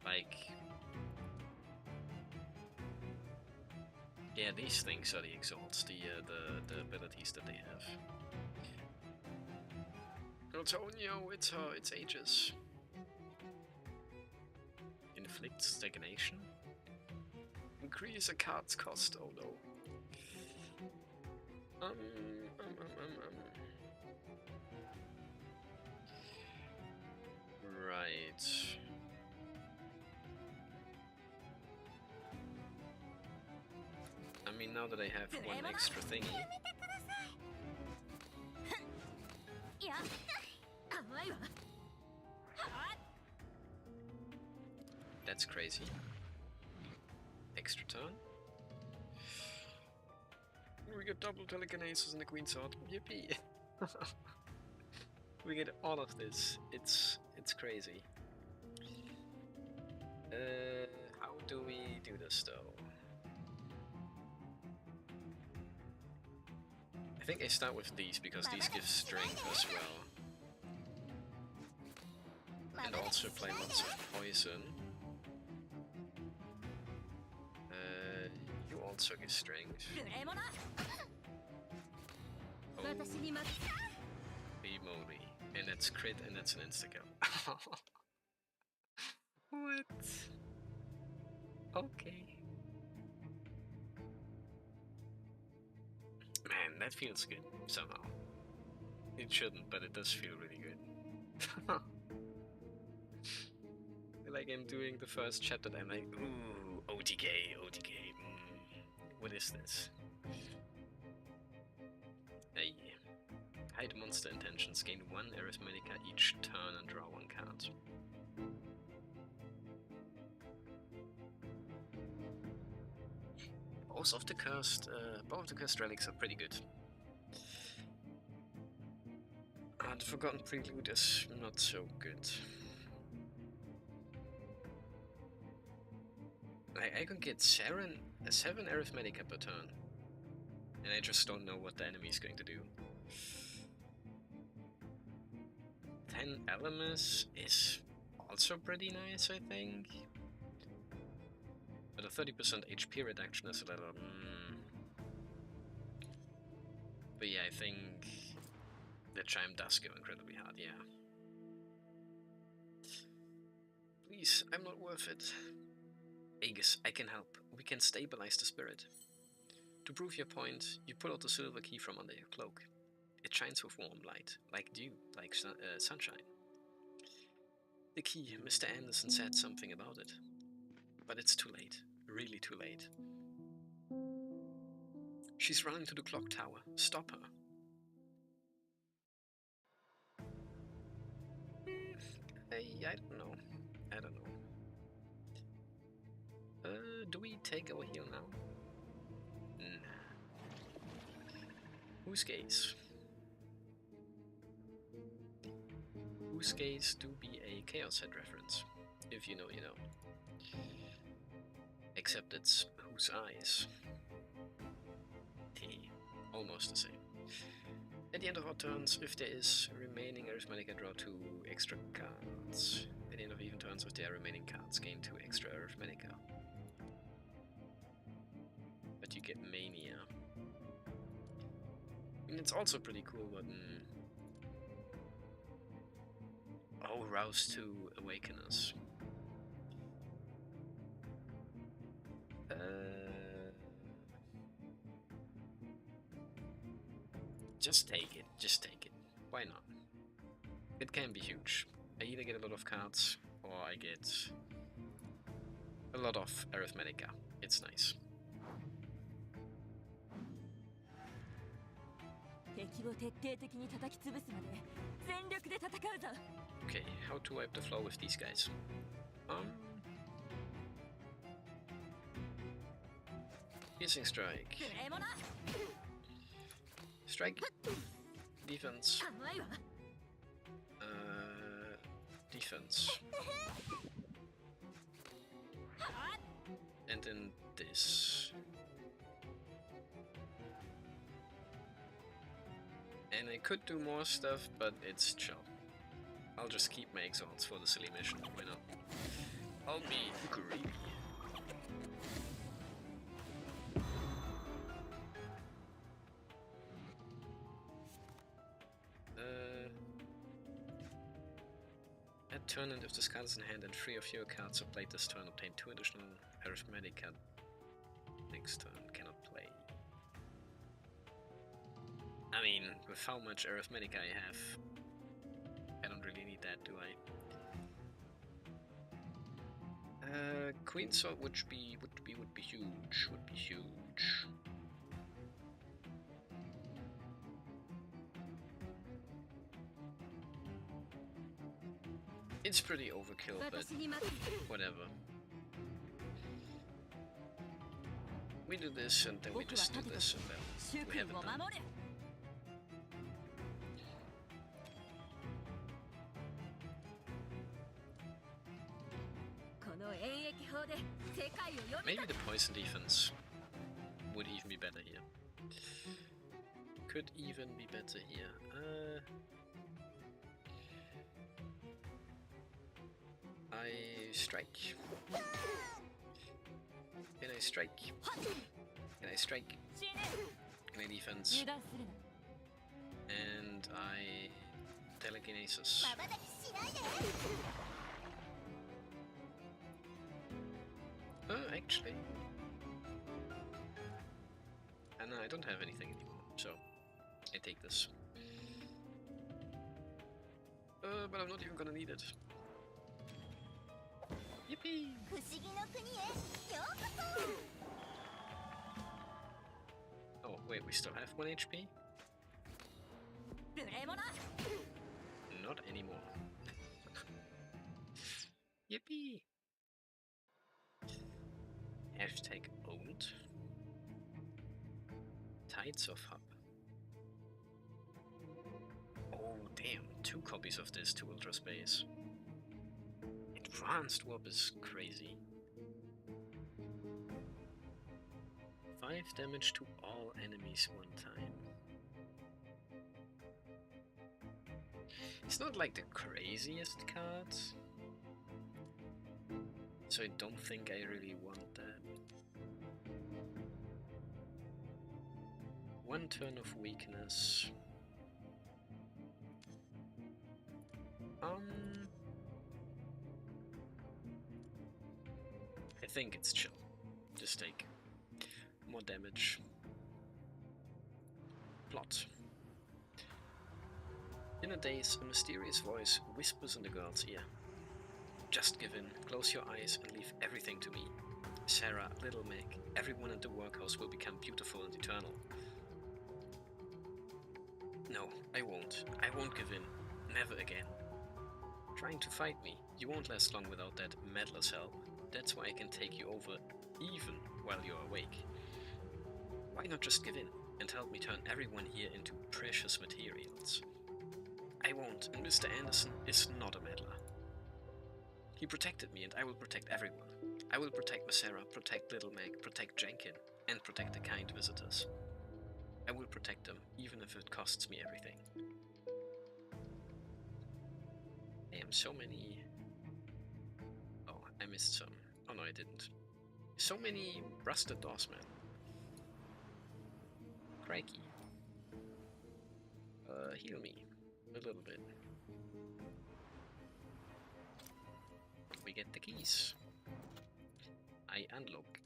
Like... yeah, these things are the exalts, the abilities that they have. Antonio, it's her, it's Aegis. Inflict stagnation? Increase a card's cost, oh no. Right. I mean, now that I have 1 extra thingy. That's crazy. Extra turn. We get double telekinesis and the Queen Sword. Yippee! We get all of this. It's crazy. How do we do this though? I think I start with these because these give strength as well. And also play lots of poison. You also give strength. Oh. Morimens. And that's crit and that's an insta-kill. What? Okay. Man, that feels good somehow. It shouldn't, but it does feel really good. Like I'm doing the first chapter and I'm like, ooh, OTK. What is this? Hey. Hide monster intentions, gain 1 Arithmetica each turn and draw 1 card. Both of the cursed relics are pretty good. The Forgotten Prelude is not so good. Like, I could get 7 Arithmetica per turn. And I just don't know what the enemy is going to do. 10 Elemis is also pretty nice, I think. But a 30% HP reduction is a little... But yeah, I think the Chime does go incredibly hard, yeah. Please, I'm not worth it. Aegis, I can help. We can stabilize the spirit. To prove your point, you pull out the silver key from under your cloak. It shines with warm light, like dew, like sunshine. The key, Mr. Anderson said something about it. But it's too late. Really too late. She's running to the clock tower. Stop her. I don't know. I don't know. Do we take our heal now? Nah. Whose gaze? Whose gaze do be a Chaos Head reference? If you know, you know. Except it's whose eyes. Hey, almost the same. At the end of our turns, if there is remaining Arithmetica, draw 2 extra cards. At the end of even turns, if there are remaining cards, gain 2 extra Arithmetica. But you get Mania. I mean, it's also pretty cool, but... Oh, Rouse to Awaken Us. Just take it, just take it. Why not? It can be huge. I either get a lot of cards, or I get a lot of Arithmetica. It's nice. Okay, how to wipe the floor with these guys? Piercing strike. Strike. Defense. Defense. And then this. And I could do more stuff, but it's chill. I'll just keep my exalts for the silly mission, why not? I'll be greedy. At turn, and if this card is in hand and 3 of your cards are played this turn, obtain 2 additional Arithmetica. Next turn, cannot play. I mean, with how much Arithmetica I have, I don't really need that, do I? Queen Sword would be huge. Would be huge. It's pretty overkill, but whatever. We do this, and then we just do this, and then we have it done. Maybe the poison defense would even be better here. Could even be better here. I strike. Can I strike? Can I strike? Can I defense? And I telekinesis. Actually. And I don't have anything anymore, so I take this. But I'm not even gonna need it. Yippee! Oh, wait, we still have 1 HP? Not anymore. Yippee! Hashtag owned. Tides of Hub. Oh, damn. 2 copies of this to Ultra Space. Advanced Warp is crazy. 5 damage to all enemies one time. It's not like the craziest card, so I don't think I really want that. 1 turn of weakness. I think it's chill. Just take more damage. Plot. In a daze, a mysterious voice whispers in the girl's ear. Just give in, close your eyes and leave everything to me. Sarah, Little Meg, everyone at the workhouse will become beautiful and eternal. No, I won't. I won't give in. Never again. Trying to fight me, you won't last long without that meddler's help. That's why I can take you over, even while you're awake. Why not just give in and help me turn everyone here into precious materials? I won't, and Mr. Anderson is not a meddler. He protected me and I will protect everyone. I will protect Sarah, protect Little Meg, protect Jenkin, and protect the kind visitors. I will protect them, even if it costs me everything. Damn, so many... Oh, I missed some. Oh no, I didn't. So many rusted doors, man. Crikey. Heal me. A little bit. We get the keys. I unlock.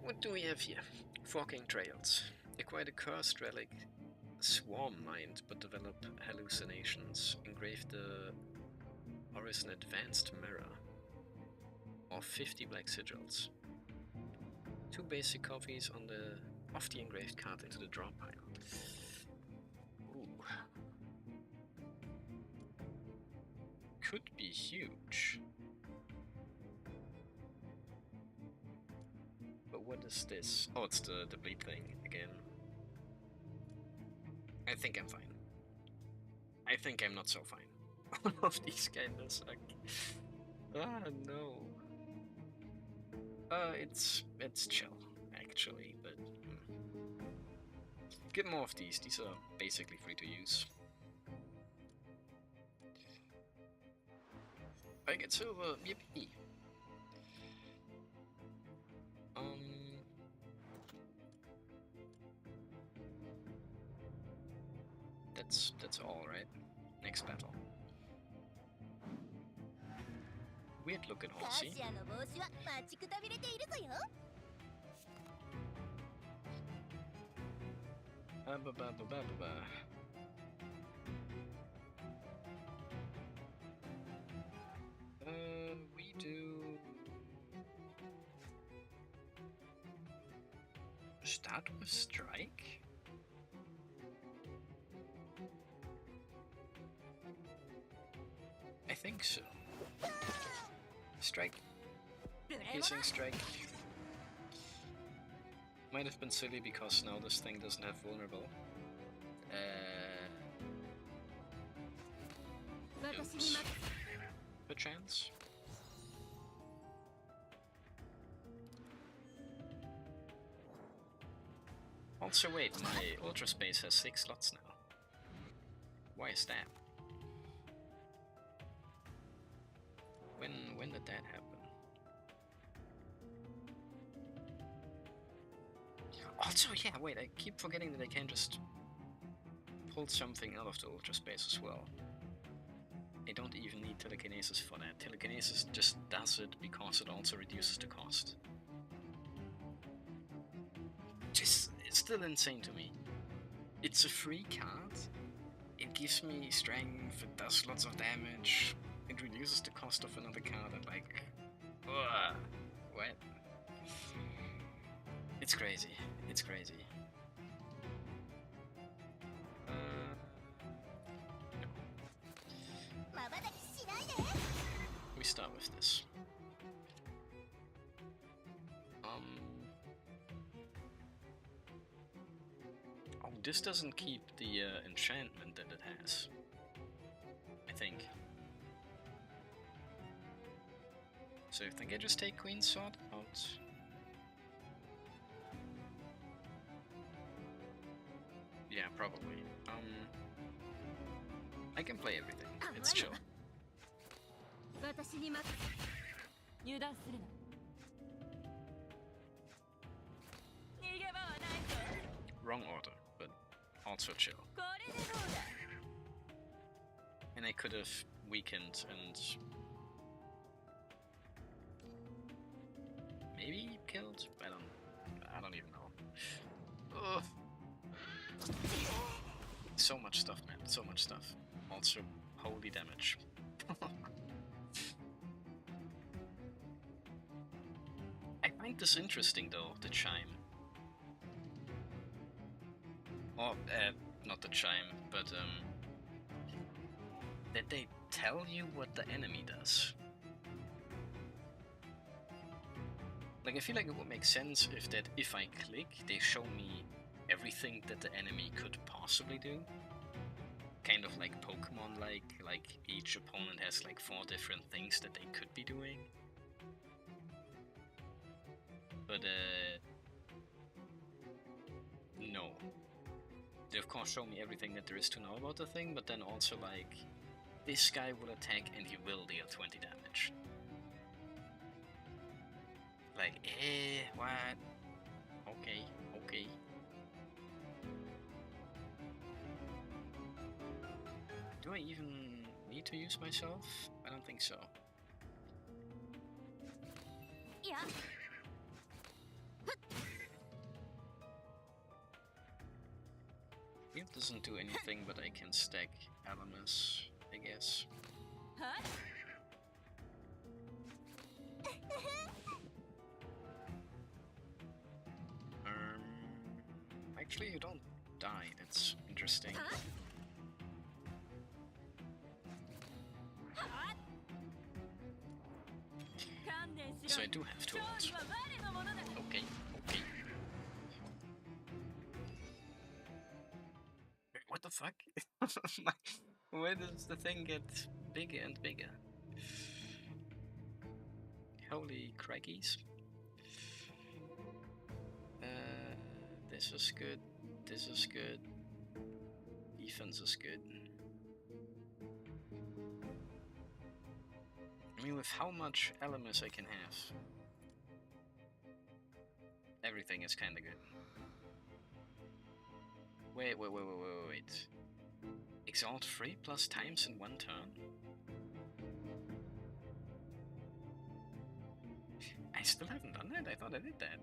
What do we have here? Forking trails. Acquire the cursed relic Swarm Mind, but develop hallucinations. Engrave the Horizon Advanced Mirror. Or 50 black sigils. 2 basic copies on the of the engraved card into the draw pile. Ooh. Could be huge. But what is this? Oh, it's the bleed thing again. I think I'm fine. I think I'm not so fine. All of these kinda suck. Ah, no. It's chill, actually, but... Get more of these. These are basically free to use. I get silver, yippee! That's all, right? Next battle. Weird looking horsey. We do... Start with strike? I think so. Strike. Piercing strike. Might have been silly because now this thing doesn't have vulnerable. Oops. Perchance. Also wait, my Ultra Space has 6 slots now. Why is that? When did that happen? Also, yeah, wait, I keep forgetting that I can just pull something out of the Ultra Space as well. I don't even need telekinesis for that. Telekinesis just does it because it also reduces the cost. It's still insane to me. It's a free card. It gives me strength, it does lots of damage. It reduces the cost of another card and like... Ugh, what? It's crazy. It's crazy. No. We start with this. Oh, this doesn't keep the enchantment that it has, I think. So I think I just take Queen's Sword out. Yeah, probably. I can play everything. It's chill. Wrong order, but also chill. And I could have weakened and maybe killed? I don't even know. Ugh. So much stuff, man. So much stuff. Also, holy damage. I find this interesting though, the chime. Or, not the chime, but that they tell you what the enemy does. Like, I feel like it would make sense if I click, they show me everything that the enemy could possibly do. Kind of like Pokemon, like each opponent has like 4 different things that they could be doing. But no. They of course show me everything that there is to know about the thing, but then also like, this guy will attack and he will deal 20 damage. Like, what? Okay. Do I even need to use myself? I don't think so. Yeah. It doesn't do anything, but I can stack Alamus, I guess. Huh? Actually, you don't die. That's interesting. So I do have tools. Okay. What the fuck? Where does the thing get bigger and bigger? Holy crackies. This is good. This is good. Defense is good. I mean, with how much Alamus I can have, everything is kinda good. Wait. Exalt 3+ times in 1 turn? I still haven't done that? I thought I did that.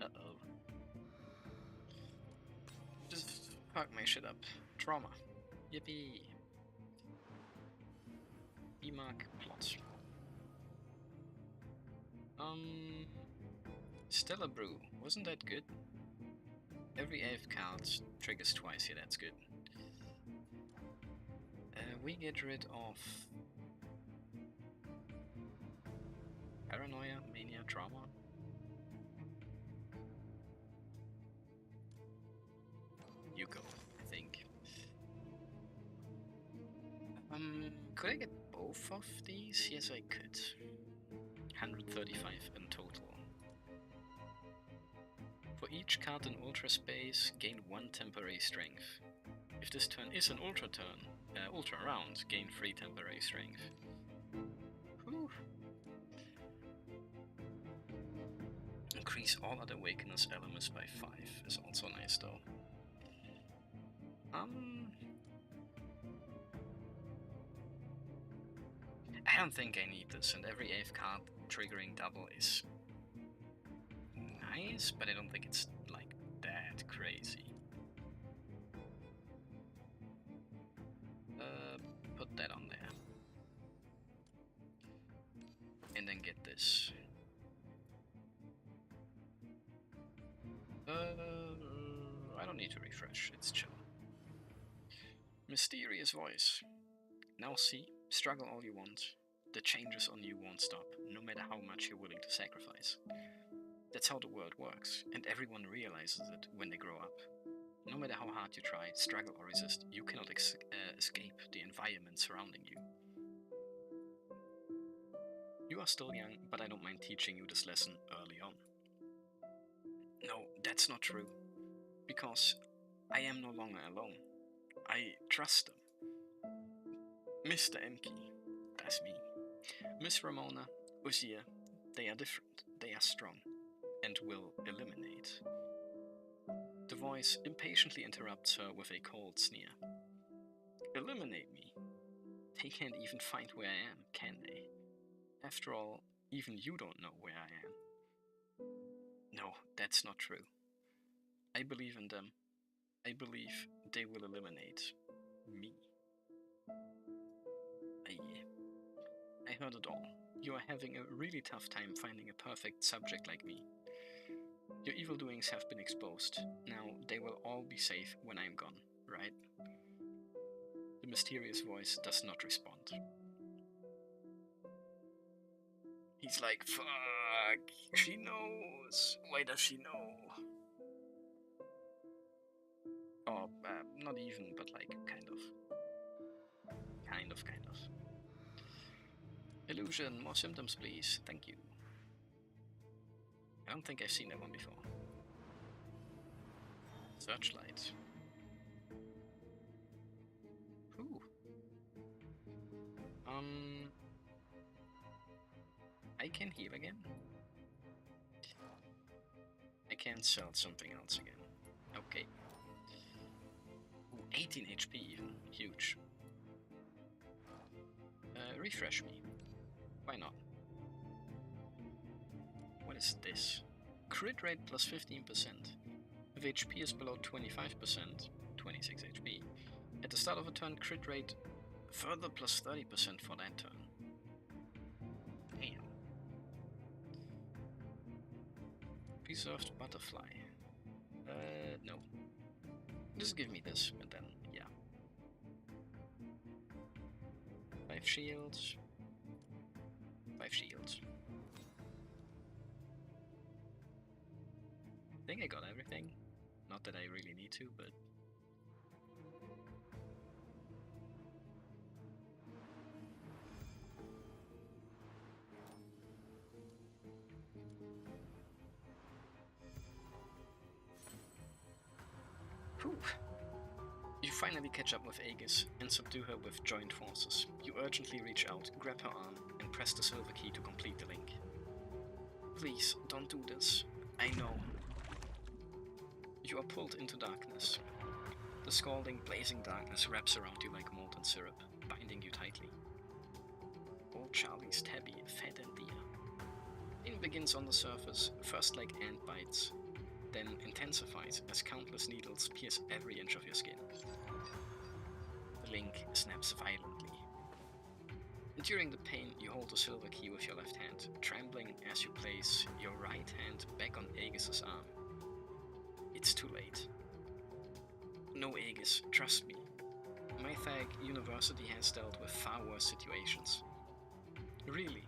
Uh-oh. Just fuck my shit up. Trauma. Yippee. E-mark plots. Stellar Brew. Wasn't that good? Every AF card triggers twice. Yeah, that's good. We get rid of Paranoia, Mania, Trauma. You go, I think. Could I get both of these? Yes, I could. 135 in total. For each card in Ultra Space, gain 1 temporary strength. If this turn is an Ultra turn, Ultra round, gain 3 temporary strength. Whew. Increase all other Awakeners elements by 5 is also nice though. I don't think I need this, and every AF card triggering double is nice, but I don't think it's like that crazy. Put that on there. And then get this. I don't need to refresh, it's chill. Mysterious voice. Now see, struggle all you want. The changes on you won't stop, no matter how much you're willing to sacrifice. That's how the world works, and everyone realizes it when they grow up. No matter how hard you try, struggle or resist, you cannot escape the environment surrounding you. You are still young, but I don't mind teaching you this lesson early on. No, that's not true. Because I am no longer alone. I trust them. Mr. Emke, that's me. Miss Ramona, Uziah, they are different, they are strong, and will eliminate. The voice impatiently interrupts her with a cold sneer. Eliminate me? They can't even find where I am, can they? After all, even you don't know where I am. No, that's not true. I believe in them. I believe they will eliminate me. I heard it all. You are having a really tough time finding a perfect subject like me. Your evil doings have been exposed. Now they will all be safe when I'm gone, right? The mysterious voice does not respond. He's like, fuck, she knows. Why does she know? Or, not even, but like, kind of. Kind of. Illusion, more symptoms please, thank you. I don't think I've seen that one before. Searchlight. Ooh. I can heal again. I can sell something else again. Okay. Ooh, 18 HP even. Huge. Refresh me. Why not? What is this? Crit rate plus 15%. If HP is below 25%, 26 HP. At the start of a turn, crit rate further plus 30% for that turn. Damn. Preserved butterfly. No. Just give me this, and then, yeah. 5 shields. 5 shields. I think I got everything. Not that I really need to, but... Whew. You finally catch up with Aegis and subdue her with joint forces. You urgently reach out, grab her arm, and press the silver key to complete the link. Please, don't do this. I know. You are pulled into darkness. The scalding, blazing darkness wraps around you like molten syrup, binding you tightly. Old Charlie's tabby, fat and dear. Pain begins on the surface, first like ant bites, then intensifies as countless needles pierce every inch of your skin. The link snaps violently. During the pain, you hold the silver key with your left hand, trembling as you place your right hand back on Aegis's arm. It's too late. No, Aegis, trust me. My Thag University has dealt with far worse situations. Really.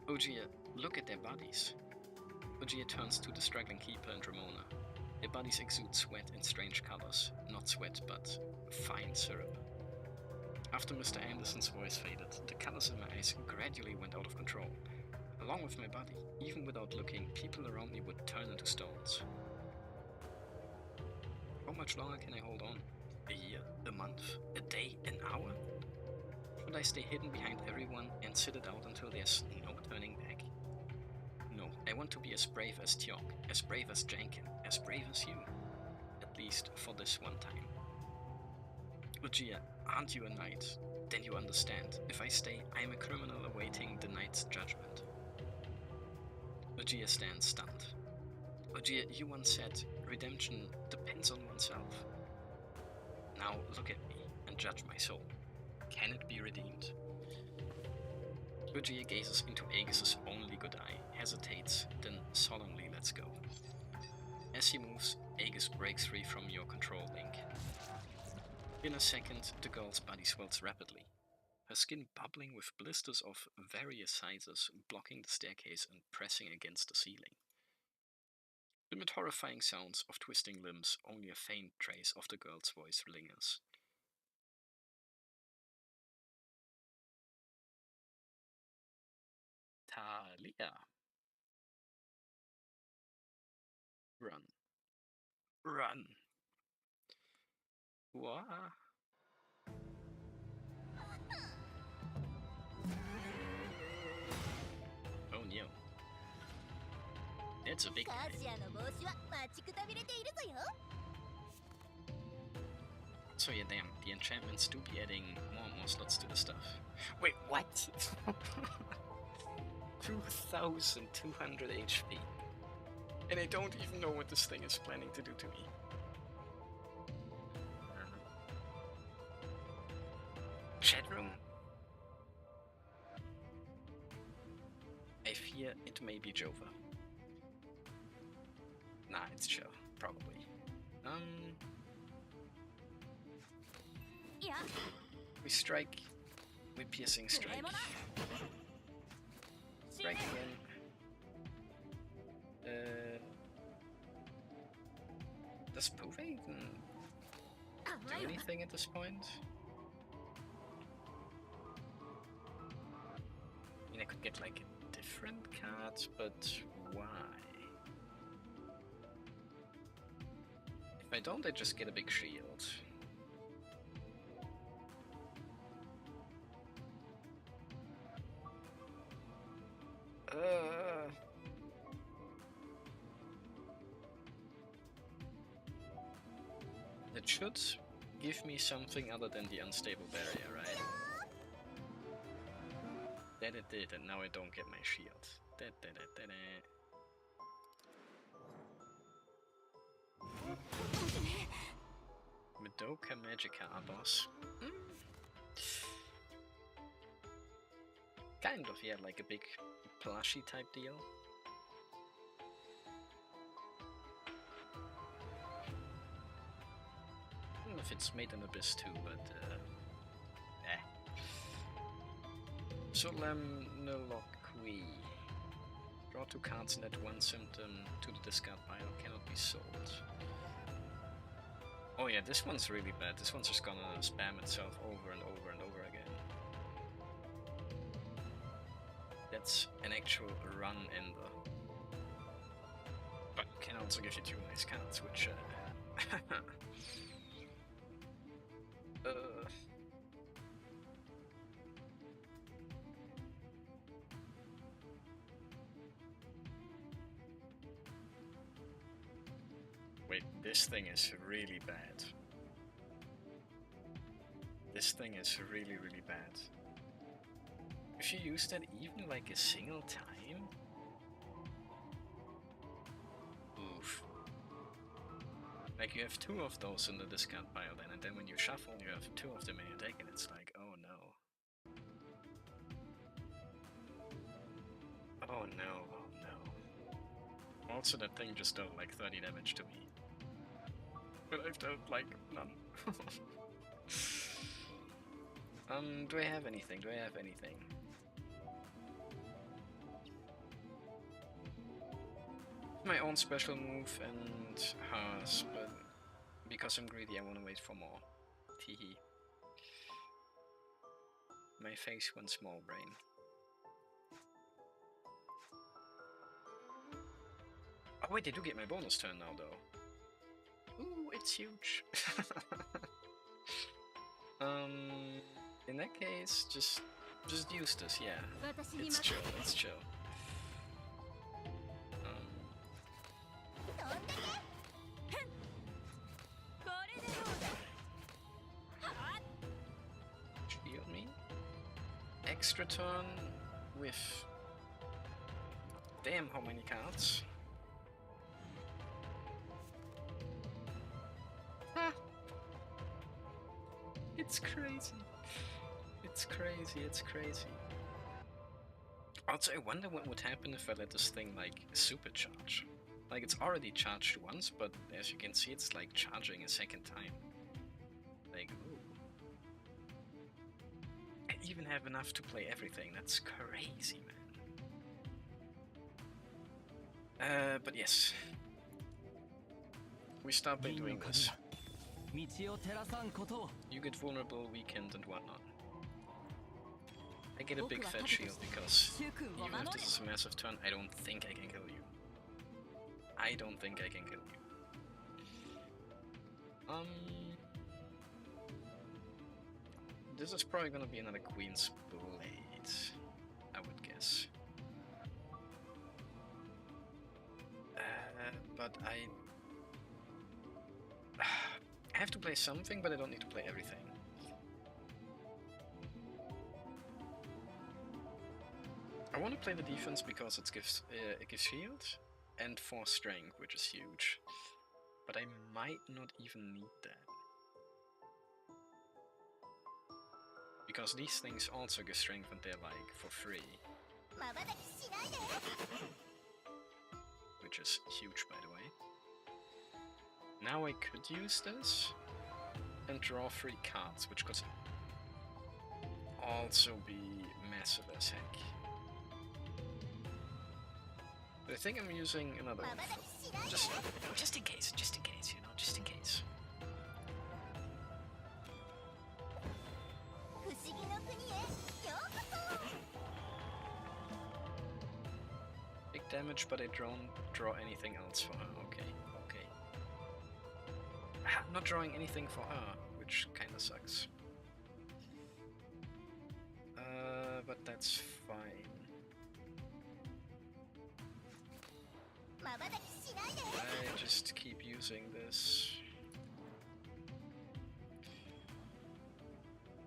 Uziah, look at their bodies. Uziah turns to the struggling keeper and Ramona. Their bodies exude sweat in strange colors. Not sweat, but fine syrup. After Mr. Anderson's voice faded, the colors in my eyes gradually went out of control. Along with my body, even without looking, people around me would turn into stones. How much longer can I hold on? A year? A month? A day? An hour? Should I stay hidden behind everyone and sit it out until there's no turning back? No, I want to be as brave as Tiok, as brave as Jankin, as brave as you. At least for this one time. Uziah, aren't you a knight? Then you understand. If I stay, I am a criminal awaiting the knight's judgment. Uziah stands stunned. Uziah, you once said, redemption depends on oneself. Now look at me and judge my soul. Can it be redeemed? Uziah gazes into Aegis's only good eye, hesitates, then solemnly lets go. As he moves, Aegis breaks free from your control link. In a second, the girl's body swells rapidly, her skin bubbling with blisters of various sizes, blocking the staircase and pressing against the ceiling. Amid horrifying sounds of twisting limbs, only a faint trace of the girl's voice lingers. Talia. Run. Run. Wah. Oh no. That's a big guy. So yeah, damn, the enchantments do be adding more and more slots to the stuff. Wait, what? 2200 HP. And I don't even know what this thing is planning to do to me. Chat room? I fear it may be Jova. Nah, it's Joe, probably. Yeah. We strike. We piercing strike. Strike again. Does Pove even do anything at this point? I mean, I could get like a different card, but why? If I don't, I just get a big shield. It should give me something other than the unstable barrier, right? That it did, and now I don't get my shield. Madoka Magica boss. Kind of, yeah, like a big plushy type deal. I don't know if it's made in Abyss too, but Solam Noloqui. Draw 2 cards and add 1 symptom to the discard pile. Cannot be sold. Oh yeah, this one's really bad. This one's just gonna spam itself over and over and over again. That's an actual run ender. But can also give you 2 nice cards, which Wait, this thing is really bad. This thing is really, really bad. If you use that even like a single time? Oof. Like you have 2 of those in the discard pile then, and then when you shuffle you have 2 of them in your deck and it's like, oh no. Oh no, oh no. Also that thing just dealt like 30 damage to me. But I've dealt like none. Do I have anything? Do I have anything? My own special move and hers, but because I'm greedy I wanna wait for more. Teehee. My face one small brain. Oh wait, they do get my bonus turn now though. Ooh, it's huge. In that case, just use this, yeah. It's chill, it's chill. Shield me. Extra turn with... Damn, how many cards? It's crazy. It's crazy, it's crazy. Also, I wonder what would happen if I let this thing, like, supercharge. Like, it's already charged once, but as you can see, it's, like, charging a second time. Like, ooh. I even have enough to play everything. That's crazy, man. But yes. we start by doing this. 道を照らさんことを You get vulnerable, weakened, and whatnot. I get a big fat shield because even if this is a massive turn, I don't think I can kill you. I don't think I can kill you. This is probably gonna be another Queen's Blade, I would guess. But I have to play something, but I don't need to play everything. I want to play the defense because it gives shield and 4 strength, which is huge. But I might not even need that. Because these things also give strength and they're like for free. Which is huge, by the way. Now I could use this and draw 3 cards, which could also be massive as heck. But I think I'm using another one. Just in case, you know, just in case. Big damage, but I don't draw anything else for her. Okay, okay. I'm not drawing anything for her, which kinda sucks. But that's fine. I just keep using this.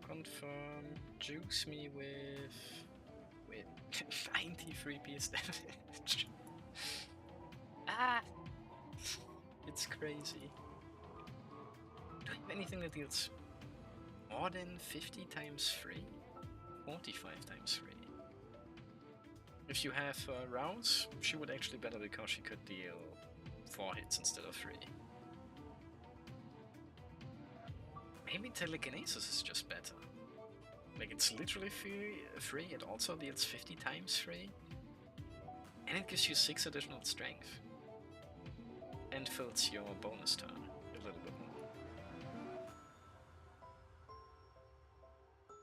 Confirm. Juice me with 93 piece damage. Ah! It's crazy. Do I have anything that deals more than 50 times 3? 45 times 3. If you have rounds, she would actually better because she could deal 4 hits instead of 3. Maybe telekinesis is just better. Like, it's literally free, it also deals 50 times 3. And it gives you 6 additional strength. And fills your bonus turn a little bit more.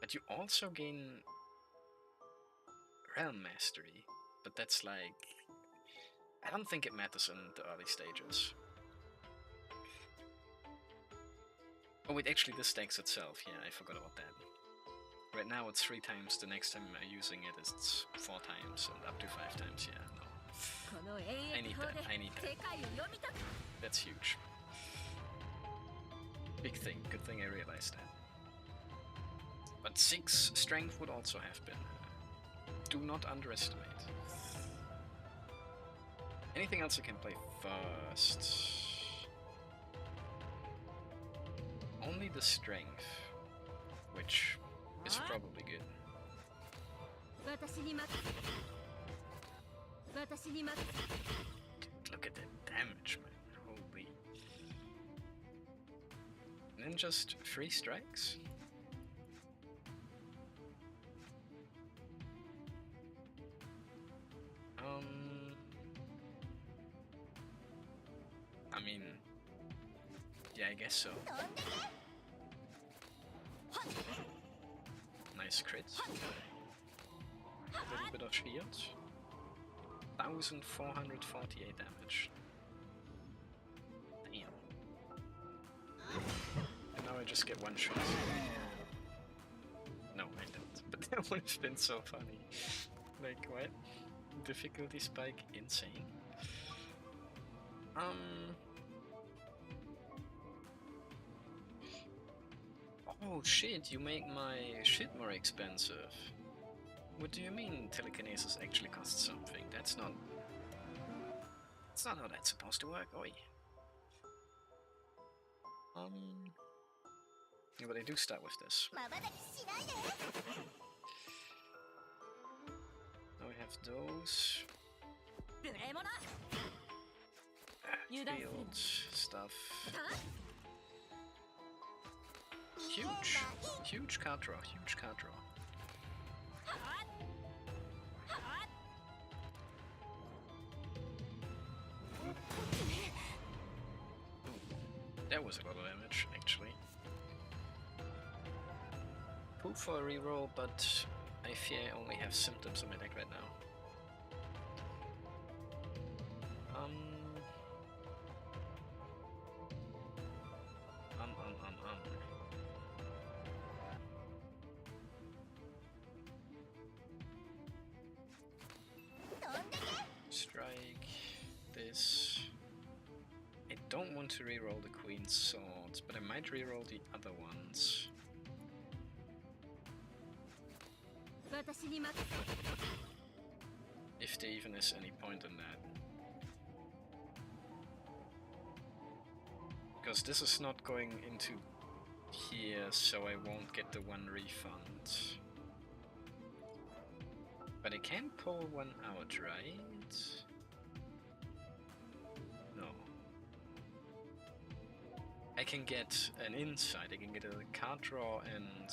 But you also gain Realm Mastery, but that's like... I don't think it matters in the early stages. Oh wait, actually this stacks itself, yeah, I forgot about that. Right now it's 3 times, the next time I'm using it it's 4 times, and up to 5 times, yeah, no. I need that. That's huge. Big thing, good thing I realized that. But 6 strength would also have been. Do not underestimate. Anything else I can play first? Only the strength, which is probably good. Look at that damage, man. Holy. And then just 3 strikes? I mean, yeah, I guess so. Nice crits. A little bit of shield. 1448 damage. Damn. And now I just get 1 shot. No, I don't. But that would have been so funny. Like, what? Difficulty spike insane. Oh shit, you make my shit more expensive. What do you mean telekinesis actually costs something? That's not how that's supposed to work, oi. Yeah, but I do start with this. Now we have those. Field stuff. Huge card draw, huge card draw. was a lot of damage, actually. Hope for a reroll, but I fear I only have symptoms on my deck right now. Strike this. I don't want to reroll the Queen's Swords, but I might reroll the other ones. If there even is any point in that. Because this is not going into here, so I won't get the one refund. But I can pull one out, right? No. I can get an insight, I can get a card draw and...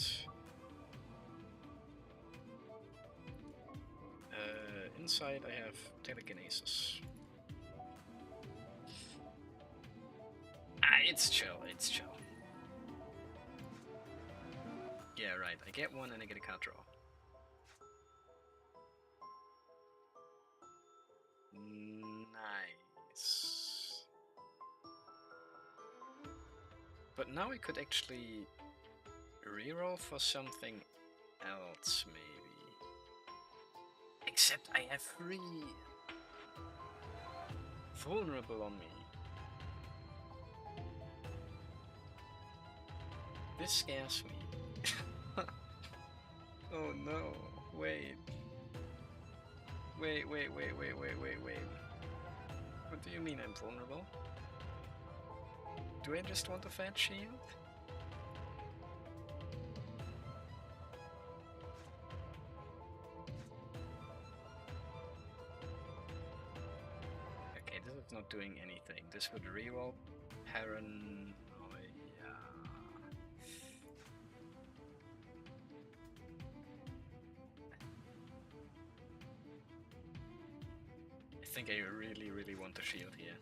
inside I have telekinesis. It's chill, it's chill. Yeah, right, I get one and I get a card draw. Nice. But now I could actually reroll for something else, maybe. Except I have 3 vulnerable on me. This scares me. Oh no, wait. Wait. What do you mean I'm vulnerable? Do I just want a fat shield? Okay, this is not doing anything. This would reroll paranoia. I think I really want the shield here.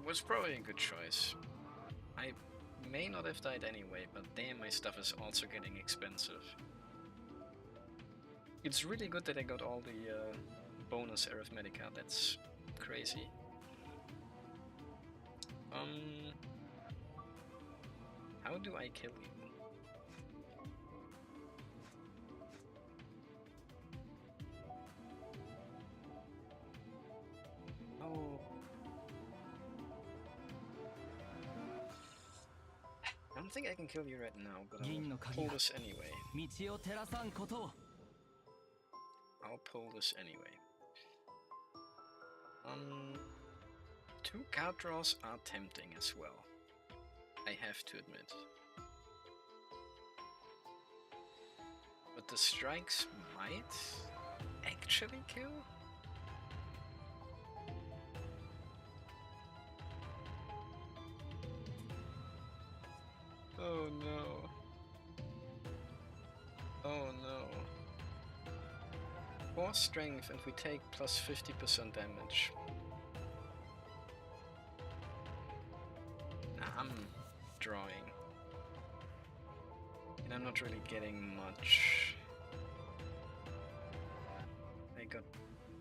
Was probably a good choice. I may not have died anyway, but damn, my stuff is also getting expensive. It's really good that I got all the bonus arithmetica, that's crazy. How do I kill you? Oh. I don't think I can kill you right now, but I'll pull this anyway. I'll pull this anyway. 2 card draws are tempting as well. I have to admit. But the strikes might actually kill? Oh no. Oh no. 4 strength and we take plus 50% damage. I'm drawing. And I'm not really getting much. I got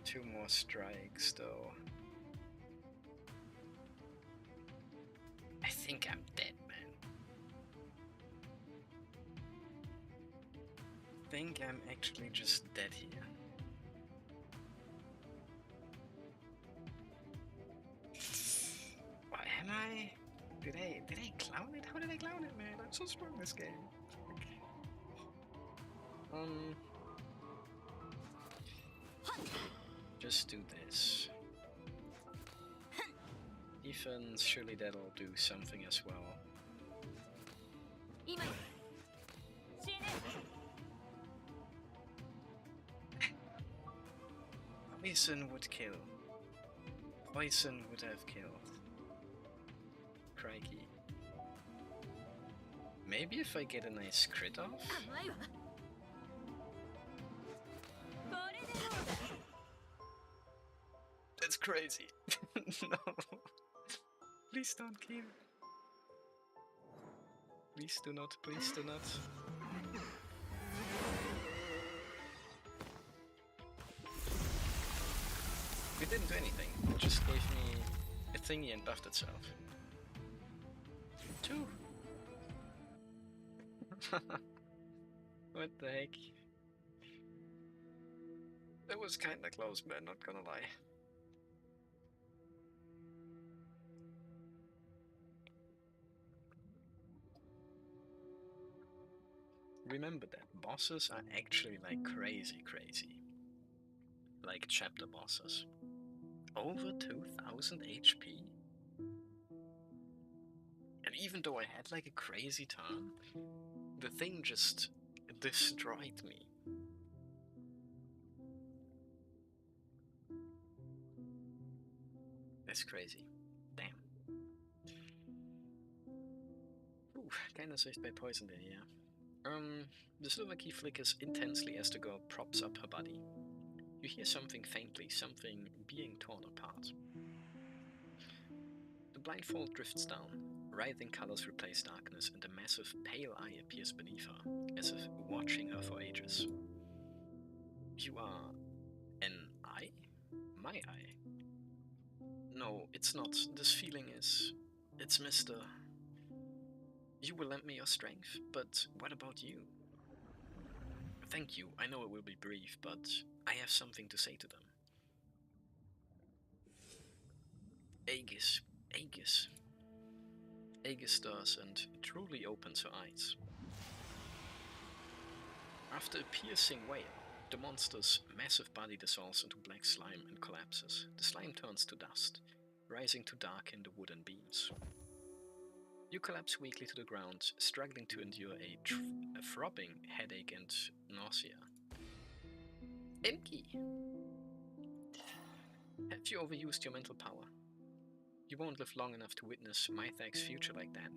2 more strikes though. I think I'm dead, man. I think I'm actually just dead here. What am I? Did I clown it? How did I clown it, man? I'm so strong this game. Just do this. Defense, surely that'll do something as well. Poison would kill. Poison would have killed. Crikey. Maybe if I get a nice crit off? 甘いわこれでどうだ That's crazy. No. Please don't kill. Please do not, please do not. It didn't do anything. It just gave me a thingy and buffed itself. 2. What the heck? That was kinda close, man, not gonna lie. Remember that bosses are actually like crazy. Like chapter bosses. Over 2000 HP? And even though I had like a crazy turn, the thing just destroyed me. That's crazy. Damn. Ooh, kinda saved by poison there, yeah. The silver key flickers intensely as the girl props up her body. You hear something faintly, something being torn apart. The blindfold drifts down. Writhing colors replace darkness, and a massive pale eye appears beneath her, as if watching her for ages. You are an eye? My eye? No, it's not. This feeling is... It's Mr. You will lend me your strength, but what about you? Thank you, I know it will be brief, but I have something to say to them. Aegis. Aegis stirs and truly opens her eyes. After a piercing wail, the monster's massive body dissolves into black slime and collapses. The slime turns to dust, rising to darken the wooden beams. You collapse weakly to the ground, struggling to endure a throbbing headache and nausea. Emki! Have you overused your mental power? You won't live long enough to witness Mythag's future like that.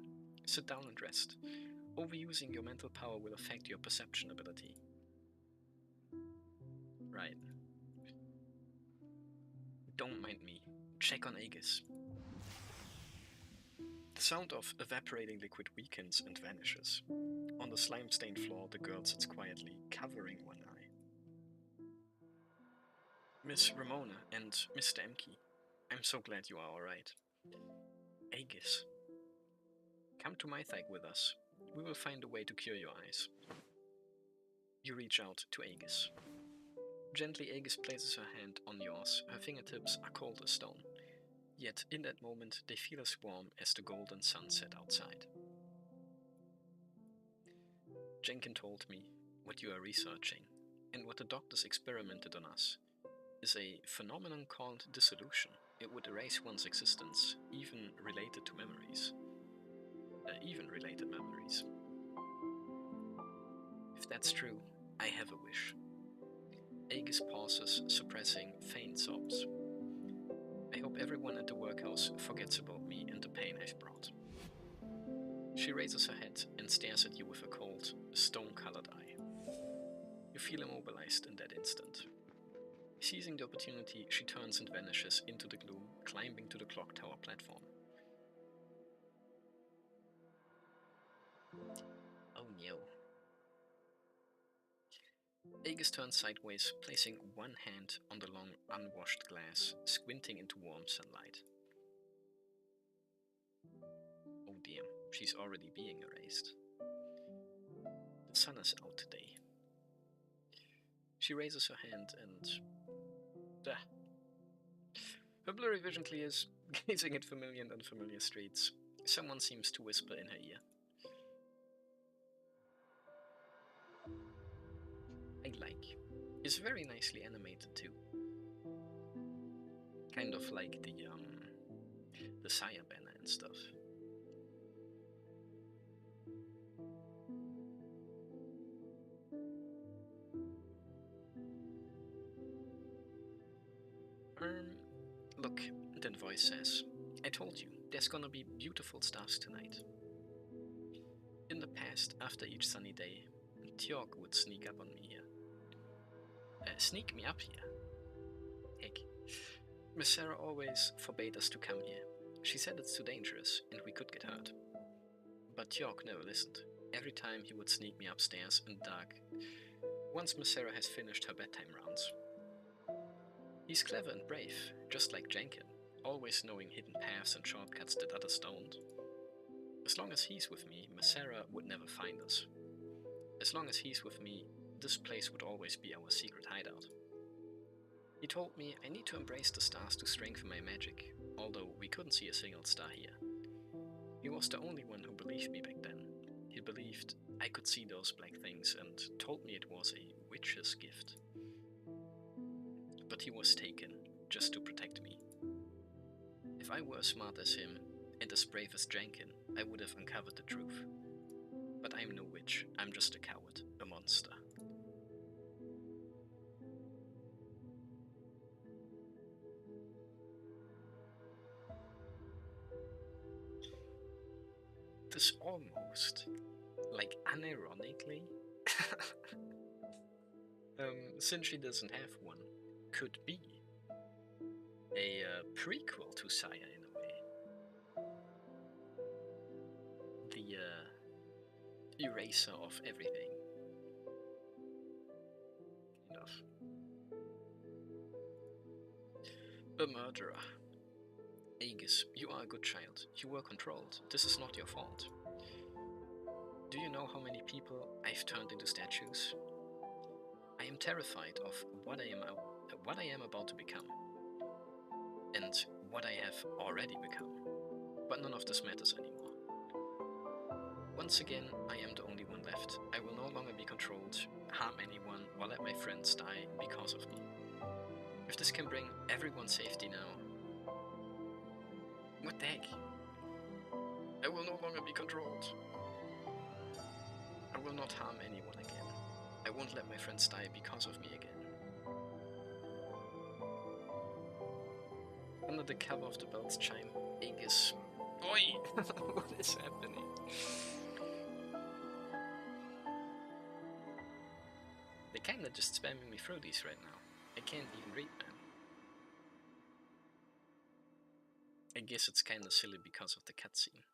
Sit down and rest. Overusing your mental power will affect your perception ability. Right. Don't mind me. Check on Aegis. The sound of evaporating liquid weakens and vanishes. On the slime-stained floor, the girl sits quietly, covering one eye. Miss Ramona and Mr. Emke, I'm so glad you are alright. Aegis. Come to Mythag with us. We will find a way to cure your eyes. You reach out to Aegis. Gently, Aegis places her hand on yours. Her fingertips are cold as stone. Yet, in that moment, they feel as warm as the golden sun set outside. Jenkin told me what you are researching, and what the doctors experimented on us, is a phenomenon called dissolution. It would erase one's existence, even related memories. If that's true, I have a wish. Aegis pauses, suppressing faint sobs. I hope everyone at the workhouse forgets about me and the pain I've brought. She raises her head and stares at you with a cold, stone-colored eye. You feel immobilized in that instant. Seizing the opportunity, she turns and vanishes into the gloom, climbing to the clock tower platform. Oh no. Aegis turns sideways, placing one hand on the long, unwashed glass, squinting into warm sunlight. Oh dear, she's already being erased. The sun is out today. She raises her hand and... Her blurry vision clears, gazing at familiar and unfamiliar streets. Someone seems to whisper in her ear. I like. It's very nicely animated too. Kind of like the Sire banner and stuff. Look, that voice says. I told you, there's gonna be beautiful stars tonight. In the past, after each sunny day, Tjork would sneak up on me here. Sneak me up here? Heck. Miss Sarah always forbade us to come here. She said it's too dangerous, and we could get hurt. But Tjork never listened. Every time he would sneak me upstairs in the dark, once Miss Sarah has finished her bedtime rounds. He's clever and brave, just like Jenkin, always knowing hidden paths and shortcuts that others don't. As long as he's with me, Miss Sarah would never find us. As long as he's with me, this place would always be our secret hideout. He told me I need to embrace the stars to strengthen my magic, although we couldn't see a single star here. He was the only one who believed me back then. He believed I could see those black things and told me it was a witch's gift. But he was taken, just to protect me. If I were as smart as him, and as brave as Jenkin, I would have uncovered the truth. But I'm no witch, I'm just a coward, a monster. This almost, like unironically, since she doesn't have one, could be a prequel to Saya in a way. The eraser of everything. Kind of. A murderer. Aegis, you are a good child. You were controlled. This is not your fault. Do you know how many people I've turned into statues? I am terrified of what I am about to become. And what I have already become. But none of this matters anymore. Once again, I am the only one left. I will no longer be controlled, harm anyone, or let my friends die because of me. If this can bring everyone safety now... What the heck? I will no longer be controlled. I will not harm anyone again. I won't let my friends die because of me again. Under the cover of the bell's chime, Aegis. Oi! What is happening? They're kinda just spamming me through these right now. I can't even read, man. I guess it's kinda silly because of the cutscene.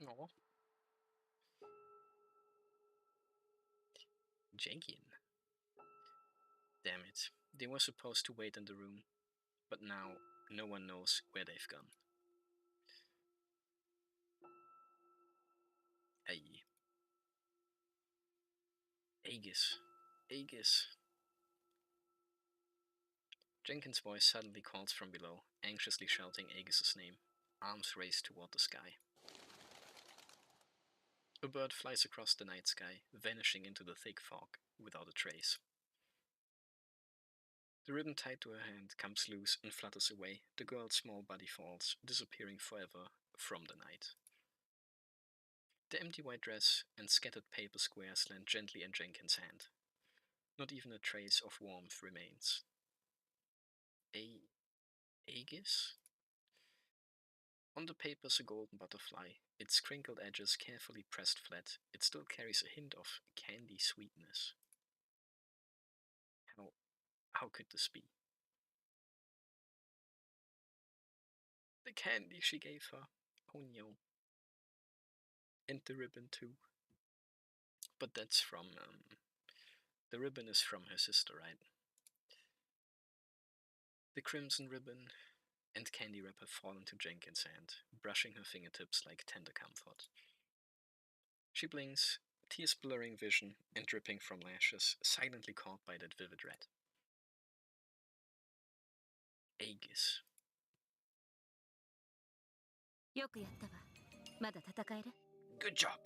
No. Jenkin. Damn it. They were supposed to wait in the room, but now no one knows where they've gone. Aye. Aegis. Aegis. Jenkin's voice suddenly calls from below, anxiously shouting Aegis's name, arms raised toward the sky. A bird flies across the night sky, vanishing into the thick fog, without a trace. The ribbon tied to her hand comes loose and flutters away. The girl's small body falls, disappearing forever from the night. The empty white dress and scattered paper squares land gently in Jenkin's hand. Not even a trace of warmth remains. Aegis? On the paper is a golden butterfly, its crinkled edges carefully pressed flat. It still carries a hint of candy sweetness. How could this be? The candy she gave her. Oh no. And the ribbon too. But that's from, the ribbon is from her sister, right? The crimson ribbon and candy wrapper fall into Jenkin's hand, brushing her fingertips like tender comfort. She blinks, tears blurring vision and dripping from lashes, silently caught by that vivid red. Aegis. よくやったわ。まだ戦える？ Good job!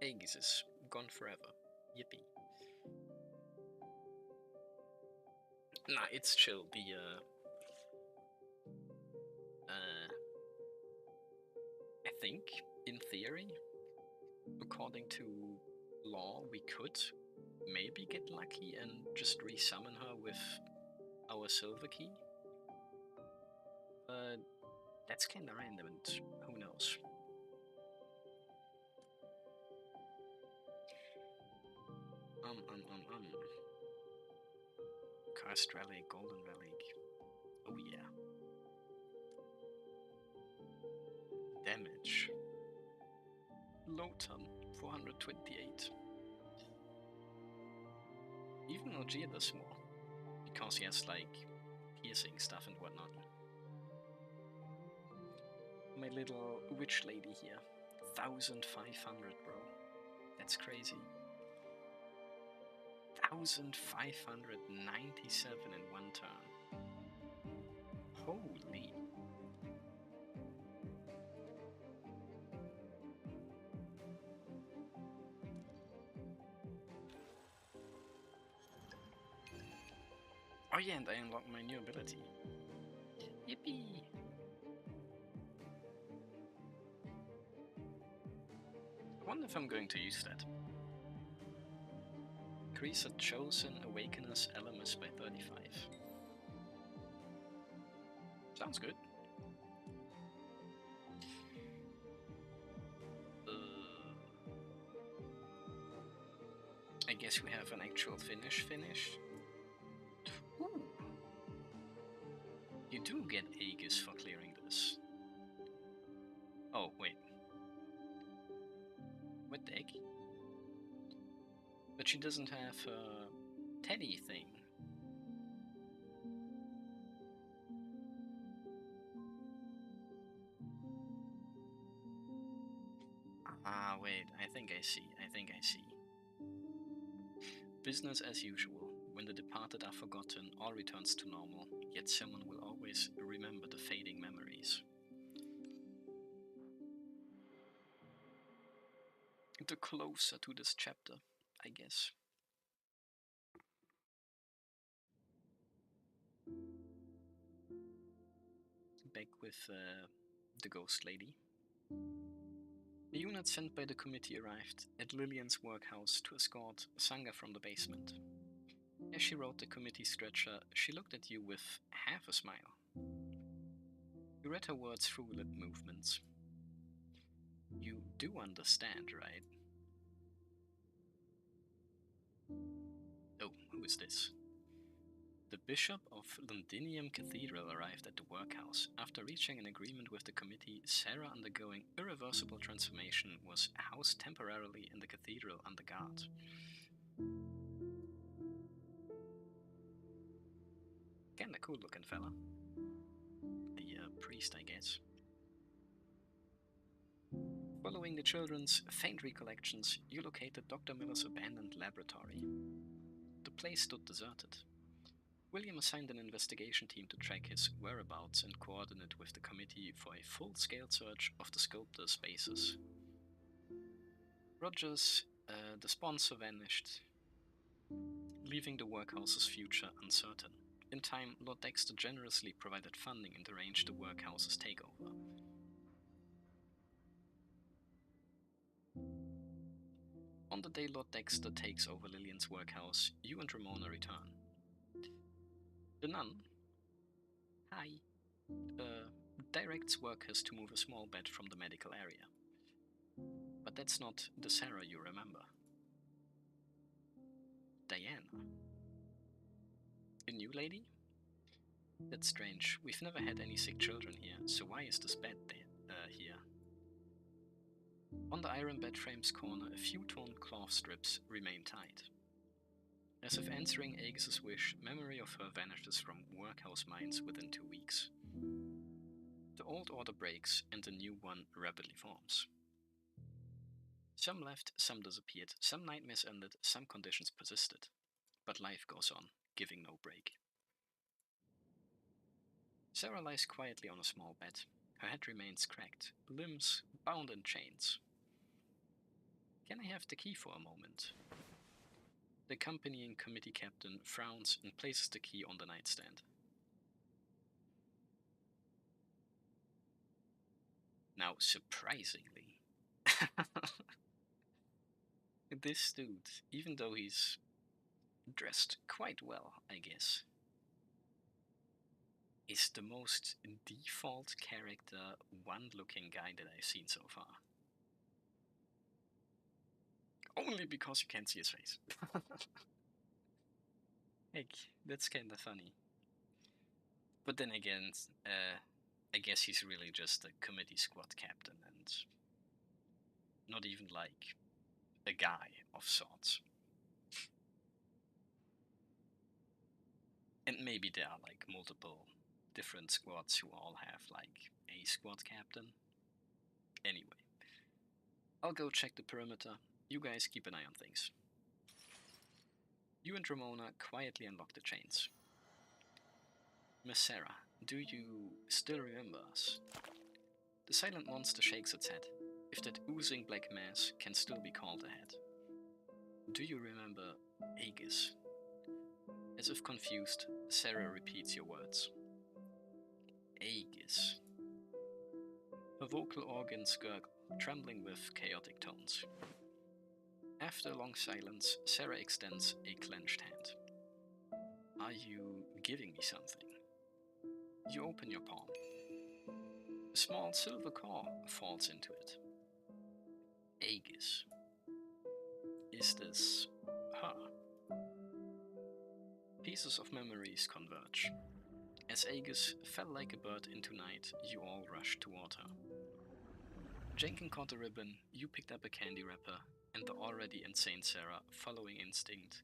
Aegis is gone forever. Yippee. Nah, it's chill. I think, in theory, according to law, we could maybe get lucky and just resummon her with our silver key. But That's kinda random, and who knows? Karst Relic, Golden Relic. Oh yeah. Damage. Lotan, 428. Even Ogier does more, because he has like piercing stuff and whatnot. My little witch lady here, 1500, bro. That's crazy. 1597 in one turn. Holy. Oh yeah, and I unlocked my new ability. Yippee! I wonder if I'm going to use that. Increase a chosen awakener's Elemus by 35. Sounds good. I guess we have an actual finish. Ooh. You do get Aegis for clearing this. Oh, wait. What the heck? But she doesn't have a Teddy thing. Ah, wait, I think I see. Business as usual. When the departed are forgotten, all returns to normal, yet someone will always remember the fading memories. The closer to this chapter, I guess. Back with the ghost lady. The unit sent by the committee arrived at Lillian's workhouse to escort Sangha from the basement. As she rode the committee stretcher, she looked at you with half a smile. You read her words through lip movements. You do understand, right? Oh, who is this? The Bishop of Londinium Cathedral arrived at the workhouse. After reaching an agreement with the committee, Sarah, undergoing irreversible transformation, was housed temporarily in the cathedral under guard. Kinda cool looking fella. The priest, I guess. Following the children's faint recollections, you located Dr. Miller's abandoned laboratory. The place stood deserted. William assigned an investigation team to track his whereabouts and coordinate with the committee for a full-scale search of the sculptor's bases. Rogers, the sponsor, vanished, leaving the workhouse's future uncertain. In time, Lord Dexter generously provided funding and arranged the workhouse's takeover. On the day Lord Dexter takes over Lillian's workhouse, you and Ramona return. The nun, hi, directs workers to move a small bed from the medical area. But that's not the Sarah you remember. Diana. A new lady? That's strange. We've never had any sick children here, so why is this bed here? On the iron bed frame's corner, a few torn cloth strips remain tied. As if answering Aegis's wish, memory of her vanishes from workhouse minds within 2 weeks. The old order breaks, and a new one rapidly forms. Some left, some disappeared, some nightmares ended, some conditions persisted. But life goes on, giving no break. Sarah lies quietly on a small bed. Her head remains cracked, limbs bound in chains. Can I have the key for a moment? The accompanying committee captain frowns and places the key on the nightstand. Now, surprisingly, this dude, even though he's dressed quite well, I guess, is the most default character, one-looking guy that I've seen so far. Only because you can't see his face. Heck, that's kinda funny. But then again, I guess he's really just a committee squad captain and not even like a guy of sorts. And maybe there are like multiple different squads who all have like a squad captain. Anyway, I'll go check the perimeter. You guys keep an eye on things. You and Ramona quietly unlock the chains. Miss Sarah, do you still remember us? The silent monster shakes its head, if that oozing black mass can still be called a head. Do you remember Aegis? As if confused, Sarah repeats your words. Aegis. Her vocal organs gurgle, trembling with chaotic tones. After a long silence, Sarah extends a clenched hand. Are you giving me something? You open your palm. A small silver core falls into it. Aegis. Is this her? Pieces of memories converge. As Aegis fell like a bird into night, you all rushed toward her. Jenkins caught a ribbon, you picked up a candy wrapper, and the already insane Sarah, following instinct,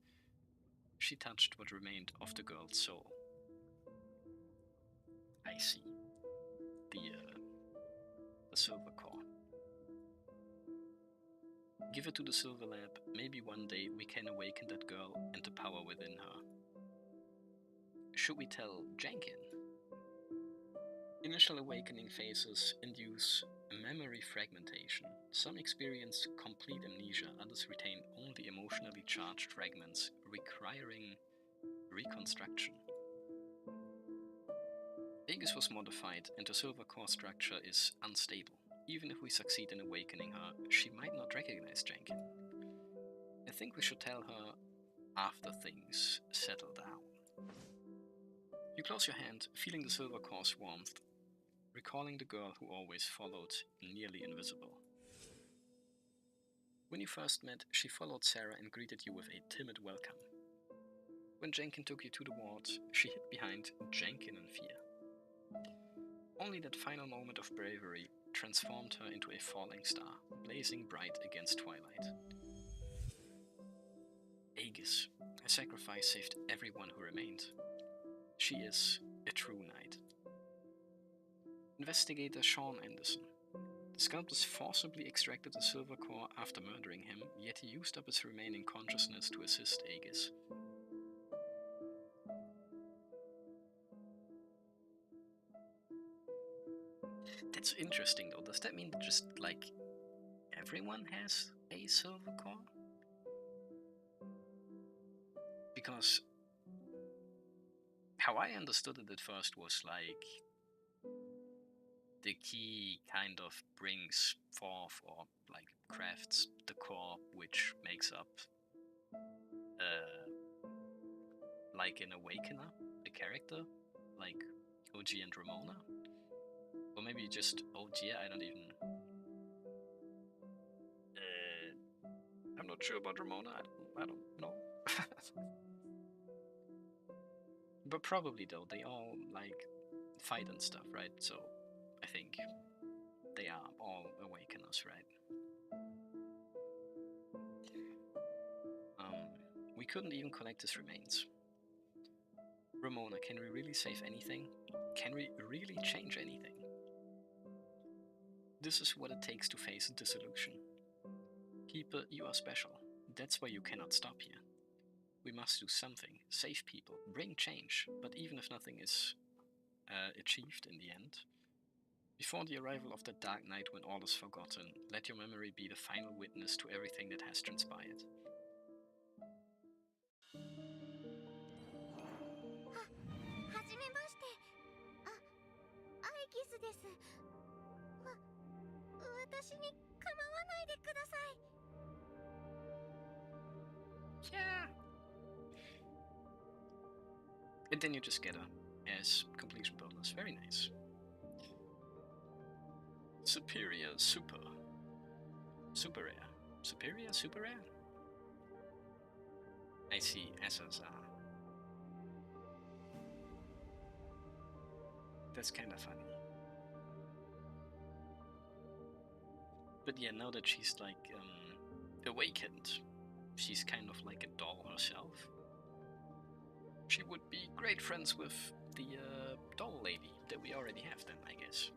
she touched what remained of the girl's soul. I see. The silver core. Give it to the Silver Lab. Maybe one day we can awaken that girl and the power within her. Should we tell Jenkins? Initial awakening phases induce memory fragmentation. Some experience complete amnesia, others retain only emotionally charged fragments, requiring reconstruction. Aegis was modified, and the silver core structure is unstable. Even if we succeed in awakening her, she might not recognize Jenkins. I think we should tell her after things settle down. You close your hand, feeling the silver core's warmth, recalling the girl who always followed, nearly invisible. When you first met, she followed Sarah and greeted you with a timid welcome. When Jenkins took you to the ward, she hid behind Jenkins in fear. Only that final moment of bravery transformed her into a falling star, blazing bright against twilight. Aegis, her sacrifice saved everyone who remained. She is a true knight. Investigator Sean Anderson. The sculptors forcibly extracted the silver core after murdering him, yet he used up his remaining consciousness to assist Aegis. That's interesting though. Does that mean that just like everyone has a silver core? Because how I understood it at first was like the key kind of brings forth or like crafts the core which makes up like an awakener, a character, like OG and Ramona. Or maybe just OG, I don't even... I'm not sure about Ramona, I don't know. But probably though, they all like fight and stuff, right? So I think they are all awakeners, right? We couldn't even collect his remains. Ramona, can we really save anything? Can we really change anything? This is what it takes to face dissolution. Keeper, you are special. That's why you cannot stop here. We must do something, save people, bring change, but even if nothing is achieved in the end, before the arrival of that dark night when all is forgotten, let your memory be the final witness to everything that has transpired. はじめまして。アイギスです。私に構わないでください。Yeah. And then you just get a as completion bonus. Very nice. Superior, super. Super rare. Superior, super rare? I see, SSR. That's kinda funny. But yeah, now that she's like, awakened, she's kind of like a doll herself. She would be great friends with the doll lady that we already have then, I guess.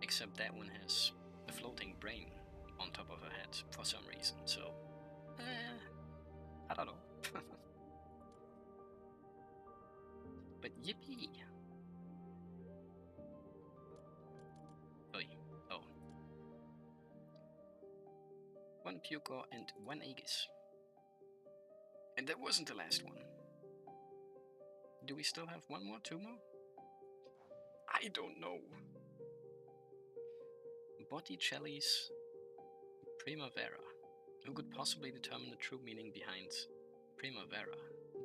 Except that one has a floating brain on top of her head for some reason, so... I don't know. But yippee! Oi, oh. 1 Pucor and 1 Aegis. And that wasn't the last one. Do we still have 1 more, 2 more? I don't know. Botticelli's Primavera. Who could possibly determine the true meaning behind Primavera?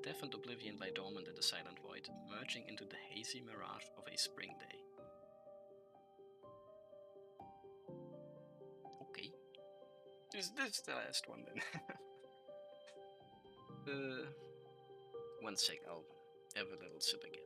Death and oblivion lie dormant in the silent void, merging into the hazy mirage of a spring day. Okay. Is this the last one then? 1 sec, I'll have a little sip again.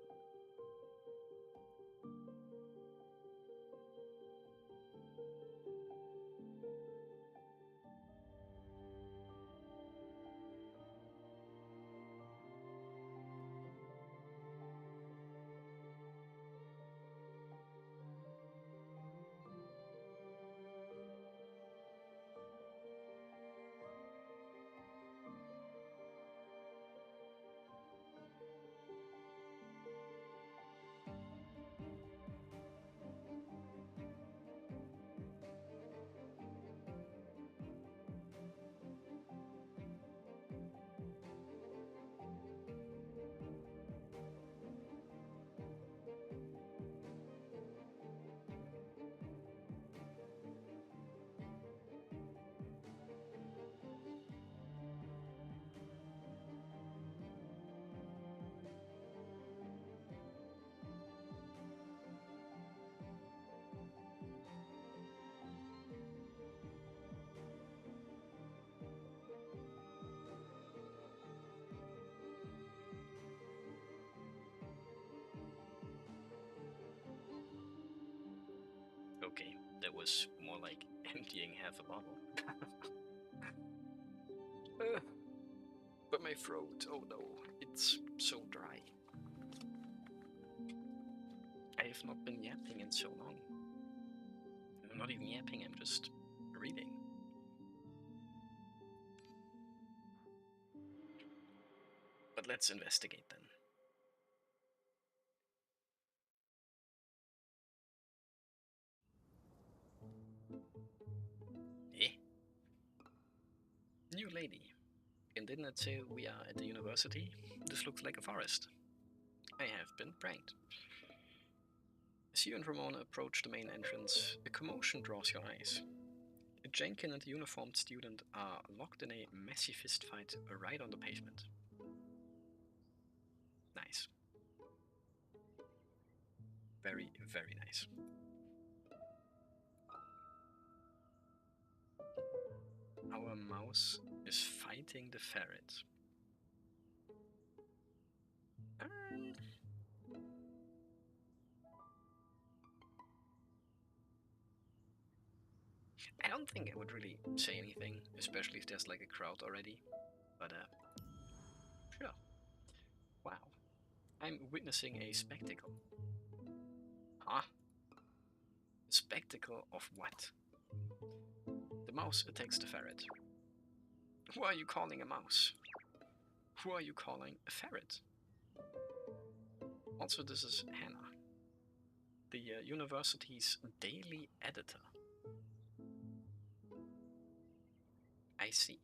Okay, that was more like emptying half a bottle. But my throat, oh no, it's so dry. I have not been yapping in so long. I'm not even yapping, I'm just reading. But let's investigate then. Eh? New lady. And didn't it say we are at the university? This looks like a forest. I have been pranked. As you and Ramona approach the main entrance, a commotion draws your eyes. Jenkin and the uniformed student are locked in a messy fistfight right on the pavement. Nice. Very, very nice. Our mouse is fighting the ferret. I don't think I would really say anything, especially if there's like a crowd already. But sure. Wow. I'm witnessing a spectacle. Huh? A spectacle of what? The mouse attacks the ferret. Who are you calling a mouse? Who are you calling a ferret? Also, this is Hannah, the university's daily editor. I see.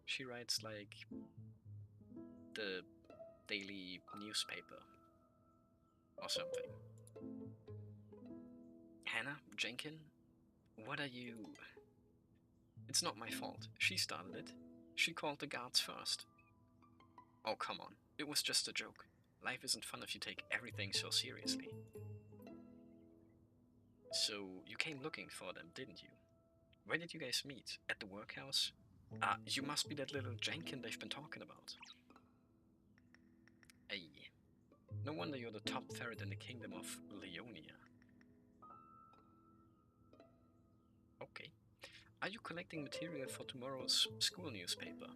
She writes like the daily newspaper or something. Hannah, Jenkin, what are you... It's not my fault. She started it. She called the guards first. Oh, come on. It was just a joke. Life isn't fun if you take everything so seriously. So, you came looking for them, didn't you? Where did you guys meet? At the workhouse? Ah, you must be that little Jenkin they've been talking about. Ay. No wonder you're the top ferret in the kingdom of Leonia. Okay. Are you collecting material for tomorrow's school newspaper?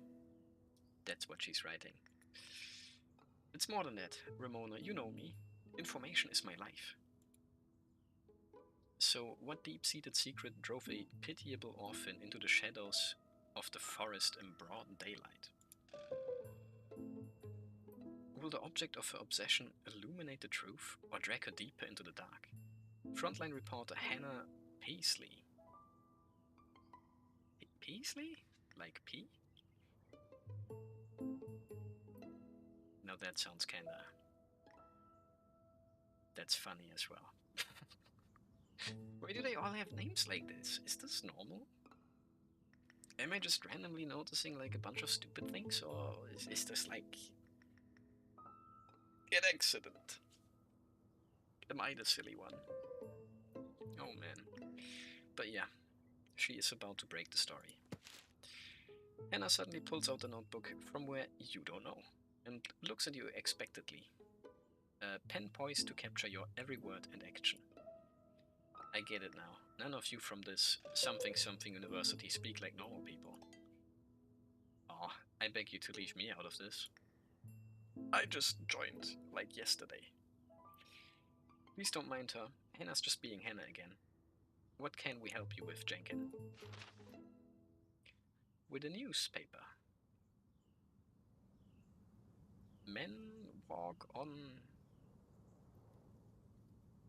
That's what she's writing. It's more than that, Ramona, you know me. Information is my life. So, what deep-seated secret drove a pitiable orphan into the shadows of the forest in broad daylight? Will the object of her obsession illuminate the truth or drag her deeper into the dark? Frontline reporter Hannah Paisley. Paisley? Like P? Now that sounds kinda... That's funny as well. Why do they all have names like this? Is this normal? Am I just randomly noticing like a bunch of stupid things, or is this like an accident? Am I the silly one? Oh man. But yeah, she is about to break the story. Hannah suddenly pulls out the notebook from where you don't know, and looks at you expectantly. A pen poised to capture your every word and action. I get it now. None of you from this something university speak like normal people. Aw, I beg you to leave me out of this. I just joined, like yesterday. Please don't mind her. Hannah's just being Hannah again. What can we help you with, Jenkin? With a newspaper. Men walk on...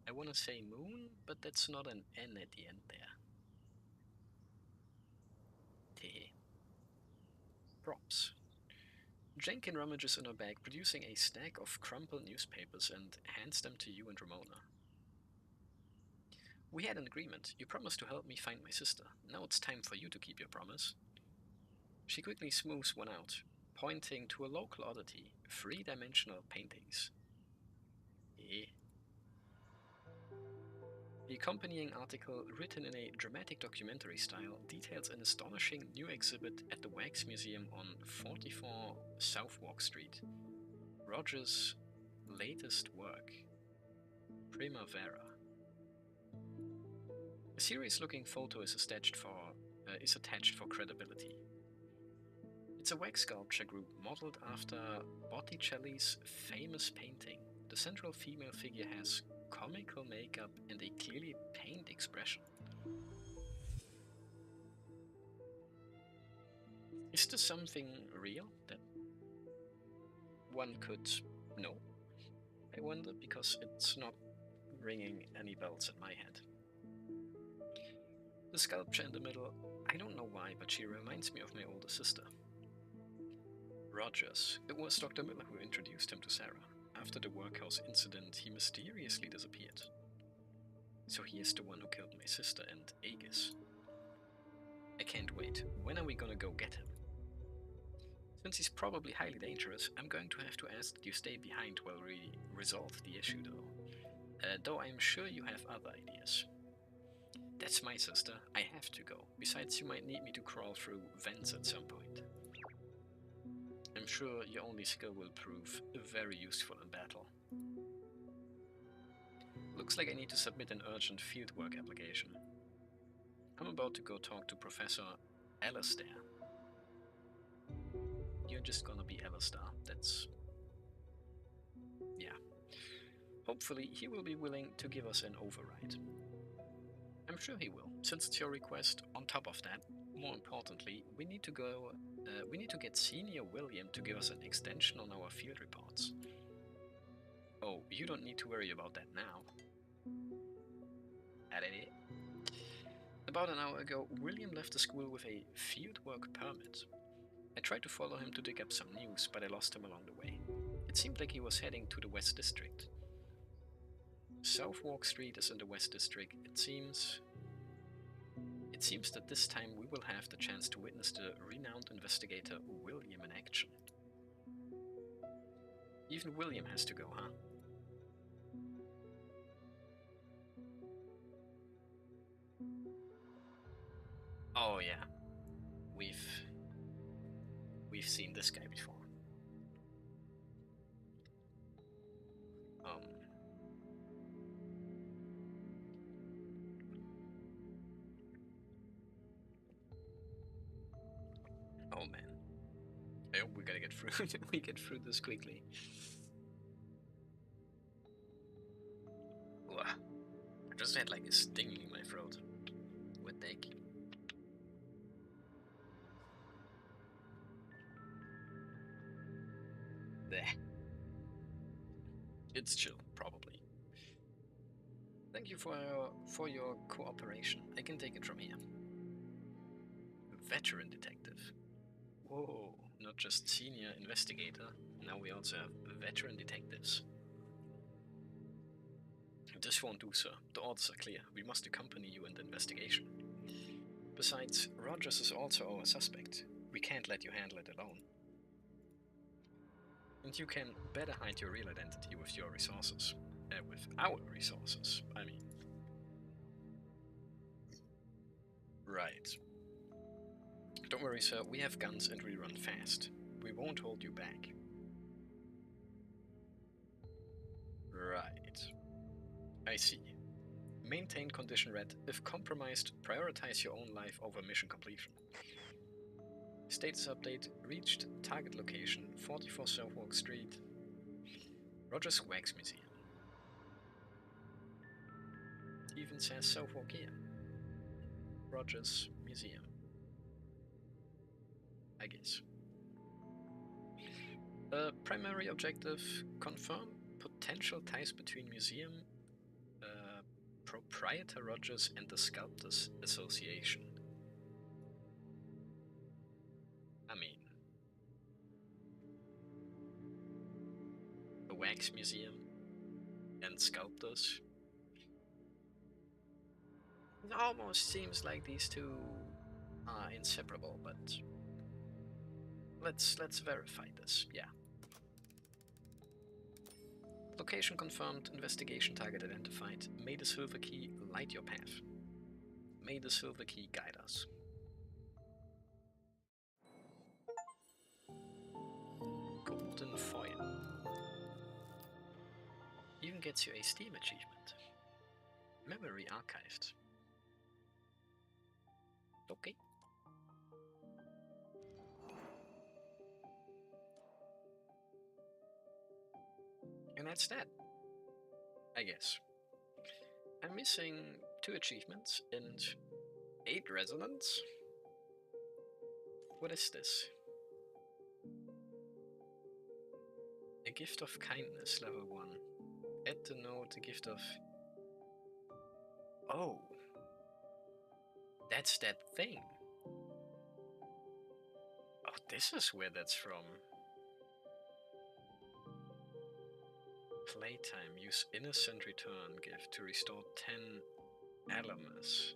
I wanna say moon, but that's not an N at the end there. T. Props. Jenkin rummages in her bag, producing a stack of crumpled newspapers and hands them to you and Ramona. We had an agreement. You promised to help me find my sister. Now it's time for you to keep your promise. She quickly smooths one out, pointing to a local oddity, three-dimensional paintings. Eh? The accompanying article, written in a dramatic documentary style, details an astonishing new exhibit at the Wax Museum on 44 Southwark Street. Roger's latest work, Primavera. A serious-looking photo is attached for credibility. It's a wax sculpture group modeled after Botticelli's famous painting. The central female figure has comical makeup and a clearly pained expression. Is this something real that one could know? I wonder, because it's not ringing any bells in my head. The sculpture in the middle, I don't know why, but she reminds me of my older sister. Rogers. It was Dr. Miller who introduced him to Sarah. After the workhouse incident, he mysteriously disappeared. So he is the one who killed my sister and Aegis. I can't wait. When are we gonna go get him? Since he's probably highly dangerous, I'm going to have to ask that you stay behind while we resolve the issue, though I'm sure you have other ideas. That's my sister. I have to go. Besides, you might need me to crawl through vents at some point. I'm sure your only skill will prove very useful in battle. Looks like I need to submit an urgent fieldwork application. I'm about to go talk to Professor Alistair. You're just gonna be Alistair, that's... yeah. Hopefully he will be willing to give us an override. I'm sure he will, since it's your request. On top of that, more importantly, we need to get Senior William to give us an extension on our field reports. Oh, you don't need to worry about that now. About an hour ago, William left the school with a fieldwork permit. I tried to follow him to dig up some news, but I lost him along the way. It seemed like he was heading to the West District. Southwark Street is in the West District. It seems that this time we will have the chance to witness the renowned investigator William in action. Even William has to go, huh? Oh yeah, we've seen this guy before. Oh man, I hope we gotta get through. We get through this quickly. Ugh. I just had like a stinging in my throat. What the heck? There. It's chill, probably. Thank you for your cooperation. I can take it from here. Veteran detective. Whoa, not just senior investigator. Now we also have veteran detectives. This won't do, sir. The orders are clear. We must accompany you in the investigation. Besides, Rogers is also our suspect. We can't let you handle it alone. And you can better hide your real identity with your resources. With our resources, I mean. Right. Don't worry, sir. We have guns and we run fast. We won't hold you back. Right. I see. Maintain condition red. If compromised, prioritize your own life over mission completion. Status update. Reached target location 44 Southwark Street. Rogers Wax Museum. Even says Southwark here. Rogers Museum. I guess. Primary objective. Confirm potential ties between museum, proprietor Rogers and the Sculptors Association. I mean, the Wax Museum and sculptors. It almost seems like these two are inseparable, but let's verify this. Yeah. Location confirmed, investigation target identified. May the silver key light your path. May the silver key guide us. Golden foil. Even gets you a Steam achievement. Memory archived. Okay. And that's that, I guess. I'm missing 2 achievements and 8 resonance. What is this? A gift of kindness, level 1. Add the note, a gift of... Oh! That's that thing! Oh, this is where that's from. Playtime. Use innocent return gift to restore 10 Alamus.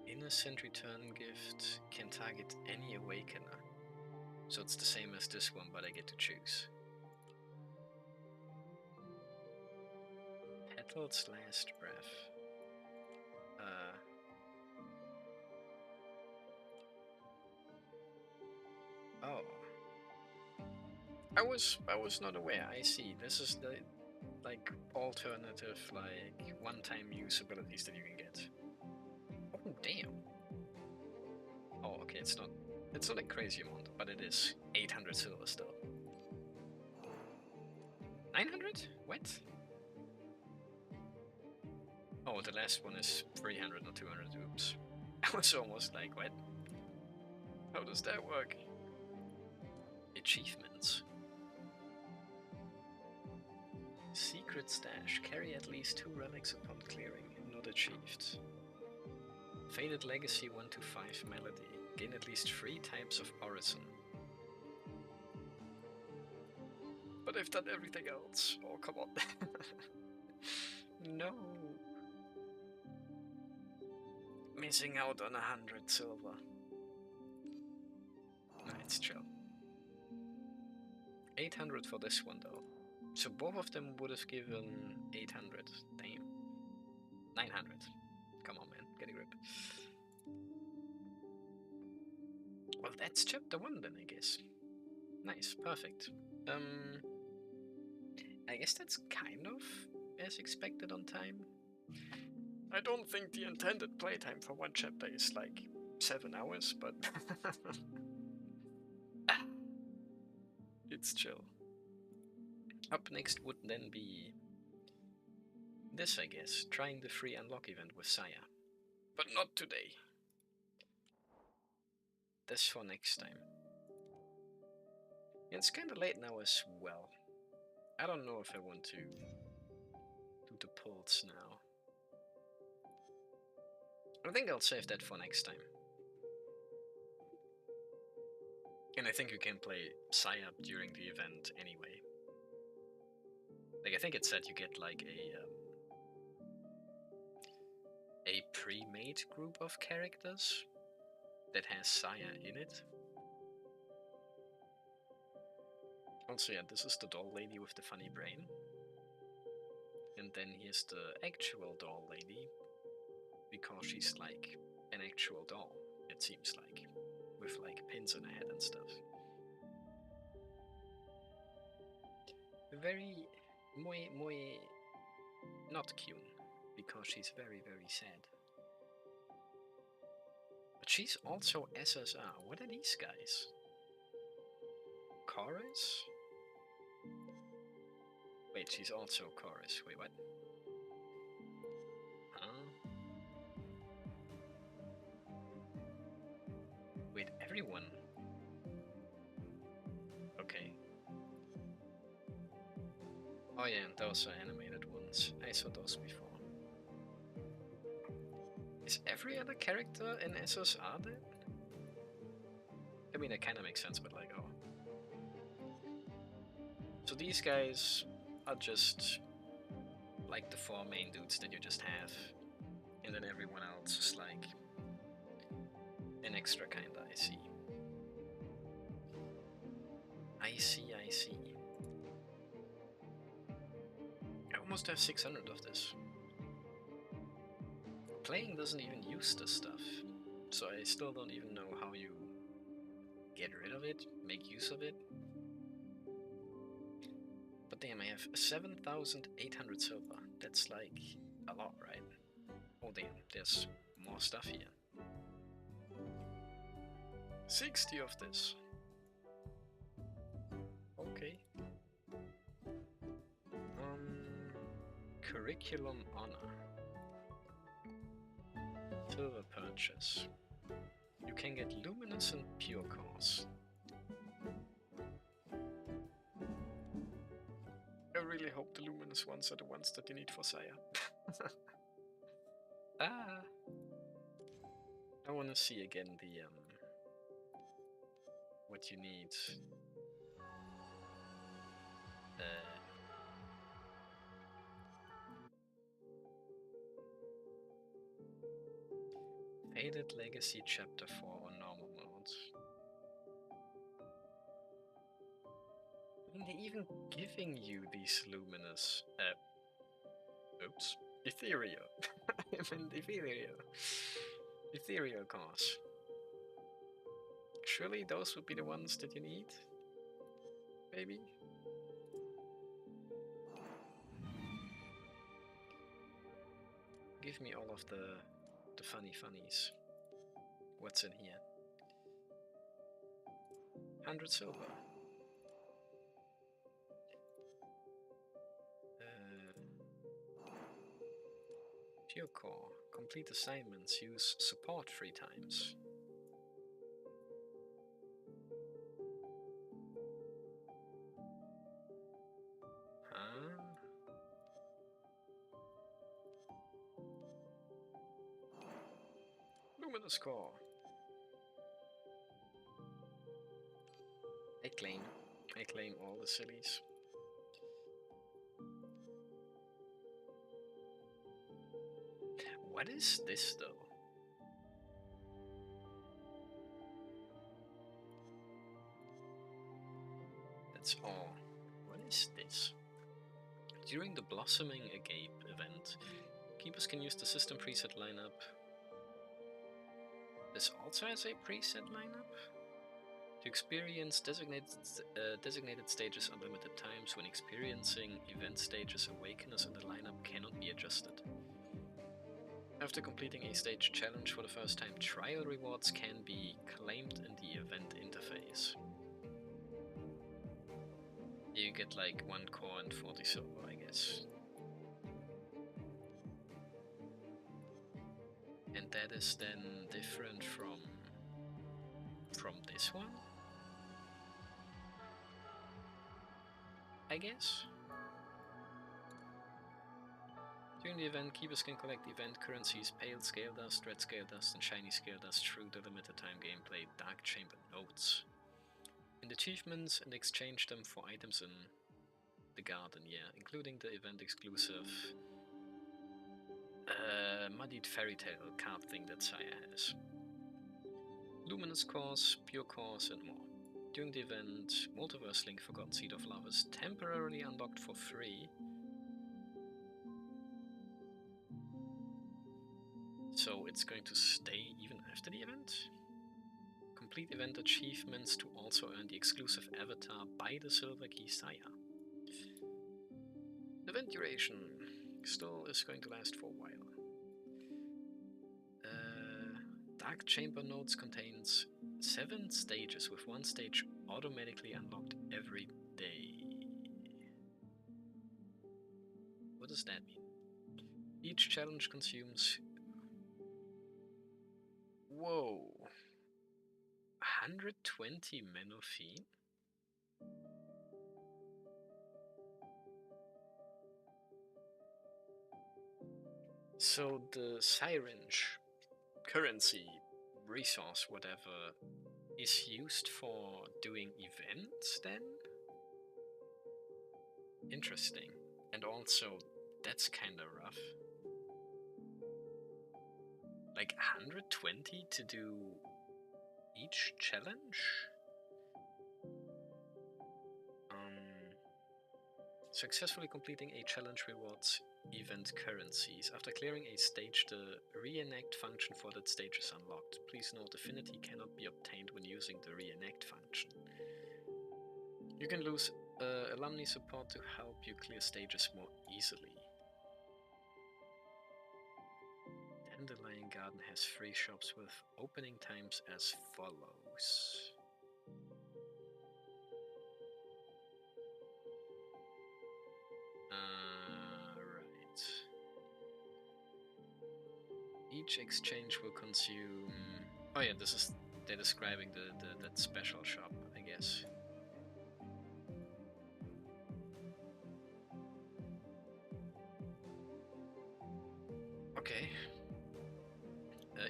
Innocent return gift can target any awakener. So it's the same as this one, but I get to choose. Petal's last breath. Oh. I was not aware. I see. This is the like alternative like one-time use abilities that you can get. Oh damn. Oh okay, it's not a crazy amount, but it is 800 silver still. 900? What? Oh, the last one is 300, not 200. Oops. I was almost like, what? How does that work? Achievements. Secret stash. Carry at least 2 relics upon clearing. Not achieved. Faded legacy 1 to 5 melody. Gain at least 3 types of orison. But I've done everything else. Oh, come on. No. Missing out on 100 silver. No, it's chill. 800 for this one though. So both of them would have given 800. Damn. 900. Come on, man. Get a grip. Well, that's chapter 1 then, I guess. Nice. Perfect. I guess that's kind of as expected on time. I don't think the intended playtime for one chapter is like 7 hours, but it's chill. Up next would then be this, I guess, trying the free unlock event with Saya. But not today. This for next time. It's kinda late now as well. I don't know if I want to do the pulse now. I think I'll save that for next time. And I think you can play Saya during the event anyway. Like, I think it said you get like a pre-made group of characters that has Saya in it. Also, yeah, this is the doll lady with the funny brain. And then here's the actual doll lady, because she's like an actual doll, it seems like, with like pins on her head and stuff. Very muy not cute, because she's very sad. But she's also SSR. What are these guys? Chorus? Wait, she's also Chorus. Wait, what? Huh? Wait, everyone? Okay. Oh yeah, and those are animated ones. I saw those before. Is every other character in SSR then? I mean, it kinda makes sense, but like, oh. So these guys are just like the 4 main dudes that you just have, and then everyone else is like an extra kinda, I see. I see. I almost have 600 of this. Playing doesn't even use this stuff, so I still don't even know how you get rid of it, make use of it. But damn, I have 7,800 silver. That's like a lot, right? Oh damn, there's more stuff here. 60 of this. Okay. Curriculum honor. Silver purchase. You can get luminous and pure cores. I really hope the luminous ones are the ones that you need for Saya. I want to see again the what you need. Faded Legacy Chapter 4 on normal mode. I mean, they're even giving you these luminous, oops, ethereal. I meant ethereal cores. Surely those would be the ones that you need? Maybe? Give me all of the funnies. What's in here? 100 silver. Pure core. Complete assignments. Use support 3 times. Huh? Luminous core. I claim all the sillies. What is this though? That's all. What is this? During the Blossoming Agape event, keepers can use the system preset lineup. This also has a preset lineup? To experience designated stages unlimited times, when experiencing event stages, awakeners in the lineup cannot be adjusted. After completing a stage challenge for the first time, trial rewards can be claimed in the event interface. You get like 1 core and 40 silver, I guess. And that is then different from this one, I guess. During the event, keepers can collect event currencies, pale scale dust, red scale dust, and shiny scale dust through the limited time gameplay Dark Chamber nodes. And achievements, and exchange them for items in the garden, yeah, including the event exclusive Muddied Fairy Tale card thing that Saya has. Luminous cores, pure cores, and more. During the event, Multiverse Link Forgotten Seed of Love is temporarily unlocked for free. So it's going to stay even after the event. Complete event achievements to also earn the exclusive avatar by the Silver Key Saya. Event duration still is going to last for a while. Dark Chamber Nodes contains 7 stages, with 1 stage automatically unlocked every day. What does that mean? Each challenge consumes... Whoa! 120 Menofine? So the syringe currency, resource, whatever, is used for doing events then? Interesting. And also, that's kinda rough. Like 120 to do each challenge? Successfully completing a challenge rewards event currencies. After clearing a stage, the reenact function for that stage is unlocked. Please note, affinity cannot be obtained when using the reenact function. You can lose alumni support to help you clear stages more easily. Dandelion Garden has free shops with opening times as follows. Right. Each exchange will consume... Oh yeah, this is... they're describing that special shop, I guess. Okay.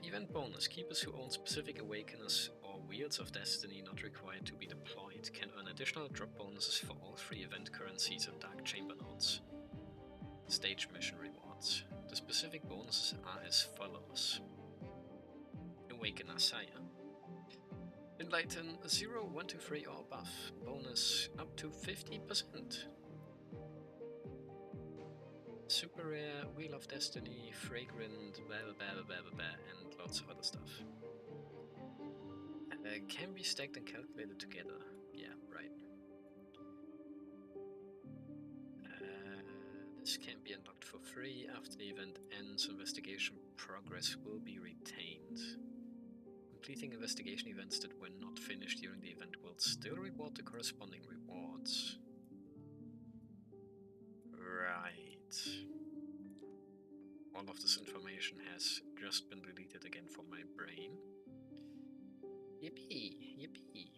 Event bonus. Keepers who own specific awakeners or Wheels of Destiny not required to be deployed can earn additional drop bonuses for all 3 event currencies and Dark Chamber nodes. Stage mission rewards. The specific bonuses are as follows. Awakener Saya. Enlighten 0, 1, 2, 3 or above. Bonus up to 50%. Super rare, Wheel of Destiny, fragrant, blah blah blah blah blah, and lots of other stuff. Can be stacked and calculated together. Yeah, right. This can be unlocked for free. After the event ends, investigation progress will be retained. Completing investigation events that were not finished during the event will still reward the corresponding rewards. Right. All of this information has just been deleted again from my brain. Yippee! Yippee!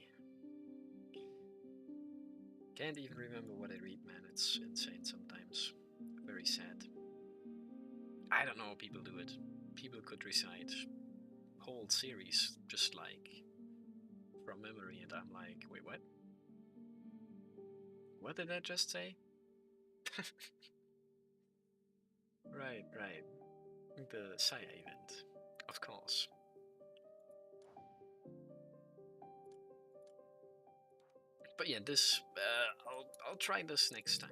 Can't even remember what I read, man. It's insane sometimes. Very sad. I don't know how people do it. People could recite whole series just like from memory, and I'm like, wait, what? What did I just say? Right. The Saya event, of course. But yeah, this I'll try this next time.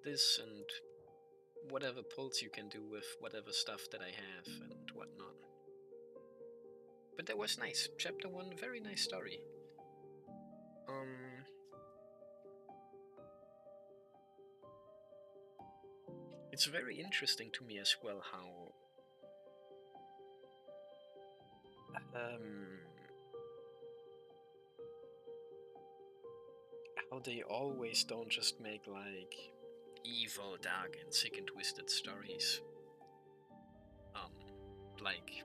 This and whatever pulls you can do with whatever stuff that I have and whatnot. But that was nice. Chapter 1, very nice story. It's very interesting to me as well how they always don't just make like evil, dark, and sick and twisted stories. Like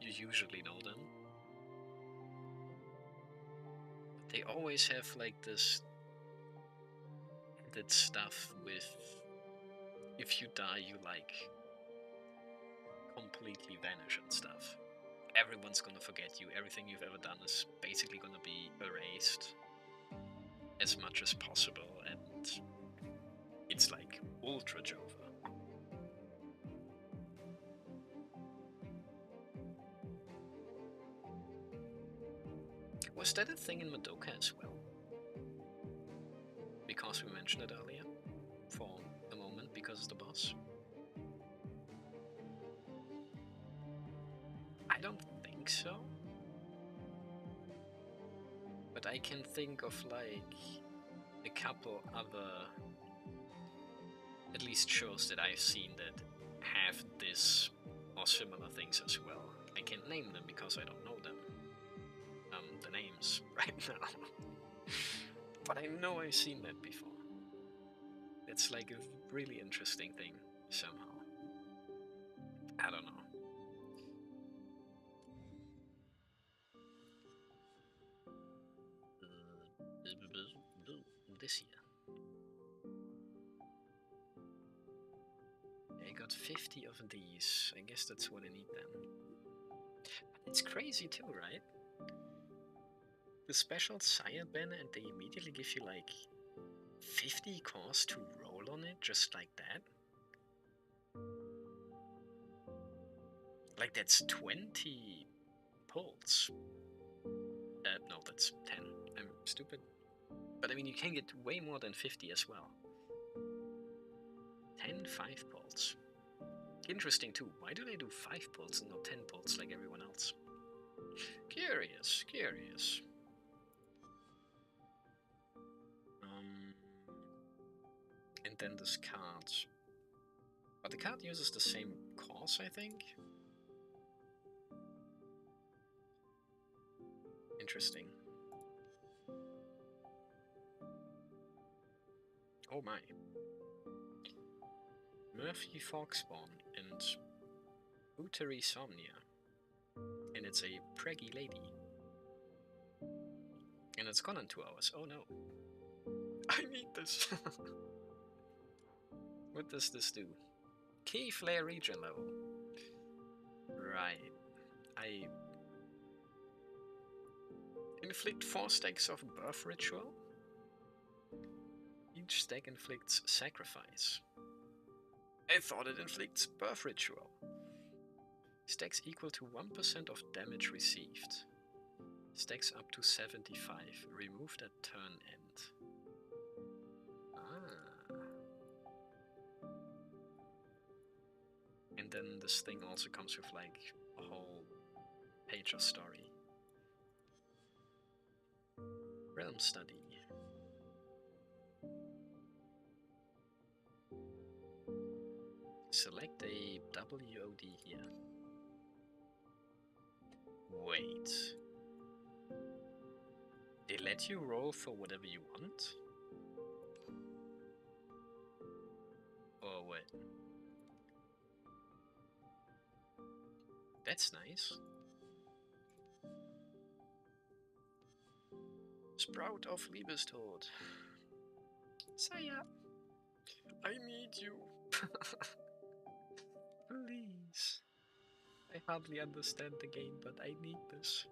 you usually know them. But they always have like that stuff with if you die you like completely vanish and stuff. Everyone's gonna forget you, everything you've ever done is basically gonna be erased as much as possible, and it's like ultra Jova. Was that a thing in Madoka as well? Because we mentioned it earlier? For a moment, because it's the boss? I don't think so. But I can think of like a couple other, at least shows that I've seen that have this or similar things as well. I can't name them because I don't know them. The names right now. But I know I've seen that before. It's like a really interesting thing somehow. I don't know. This year. I got 50 of these. I guess that's what I need then. It's crazy too, right? The special Sire banner and they immediately give you like 50 cores to roll on it just like that? Like that's 20 pulls. No, that's 10. I'm stupid. But I mean, you can get way more than 50 as well. 10 5 pulls. Interesting too. Why do they do 5 pulls and not 10 pulls like everyone else? Curious, curious. And then this card. But the card uses the same cores, I think. Interesting. Oh my. Murphy Foxspawn and Uteri Somnia. And it's a preggy lady. And it's gone in 2 hours. Oh no. I need this. What does this do? Key Flare region level. Right. I inflict 4 stacks of birth ritual. Each stack inflicts sacrifice. I thought it inflicts birth ritual. Stacks equal to 1% of damage received. Stacks up to 75. Removed at turn end. Ah. And then this thing also comes with like a whole page of story. Realm study. Select a WOD here. Wait. They let you roll for whatever you want? Or what? That's nice. Sprout of Liebestod. Saya, I need you. Please. I hardly understand the game, but I need this.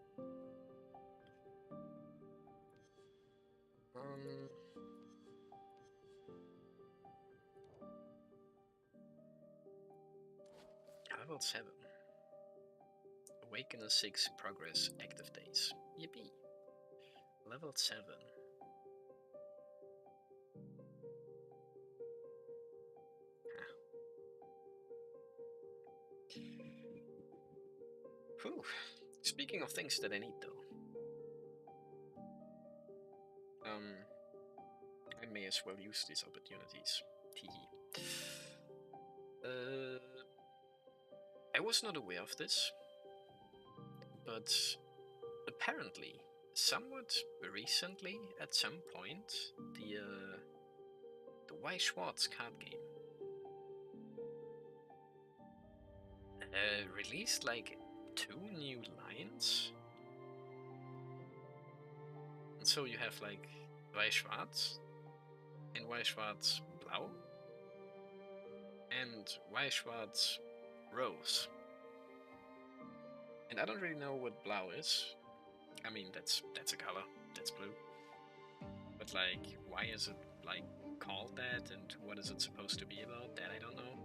Level 7. Awakener 6 progress active days. Yippee. Level 7. Whew. Speaking of things that I need, though, I may as well use these opportunities. Teehee. I was not aware of this, but apparently, somewhat recently, at some point, the Y Schwartz card game released like 2 new lines. And so you have like Y Schwarz and Y Schwarz Blau and Y Schwarz Rose. And I don't really know what Blau is. I mean, that's a color, that's blue. But like, why is it like called that, and what is it supposed to be about? That I don't know.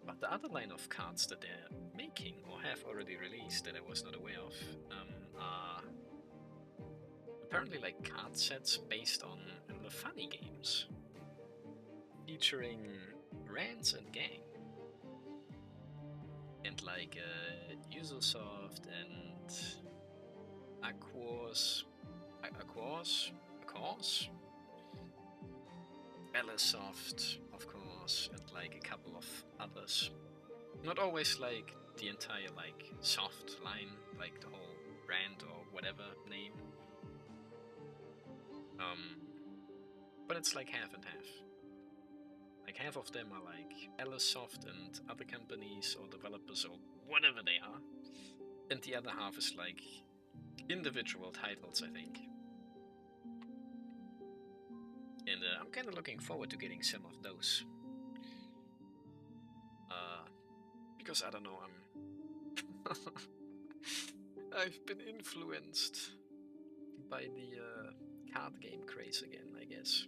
But the other line of cards that they're making or have already released that I was not aware of are apparently like card sets based on the funny games, featuring Rance and Gang, and like Usosoft and Aquos, Ellisoft, of course, and like a couple of others. Not always like the entire like soft line, like the whole brand or whatever name. But it's like half and half. Like half of them are like Ellisoft and other companies or developers or whatever they are, and the other half is like individual titles, I think. And I'm kind of looking forward to getting some of those. Because I don't know, I've been influenced by the card game craze again, I guess.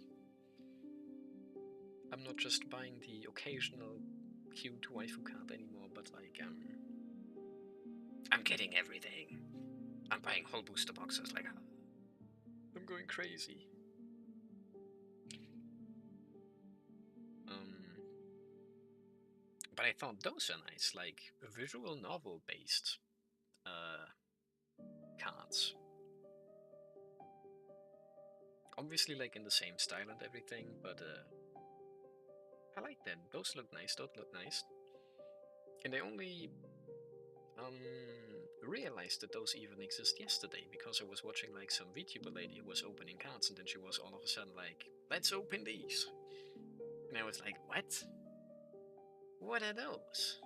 I'm not just buying the occasional cute waifu card anymore, but like, I'm getting everything. I'm buying whole booster boxes, like, I'm going crazy. But I thought those are nice, like visual novel based cards. Obviously like in the same style and everything, but I like that. Those look nice, those look nice. And I only realized that those even exist yesterday, because I was watching like some VTuber lady who was opening cards, and then she was all of a sudden like, let's open these. And I was like, what? What are those?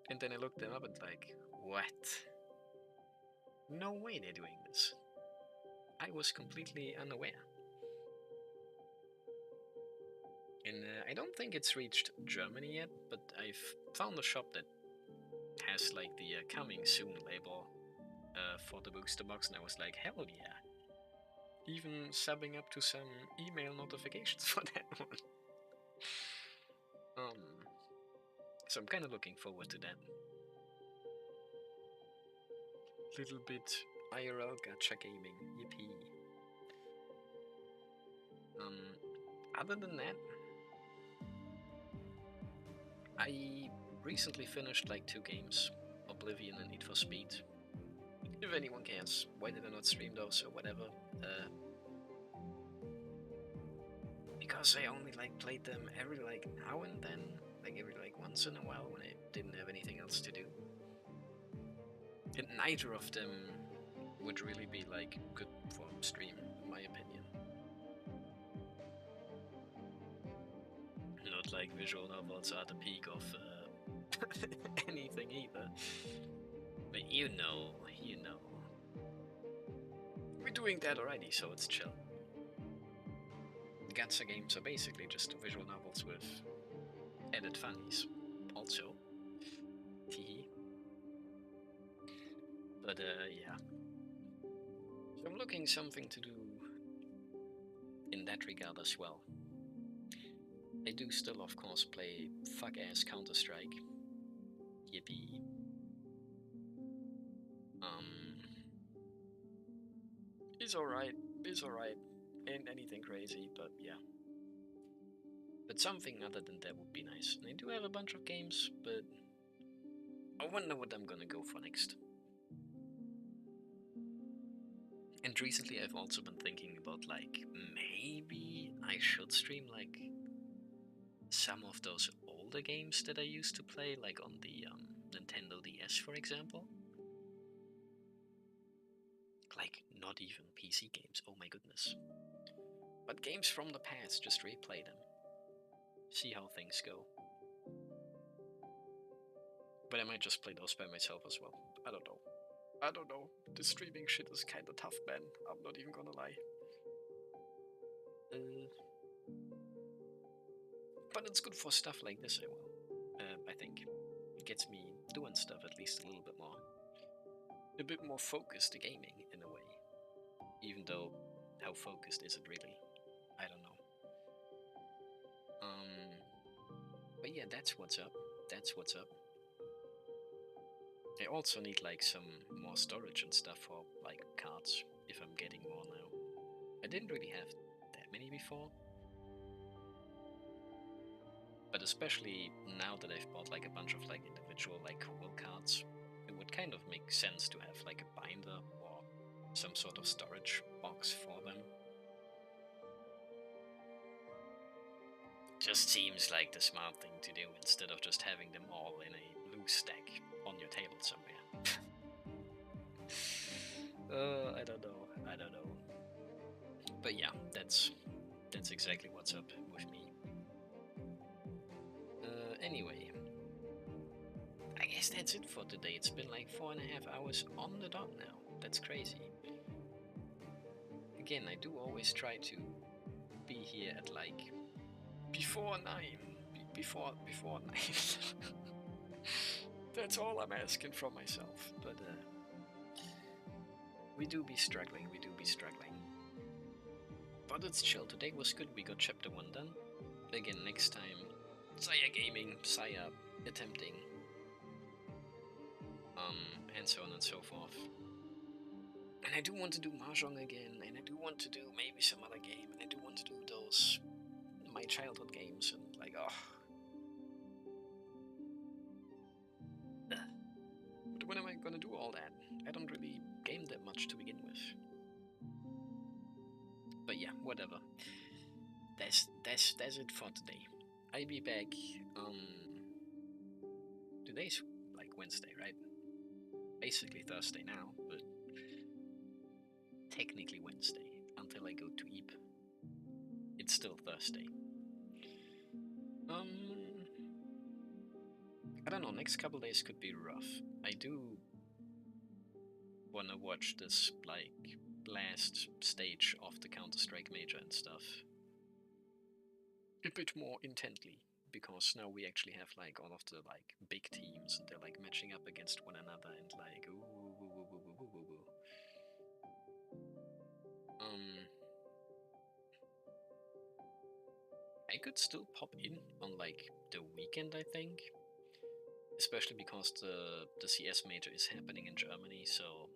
And then I looked them up and like, what? No way they're doing this. I was completely unaware. And I don't think it's reached Germany yet, but I've found a shop that has like the coming soon label for the booster box, and I was like, hell yeah. Even subbing up to some email notifications for that one. So I'm kind of looking forward to that. Little bit IRL gacha gaming, yippee. Other than that, I recently finished like 2 games, Oblivion and Need for Speed. If anyone cares, why did I not stream those or whatever? Because I only like played them every like now and then, like every like once in a while when I didn't have anything else to do. And neither of them would really be like good for stream, in my opinion. Not like visual novels are the peak of anything either. But you know. We're doing that already, so it's chill. Gacha games are basically just visual novels with added funnies, also. Teehee. But yeah. So I'm looking something to do in that regard as well. I do still, of course, play fuck-ass Counter-Strike. Yippee. It's alright. It's alright. Ain't anything crazy, but yeah. But something other than that would be nice. And I do have a bunch of games, but I wonder what I'm gonna go for next. And recently I've also been thinking about, like, maybe I should stream, like, some of those older games that I used to play, like on the Nintendo DS, for example. Like, not even PC games, oh my goodness. But games from the past, just replay them. See how things go. But I might just play those by myself as well. I don't know. I don't know. The streaming shit is kinda tough, man. I'm not even gonna lie. But it's good for stuff like this, I think. It gets me doing stuff at least a little bit more. A bit more focused gaming, in a way. Even though, how focused is it really? I don't know. But yeah, that's what's up. That's what's up. I also need, like, some more storage and stuff for, like, cards, if I'm getting more now. I didn't really have that many before. But especially now that I've bought, like, a bunch of, like, individual, like, cool cards, it would kind of make sense to have, like, a binder or some sort of storage box for them. Just seems like the smart thing to do, instead of just having them all in a loose stack on your table somewhere. I don't know. I don't know. But yeah, that's exactly what's up with me. Anyway, I guess that's it for today. It's been like 4.5 hours on the dot now. That's crazy. Again, I do always try to be here at, like, before 9. Before 9. That's all I'm asking from myself. But we do be struggling. But it's chill. Today was good. We got chapter 1 done. Again, next time, Saya gaming, Saya attempting, and so on and so forth. And I do want to do Mahjong again, and I do want to do maybe some other game, and I do want to do those my childhood games, and like, But when am I gonna do all that? I don't really game that much to begin with. But yeah, whatever. That's it for today. I'll be back. Today's like Wednesday, right? Basically Thursday now, but technically Wednesday until I go to Eep. It's still Thursday. I don't know. Next couple days could be rough. I do wanna watch this, like, last stage of the Counter-Strike Major and stuff a bit more intently, because now we actually have, like, all of the, like, big teams, and they're, like, matching up against one another, and, like, I could still pop in on, like, the weekend, I think, especially because the CS Major is happening in Germany, so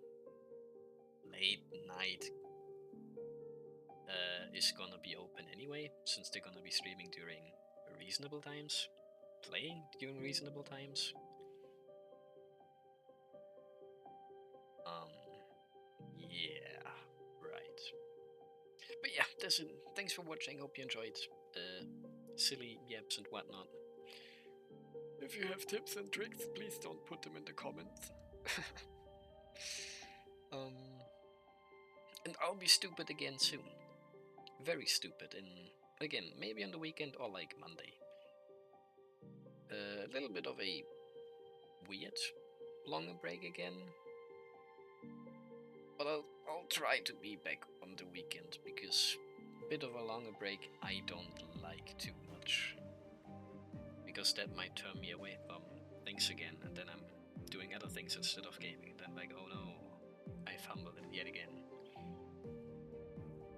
late night is gonna be open anyway, since they're gonna be streaming during reasonable times, playing during reasonable times. Yeah, right. But yeah, that's it. Thanks for watching. Hope you enjoyed silly yaps and whatnot. If you have tips and tricks, please don't put them in the comments. And I'll be stupid again soon. Very stupid, again, maybe on the weekend or like Monday. A little bit of a weird longer break again. But I'll try to be back on the weekend, because a bit of a longer break I don't like too much. Because that might turn me away from things again, and then I'm doing other things instead of gaming, and then like, oh no, I fumbled it yet again.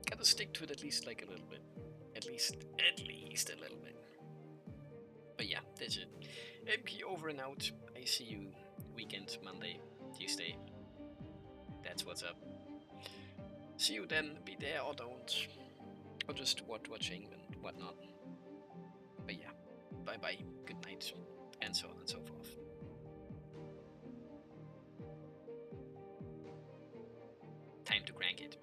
Gotta stick to it at least like a little bit. At least a little bit. But yeah, that's it. MP over and out. I see you weekend, Monday, Tuesday. That's what's up. See you then, be there or don't. Or just watching and whatnot. But yeah, bye bye, good night, and so on and so forth. Time to crank it.